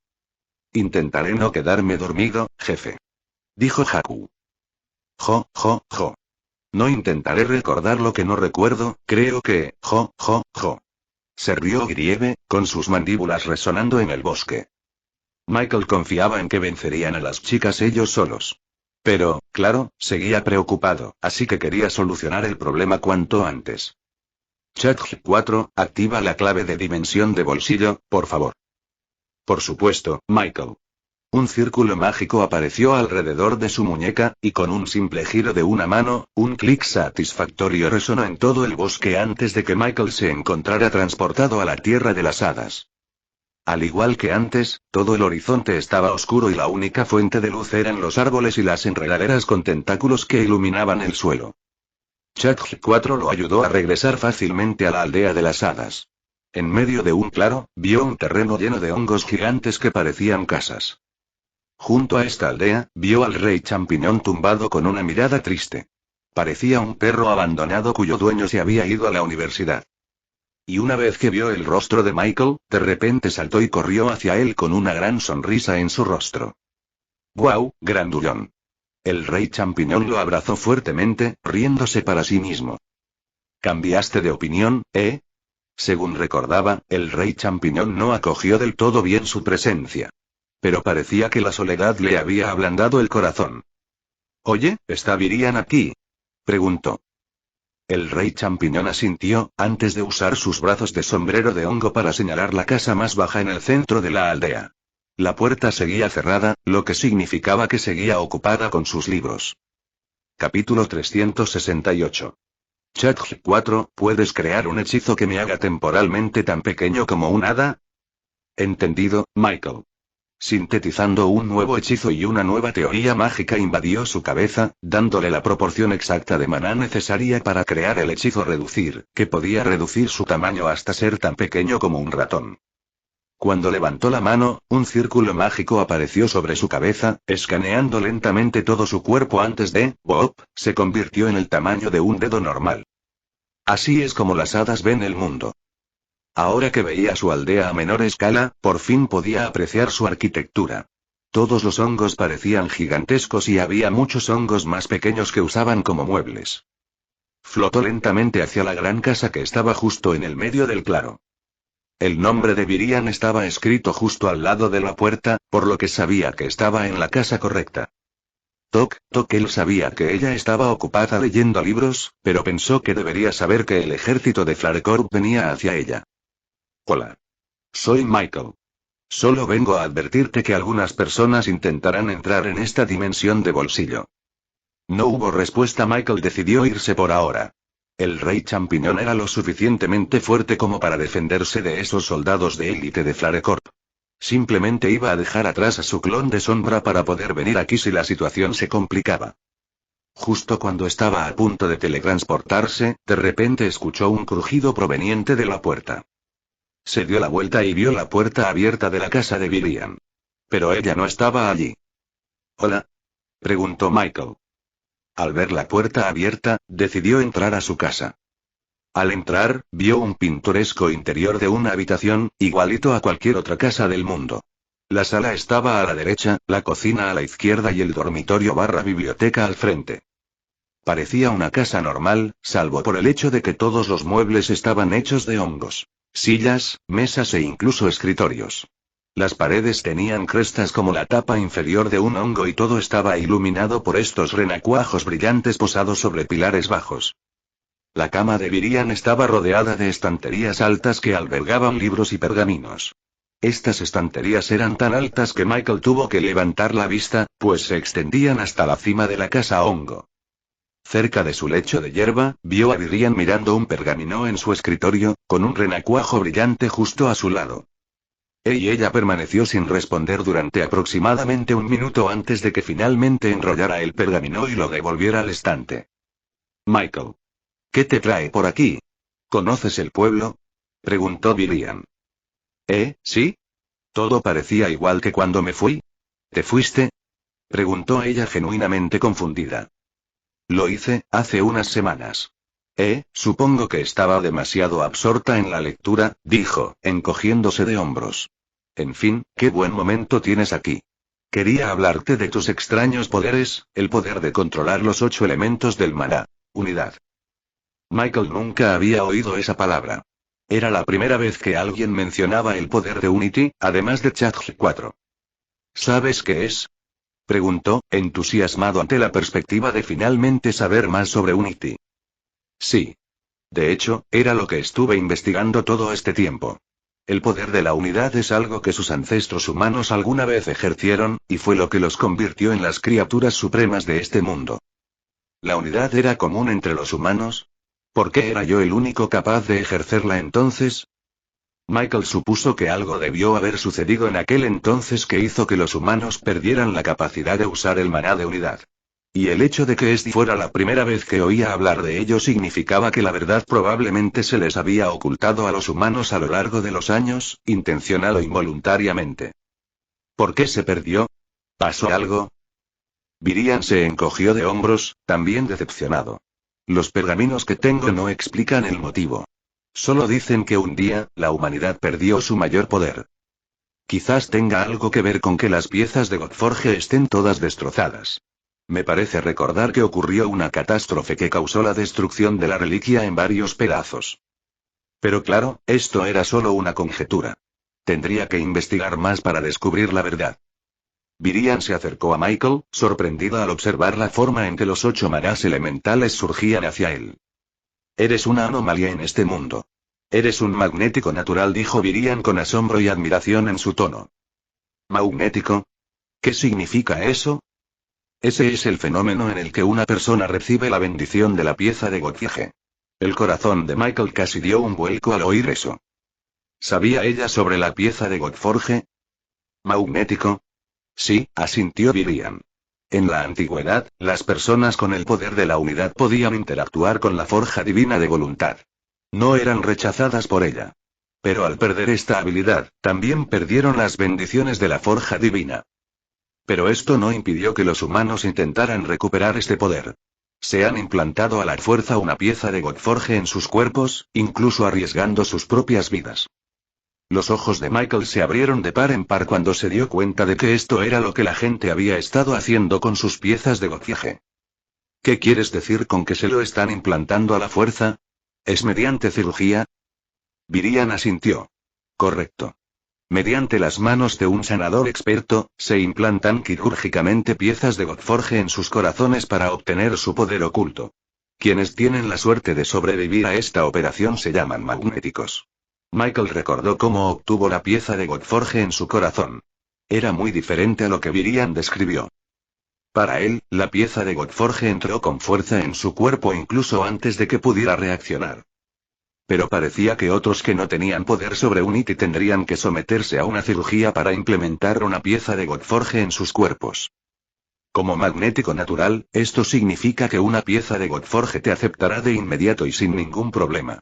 Intentaré no quedarme dormido, jefe. Dijo Haku. Jo. No intentaré recordar lo que no recuerdo, creo que, jo. Se rió Grieve, con sus mandíbulas resonando en el bosque. Michael confiaba en que vencerían a las chicas ellos solos. Pero, claro, seguía preocupado, así que quería solucionar el problema cuanto antes. Chat 4, activa la clave de dimensión de bolsillo, por favor. Por supuesto, Michael. Un círculo mágico apareció alrededor de su muñeca, y con un simple giro de una mano, un clic satisfactorio resonó en todo el bosque antes de que Michael se encontrara transportado a la tierra de las hadas. Al igual que antes, todo el horizonte estaba oscuro y la única fuente de luz eran los árboles y las enredaderas con tentáculos que iluminaban el suelo. Chat 4 lo ayudó a regresar fácilmente a la aldea de las hadas. En medio de un claro, vio un terreno lleno de hongos gigantes que parecían casas. Junto a esta aldea, vio al rey champiñón tumbado con una mirada triste. Parecía un perro abandonado cuyo dueño se había ido a la universidad. Y una vez que vio el rostro de Michael, de repente saltó y corrió hacia él con una gran sonrisa en su rostro. ¡Guau, grandullón! El rey champiñón lo abrazó fuertemente, riéndose para sí mismo. ¿Cambiaste de opinión, eh? Según recordaba, el rey champiñón no acogió del todo bien su presencia. Pero parecía que la soledad le había ablandado el corazón. Oye, ¿está Virian aquí? Preguntó. El rey champiñón asintió, antes de usar sus brazos de sombrero de hongo para señalar la casa más baja en el centro de la aldea. La puerta seguía cerrada, lo que significaba que seguía ocupada con sus libros. Capítulo 368. Chat 4, ¿puedes crear un hechizo que me haga temporalmente tan pequeño como un hada? Entendido, Michael. Sintetizando un nuevo hechizo y una nueva teoría mágica invadió su cabeza, dándole la proporción exacta de maná necesaria para crear el hechizo reducir, que podía reducir su tamaño hasta ser tan pequeño como un ratón. Cuando levantó la mano, un círculo mágico apareció sobre su cabeza, escaneando lentamente todo su cuerpo antes de, ¡bop!, se convirtió en el tamaño de un dedo normal. Así es como las hadas ven el mundo. Ahora que veía su aldea a menor escala, por fin podía apreciar su arquitectura. Todos los hongos parecían gigantescos y había muchos hongos más pequeños que usaban como muebles. Flotó lentamente hacia la gran casa que estaba justo en el medio del claro. El nombre de Virian estaba escrito justo al lado de la puerta, por lo que sabía que estaba en la casa correcta. Toc, toc, él sabía que ella estaba ocupada leyendo libros, pero pensó que debería saber que el ejército de Flarecorp venía hacia ella. Hola. Soy Michael. Solo vengo a advertirte que algunas personas intentarán entrar en esta dimensión de bolsillo. No hubo respuesta. Michael decidió irse por ahora. El rey champiñón era lo suficientemente fuerte como para defenderse de esos soldados de élite de Flarecorp. Simplemente iba a dejar atrás a su clon de sombra para poder venir aquí si la situación se complicaba. Justo cuando estaba a punto de teletransportarse, de repente escuchó un crujido proveniente de la puerta. Se dio la vuelta y vio la puerta abierta de la casa de Virian. Pero ella no estaba allí. ¿Hola? Preguntó Michael. Al ver la puerta abierta, decidió entrar a su casa. Al entrar, vio un pintoresco interior de una habitación, igualito a cualquier otra casa del mundo. La sala estaba a la derecha, la cocina a la izquierda y el dormitorio / biblioteca al frente. Parecía una casa normal, salvo por el hecho de que todos los muebles estaban hechos de hongos. Sillas, mesas e incluso escritorios. Las paredes tenían crestas como la tapa inferior de un hongo y todo estaba iluminado por estos renacuajos brillantes posados sobre pilares bajos. La cama de Virian estaba rodeada de estanterías altas que albergaban libros y pergaminos. Estas estanterías eran tan altas que Michael tuvo que levantar la vista, pues se extendían hasta la cima de la casa hongo. Cerca de su lecho de hierba, vio a Virian mirando un pergamino en su escritorio, con un renacuajo brillante justo a su lado. Ella permaneció sin responder durante aproximadamente un minuto antes de que finalmente enrollara el pergamino y lo devolviera al estante. Michael. ¿Qué te trae por aquí? ¿Conoces el pueblo? Preguntó Virian. ¿Sí? Todo parecía igual que cuando me fui. ¿Te fuiste? Preguntó ella genuinamente confundida. Lo hice, hace unas semanas. Supongo que estaba demasiado absorta en la lectura, dijo, encogiéndose de hombros. En fin, qué buen momento tienes aquí. Quería hablarte de tus extraños poderes, el poder de controlar los 8 elementos del maná. Unidad. Michael nunca había oído esa palabra. Era la primera vez que alguien mencionaba el poder de Unity, además de Chat 4. ¿Sabes qué es? Preguntó, entusiasmado ante la perspectiva de finalmente saber más sobre Unity. Sí. De hecho, era lo que estuve investigando todo este tiempo. El poder de la unidad es algo que sus ancestros humanos alguna vez ejercieron, y fue lo que los convirtió en las criaturas supremas de este mundo. ¿La unidad era común entre los humanos? ¿Por qué era yo el único capaz de ejercerla entonces? Michael supuso que algo debió haber sucedido en aquel entonces que hizo que los humanos perdieran la capacidad de usar el maná de unidad. Y el hecho de que esta fuera la primera vez que oía hablar de ello significaba que la verdad probablemente se les había ocultado a los humanos a lo largo de los años, intencional o involuntariamente. ¿Por qué se perdió? ¿Pasó algo? Virian se encogió de hombros, también decepcionado. Los pergaminos que tengo no explican el motivo. Solo dicen que un día, la humanidad perdió su mayor poder. Quizás tenga algo que ver con que las piezas de Godforge estén todas destrozadas. Me parece recordar que ocurrió una catástrofe que causó la destrucción de la reliquia en varios pedazos. Pero claro, esto era solo una conjetura. Tendría que investigar más para descubrir la verdad. Virian se acercó a Michael, sorprendida al observar la forma en que los 8 manás elementales surgían hacia él. Eres una anomalía en este mundo. Eres un magnético natural, dijo Virian con asombro y admiración en su tono. ¿Magnético? ¿Qué significa eso? Ese es el fenómeno en el que una persona recibe la bendición de la pieza de Godforge. El corazón de Michael casi dio un vuelco al oír eso. ¿Sabía ella sobre la pieza de Godforge? ¿Magnético? Sí, asintió Virian. En la antigüedad, las personas con el poder de la unidad podían interactuar con la forja divina de voluntad. No eran rechazadas por ella. Pero al perder esta habilidad, también perdieron las bendiciones de la forja divina. Pero esto no impidió que los humanos intentaran recuperar este poder. Se han implantado a la fuerza una pieza de Godforge en sus cuerpos, incluso arriesgando sus propias vidas. Los ojos de Michael se abrieron de par en par cuando se dio cuenta de que esto era lo que la gente había estado haciendo con sus piezas de Godforge. ¿Qué quieres decir con que se lo están implantando a la fuerza? ¿Es mediante cirugía? Virian asintió. Correcto. Mediante las manos de un sanador experto, se implantan quirúrgicamente piezas de Godforge en sus corazones para obtener su poder oculto. Quienes tienen la suerte de sobrevivir a esta operación se llaman magnéticos. Michael recordó cómo obtuvo la pieza de Godforge en su corazón. Era muy diferente a lo que Virian describió. Para él, la pieza de Godforge entró con fuerza en su cuerpo incluso antes de que pudiera reaccionar. Pero parecía que otros que no tenían poder sobre Unity tendrían que someterse a una cirugía para implementar una pieza de Godforge en sus cuerpos. Como magnético natural, esto significa que una pieza de Godforge te aceptará de inmediato y sin ningún problema.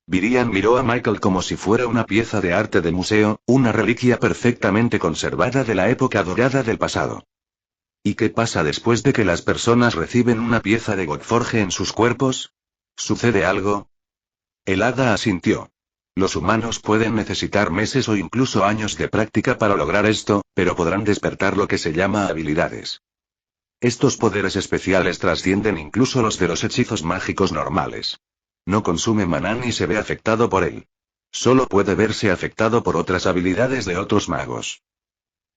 Virian miró a Michael como si fuera una pieza de arte de museo, una reliquia perfectamente conservada de la época dorada del pasado. ¿Y qué pasa después de que las personas reciben una pieza de Godforge en sus cuerpos? ¿Sucede algo? El hada asintió. Los humanos pueden necesitar meses o incluso años de práctica para lograr esto, pero podrán despertar lo que se llama habilidades. Estos poderes especiales trascienden incluso los de los hechizos mágicos normales. No consume maná ni se ve afectado por él. Solo puede verse afectado por otras habilidades de otros magos.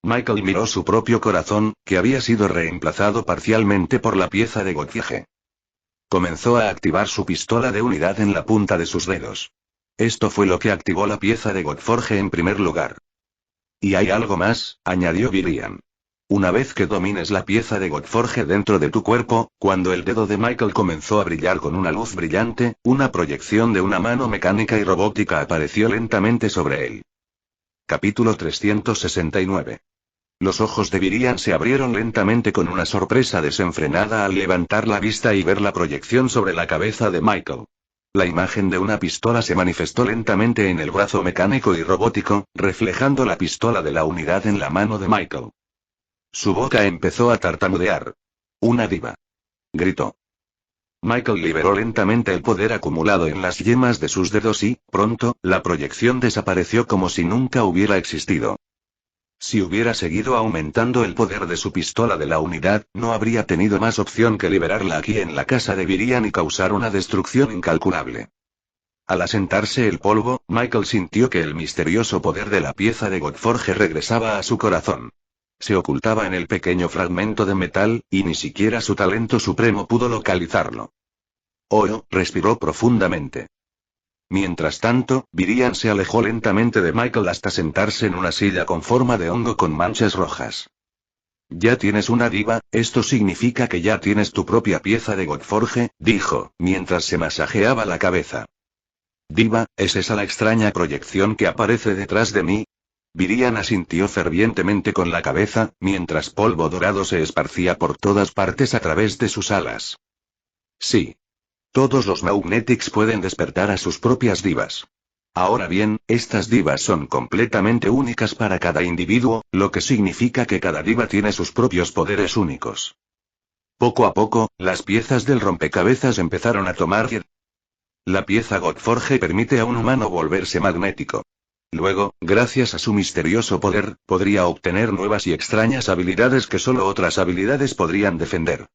Michael miró su propio corazón, que había sido reemplazado parcialmente por la pieza de Godforge. Comenzó a activar su pistola de unidad en la punta de sus dedos. Esto fue lo que activó la pieza de Godforge en primer lugar. Y hay algo más, añadió Virian. Una vez que domines la pieza de Godforge dentro de tu cuerpo, cuando el dedo de Michael comenzó a brillar con una luz brillante, una proyección de una mano mecánica y robótica apareció lentamente sobre él. Capítulo 369. Los ojos de Virian se abrieron lentamente con una sorpresa desenfrenada al levantar la vista y ver la proyección sobre la cabeza de Michael. La imagen de una pistola se manifestó lentamente en el brazo mecánico y robótico, reflejando la pistola de la unidad en la mano de Michael. Su boca empezó a tartamudear. Una diva. Gritó. Michael liberó lentamente el poder acumulado en las yemas de sus dedos y, pronto, la proyección desapareció como si nunca hubiera existido. Si hubiera seguido aumentando el poder de su pistola de la unidad, no habría tenido más opción que liberarla aquí en la casa de Virian y causar una destrucción incalculable. Al asentarse el polvo, Michael sintió que el misterioso poder de la pieza de Godforge regresaba a su corazón. Se ocultaba en el pequeño fragmento de metal, y ni siquiera su talento supremo pudo localizarlo. Oh, respiró profundamente. Mientras tanto, Virian se alejó lentamente de Michael hasta sentarse en una silla con forma de hongo con manchas rojas. Ya tienes una diva, esto significa que ya tienes tu propia pieza de Godforge, dijo, mientras se masajeaba la cabeza. Diva, ¿es esa la extraña proyección que aparece detrás de mí? Virian asintió fervientemente con la cabeza, mientras polvo dorado se esparcía por todas partes a través de sus alas. Sí. Todos los Magnetics pueden despertar a sus propias divas. Ahora bien, estas divas son completamente únicas para cada individuo, lo que significa que cada diva tiene sus propios poderes únicos. Poco a poco, las piezas del rompecabezas empezaron a tomar vida. La pieza Godforge permite a un humano volverse magnético. Luego, gracias a su misterioso poder, podría obtener nuevas y extrañas habilidades que solo otras habilidades podrían defender.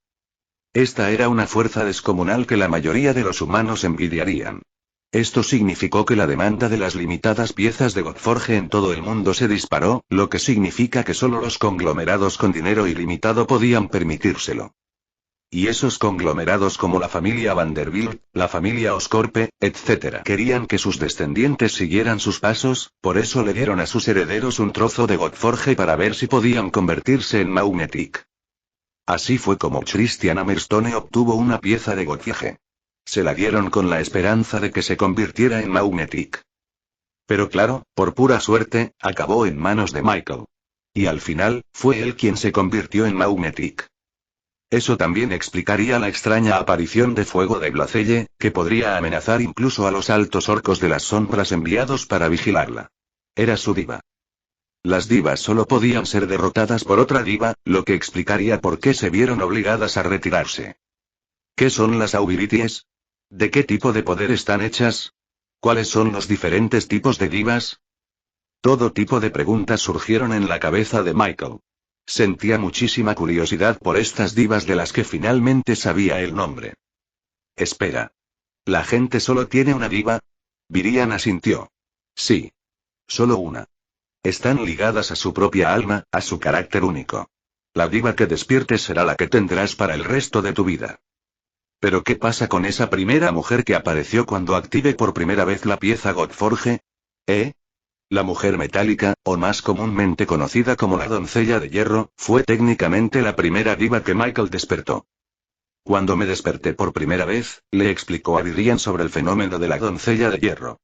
Esta era una fuerza descomunal que la mayoría de los humanos envidiarían. Esto significó que la demanda de las limitadas piezas de Godforge en todo el mundo se disparó, lo que significa que solo los conglomerados con dinero ilimitado podían permitírselo. Y esos conglomerados como la familia Vanderbilt, la familia Oscorpe, etc. querían que sus descendientes siguieran sus pasos, por eso le dieron a sus herederos un trozo de Godforge para ver si podían convertirse en Magnetic. Así fue como Christian Hammerstone obtuvo una pieza de Godforge. Se la dieron con la esperanza de que se convirtiera en Magnetic. Pero claro, por pura suerte, acabó en manos de Michael. Y al final, fue él quien se convirtió en Magnetic. Eso también explicaría la extraña aparición de fuego de Blacelle, que podría amenazar incluso a los altos orcos de las sombras enviados para vigilarla. Era su diva. Las divas solo podían ser derrotadas por otra diva, lo que explicaría por qué se vieron obligadas a retirarse. ¿Qué son las abilities? ¿De qué tipo de poder están hechas? ¿Cuáles son los diferentes tipos de divas? Todo tipo de preguntas surgieron en la cabeza de Michael. Sentía muchísima curiosidad por estas divas de las que finalmente sabía el nombre. Espera. ¿La gente solo tiene una diva? Virian asintió. Sí. Solo una. Están ligadas a su propia alma, a su carácter único. La diva que despiertes será la que tendrás para el resto de tu vida. ¿Pero qué pasa con esa primera mujer que apareció cuando active por primera vez la pieza Godforge? La mujer metálica, o más comúnmente conocida como la doncella de hierro, fue técnicamente la primera diva que Michael despertó. Cuando me desperté por primera vez, le explicó a Virian sobre el fenómeno de la doncella de hierro.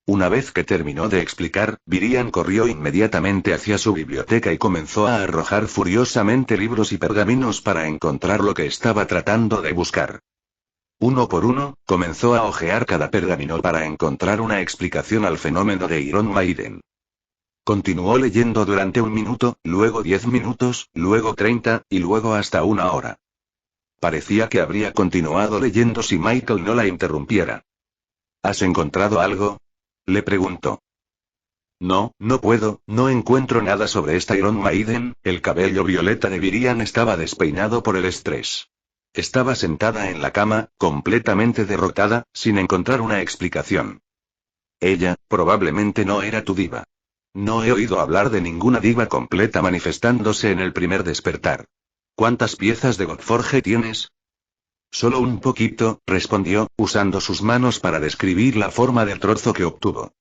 Una vez que terminó de explicar, Virian corrió inmediatamente hacia su biblioteca y comenzó a arrojar furiosamente libros y pergaminos para encontrar lo que estaba tratando de buscar. Uno por uno, comenzó a hojear cada pergamino para encontrar una explicación al fenómeno de Iron Maiden. Continuó leyendo durante 1 minuto, luego 10 minutos, luego 30, y luego hasta 1 hora. Parecía que habría continuado leyendo si Michael no la interrumpiera. ¿Has encontrado algo? Le preguntó. No, no puedo, no encuentro nada sobre esta Iron Maiden. El cabello violeta de Virian estaba despeinado por el estrés. Estaba sentada en la cama, completamente derrotada, sin encontrar una explicación. Ella, probablemente no era tu diva. No he oído hablar de ninguna diva completa manifestándose en el primer despertar. ¿Cuántas piezas de Godforge tienes? Solo un poquito, respondió, usando sus manos para describir la forma del trozo que obtuvo.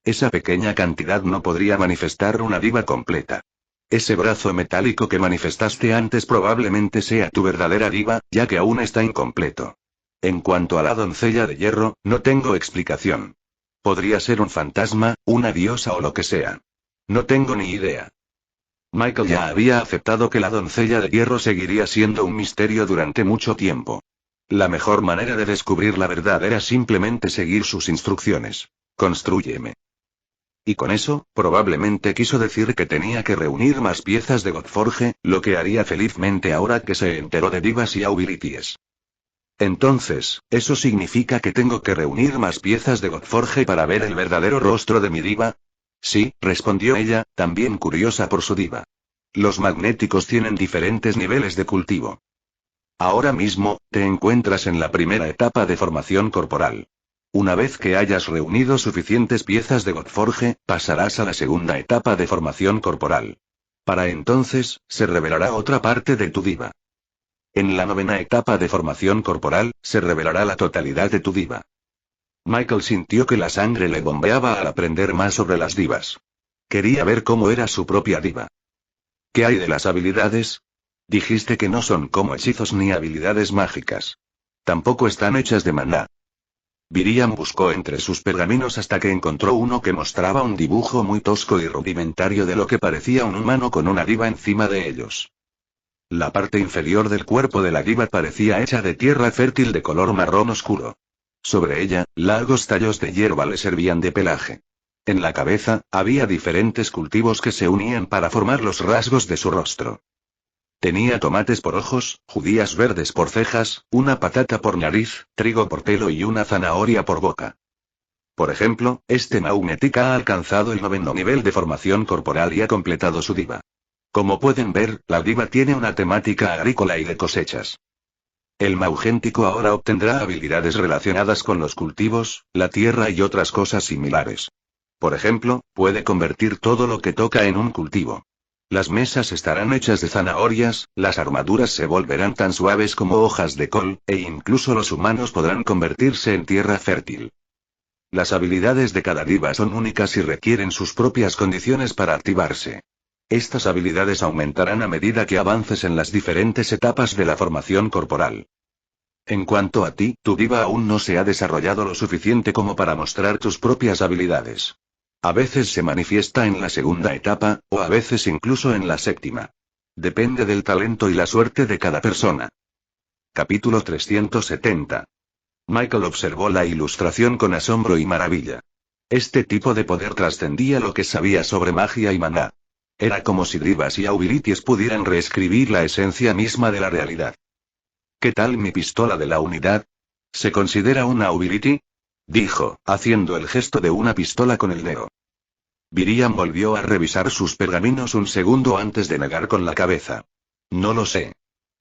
Esa pequeña cantidad no podría manifestar una diva completa. Ese brazo metálico que manifestaste antes probablemente sea tu verdadera diva, ya que aún está incompleto. En cuanto a la doncella de hierro, no tengo explicación. Podría ser un fantasma, una diosa o lo que sea. No tengo ni idea. Michael ya había aceptado que la doncella de hierro seguiría siendo un misterio durante mucho tiempo. La mejor manera de descubrir la verdad era simplemente seguir sus instrucciones. Constrúyeme. Y con eso, probablemente quiso decir que tenía que reunir más piezas de Godforge, lo que haría felizmente ahora que se enteró de divas y abilities. Entonces, ¿eso significa que tengo que reunir más piezas de Godforge para ver el verdadero rostro de mi diva? Sí, respondió ella, también curiosa por su diva. Los magnéticos tienen diferentes niveles de cultivo. Ahora mismo, te encuentras en la primera etapa de formación corporal. Una vez que hayas reunido suficientes piezas de Godforge, pasarás a la segunda etapa de formación corporal. Para entonces, se revelará otra parte de tu diva. En la 9ª etapa de formación corporal, se revelará la totalidad de tu diva. Michael sintió que la sangre le bombeaba al aprender más sobre las divas. Quería ver cómo era su propia diva. ¿Qué hay de las habilidades? Dijiste que no son como hechizos ni habilidades mágicas. Tampoco están hechas de maná. Miriam buscó entre sus pergaminos hasta que encontró uno que mostraba un dibujo muy tosco y rudimentario de lo que parecía un humano con una diva encima de ellos. La parte inferior del cuerpo de la diva parecía hecha de tierra fértil de color marrón oscuro. Sobre ella, largos tallos de hierba le servían de pelaje. En la cabeza, había diferentes cultivos que se unían para formar los rasgos de su rostro. Tenía tomates por ojos, judías verdes por cejas, una patata por nariz, trigo por pelo y una zanahoria por boca. Por ejemplo, este Magnetic ha alcanzado el 9º nivel de formación corporal y ha completado su diva. Como pueden ver, la diva tiene una temática agrícola y de cosechas. El Maugéntico ahora obtendrá habilidades relacionadas con los cultivos, la tierra y otras cosas similares. Por ejemplo, puede convertir todo lo que toca en un cultivo. Las mesas estarán hechas de zanahorias, las armaduras se volverán tan suaves como hojas de col, e incluso los humanos podrán convertirse en tierra fértil. Las habilidades de cada diva son únicas y requieren sus propias condiciones para activarse. Estas habilidades aumentarán a medida que avances en las diferentes etapas de la formación corporal. En cuanto a ti, tu diva aún no se ha desarrollado lo suficiente como para mostrar tus propias habilidades. A veces se manifiesta en la 2ª etapa, o a veces incluso en la 7ª. Depende del talento y la suerte de cada persona. Capítulo 370. Michael observó la ilustración con asombro y maravilla. Este tipo de poder trascendía lo que sabía sobre magia y maná. Era como si divas y abilities pudieran reescribir la esencia misma de la realidad. ¿Qué tal mi pistola de la unidad? ¿Se considera una ability? Dijo, haciendo el gesto de una pistola con el dedo. Miriam volvió a revisar sus pergaminos un segundo antes de negar con la cabeza. No lo sé.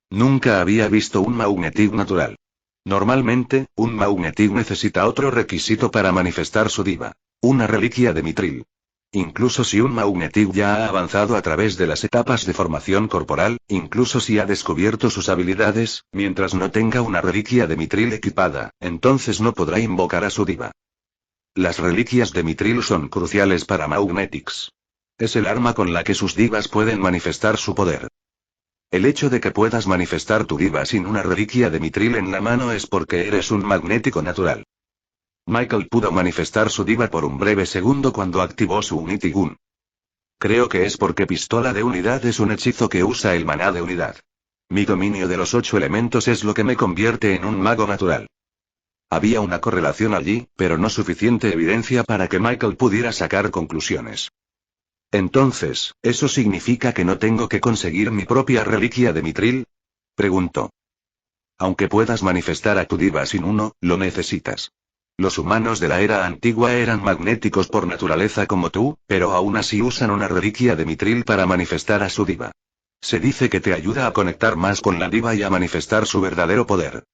Nunca había visto un Magnetic natural. Normalmente, un Magnetic necesita otro requisito para manifestar su diva. Una reliquia de Mithril. Incluso si un Magnetic ya ha avanzado a través de las etapas de formación corporal, incluso si ha descubierto sus habilidades, mientras no tenga una reliquia de Mithril equipada, entonces no podrá invocar a su diva. Las reliquias de Mithril son cruciales para Magnetics. Es el arma con la que sus divas pueden manifestar su poder. El hecho de que puedas manifestar tu diva sin una reliquia de Mithril en la mano es porque eres un magnético natural. Michael pudo manifestar su diva por un breve segundo cuando activó su Unity Gun. Creo que es porque pistola de unidad es un hechizo que usa el maná de unidad. Mi dominio de los 8 elementos es lo que me convierte en un mago natural. Había una correlación allí, pero no suficiente evidencia para que Michael pudiera sacar conclusiones. Entonces, ¿eso significa que no tengo que conseguir mi propia reliquia de Mithril? Preguntó. Aunque puedas manifestar a tu diva sin uno, lo necesitas. Los humanos de la era antigua eran magnéticos por naturaleza como tú, pero aún así usan una reliquia de Mithril para manifestar a su diva. Se dice que te ayuda a conectar más con la diva y a manifestar su verdadero poder.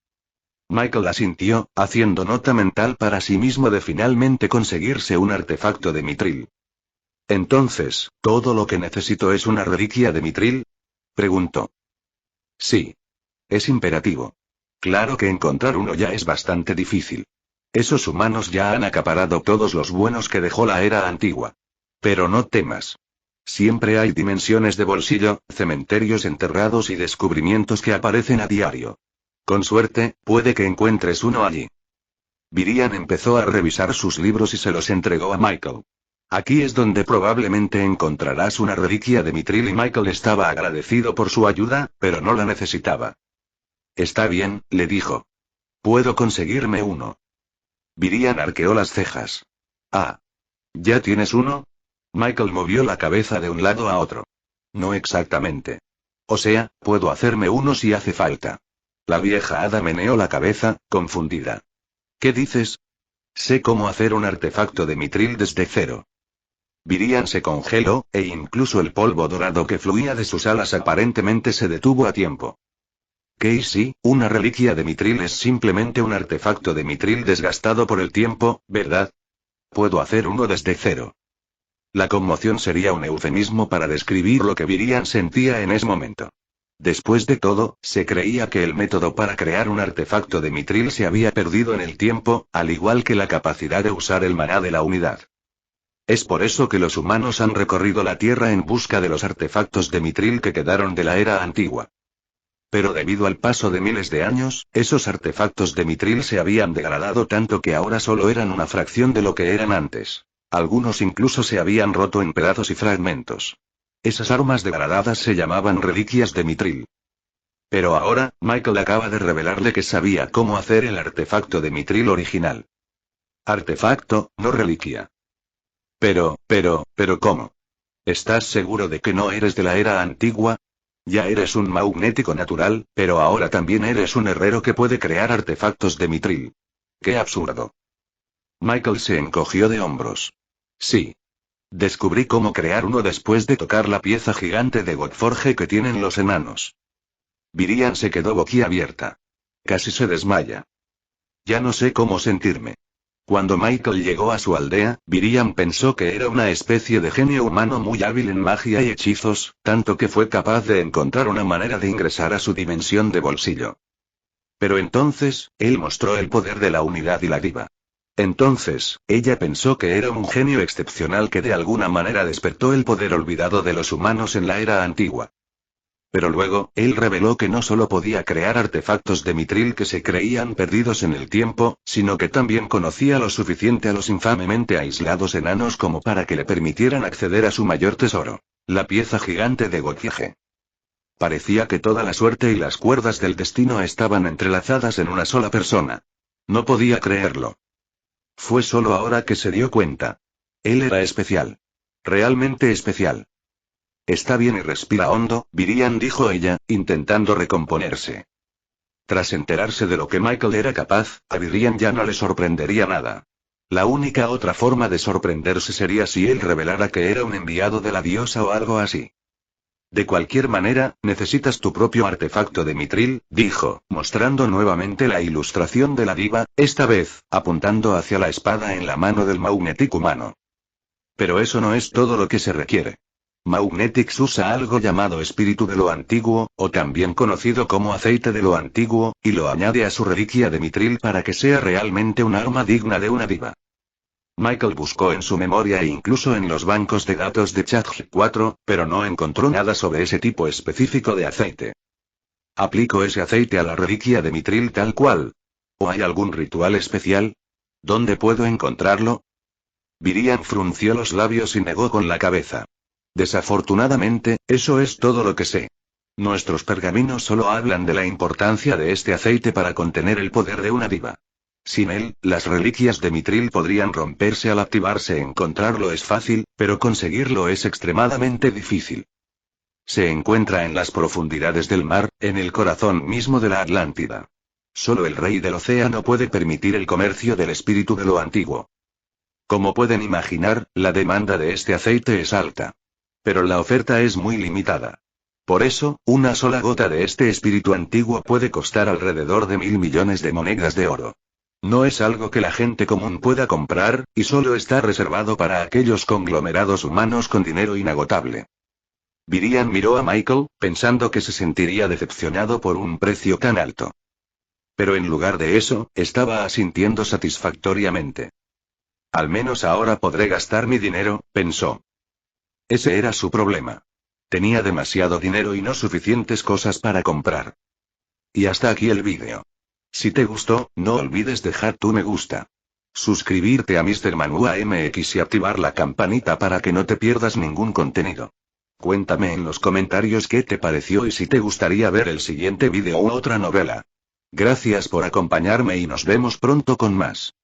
Michael asintió, haciendo nota mental para sí mismo de finalmente conseguirse un artefacto de Mithril. Entonces, ¿todo lo que necesito es una reliquia de Mithril? Preguntó. Sí. Es imperativo. Claro que encontrar uno ya es bastante difícil. Esos humanos ya han acaparado todos los buenos que dejó la era antigua. Pero no temas. Siempre hay dimensiones de bolsillo, cementerios enterrados y descubrimientos que aparecen a diario. Con suerte, puede que encuentres uno allí. Virian empezó a revisar sus libros y se los entregó a Michael. Aquí es donde probablemente encontrarás una reliquia de Mithril y Michael estaba agradecido por su ayuda, pero no la necesitaba. Está bien, le dijo. Puedo conseguirme uno. Virian arqueó las cejas. Ah. ¿Ya tienes uno? Michael movió la cabeza de un lado a otro. No exactamente. O sea, puedo hacerme uno si hace falta. La vieja hada meneó la cabeza, confundida. ¿Qué dices? Sé cómo hacer un artefacto de Mithril desde cero. Virian se congeló, e incluso el polvo dorado que fluía de sus alas aparentemente se detuvo a tiempo. Casey, una reliquia de Mithril es simplemente un artefacto de Mithril desgastado por el tiempo, ¿verdad? Puedo hacer uno desde cero. La conmoción sería un eufemismo para describir lo que Virian sentía en ese momento. Después de todo, se creía que el método para crear un artefacto de Mithril se había perdido en el tiempo, al igual que la capacidad de usar el maná de la unidad. Es por eso que los humanos han recorrido la Tierra en busca de los artefactos de Mithril que quedaron de la era antigua. Pero debido al paso de miles de años, esos artefactos de Mithril se habían degradado tanto que ahora solo eran una fracción de lo que eran antes. Algunos incluso se habían roto en pedazos y fragmentos. Esas armas degradadas se llamaban reliquias de Mithril. Pero ahora, Michael acaba de revelarle que sabía cómo hacer el artefacto de Mithril original. Artefacto, no reliquia. Pero, ¿cómo? ¿Estás seguro de que no eres de la era antigua? Ya eres un magnético natural, pero ahora también eres un herrero que puede crear artefactos de Mithril. ¡Qué absurdo! Michael se encogió de hombros. Sí. Descubrí cómo crear uno después de tocar la pieza gigante de Godforge que tienen los enanos. Virian se quedó boquiabierta. Casi se desmaya. Ya no sé cómo sentirme. Cuando Michael llegó a su aldea, Virian pensó que era una especie de genio humano muy hábil en magia y hechizos, tanto que fue capaz de encontrar una manera de ingresar a su dimensión de bolsillo. Pero entonces, él mostró el poder de la unidad y la diva. Entonces, ella pensó que era un genio excepcional que de alguna manera despertó el poder olvidado de los humanos en la era antigua. Pero luego, él reveló que no solo podía crear artefactos de Mithril que se creían perdidos en el tiempo, sino que también conocía lo suficiente a los infamemente aislados enanos como para que le permitieran acceder a su mayor tesoro, la pieza gigante de Godforge. Parecía que toda la suerte y las cuerdas del destino estaban entrelazadas en una sola persona. No podía creerlo. Fue solo ahora que se dio cuenta. Él era especial. Realmente especial. Está bien y respira hondo, Virian, dijo ella, intentando recomponerse. Tras enterarse de lo que Michael era capaz, a Virian ya no le sorprendería nada. La única otra forma de sorprenderse sería si él revelara que era un enviado de la diosa o algo así. De cualquier manera, necesitas tu propio artefacto de Mithril, dijo, mostrando nuevamente la ilustración de la diva, esta vez, apuntando hacia la espada en la mano del Magnetic humano. Pero eso no es todo lo que se requiere. Magnetics usa algo llamado espíritu de lo antiguo, o también conocido como aceite de lo antiguo, y lo añade a su reliquia de Mithril para que sea realmente un arma digna de una diva. Michael buscó en su memoria e incluso en los bancos de datos de ChatG4, pero no encontró nada sobre ese tipo específico de aceite. ¿Aplico ese aceite a la reliquia de Mithril tal cual? ¿O hay algún ritual especial? ¿Dónde puedo encontrarlo? Virian frunció los labios y negó con la cabeza. Desafortunadamente, eso es todo lo que sé. Nuestros pergaminos solo hablan de la importancia de este aceite para contener el poder de una diva. Sin él, las reliquias de Mithril podrían romperse al activarse. Encontrarlo es fácil, pero conseguirlo es extremadamente difícil. Se encuentra en las profundidades del mar, en el corazón mismo de la Atlántida. Solo el rey del océano puede permitir el comercio del espíritu de lo antiguo. Como pueden imaginar, la demanda de este aceite es alta. Pero la oferta es muy limitada. Por eso, una sola gota de este espíritu antiguo puede costar alrededor de 1.000 millones de monedas de oro. No es algo que la gente común pueda comprar, y solo está reservado para aquellos conglomerados humanos con dinero inagotable. Virian miró a Michael, pensando que se sentiría decepcionado por un precio tan alto. Pero en lugar de eso, estaba asintiendo satisfactoriamente. Al menos ahora podré gastar mi dinero, pensó. Ese era su problema. Tenía demasiado dinero y no suficientes cosas para comprar. Y hasta aquí el vídeo. Si te gustó, no olvides dejar tu me gusta. Suscribirte a Mr. Manhua MX y activar la campanita para que no te pierdas ningún contenido. Cuéntame en los comentarios qué te pareció y si te gustaría ver el siguiente vídeo u otra novela. Gracias por acompañarme y nos vemos pronto con más.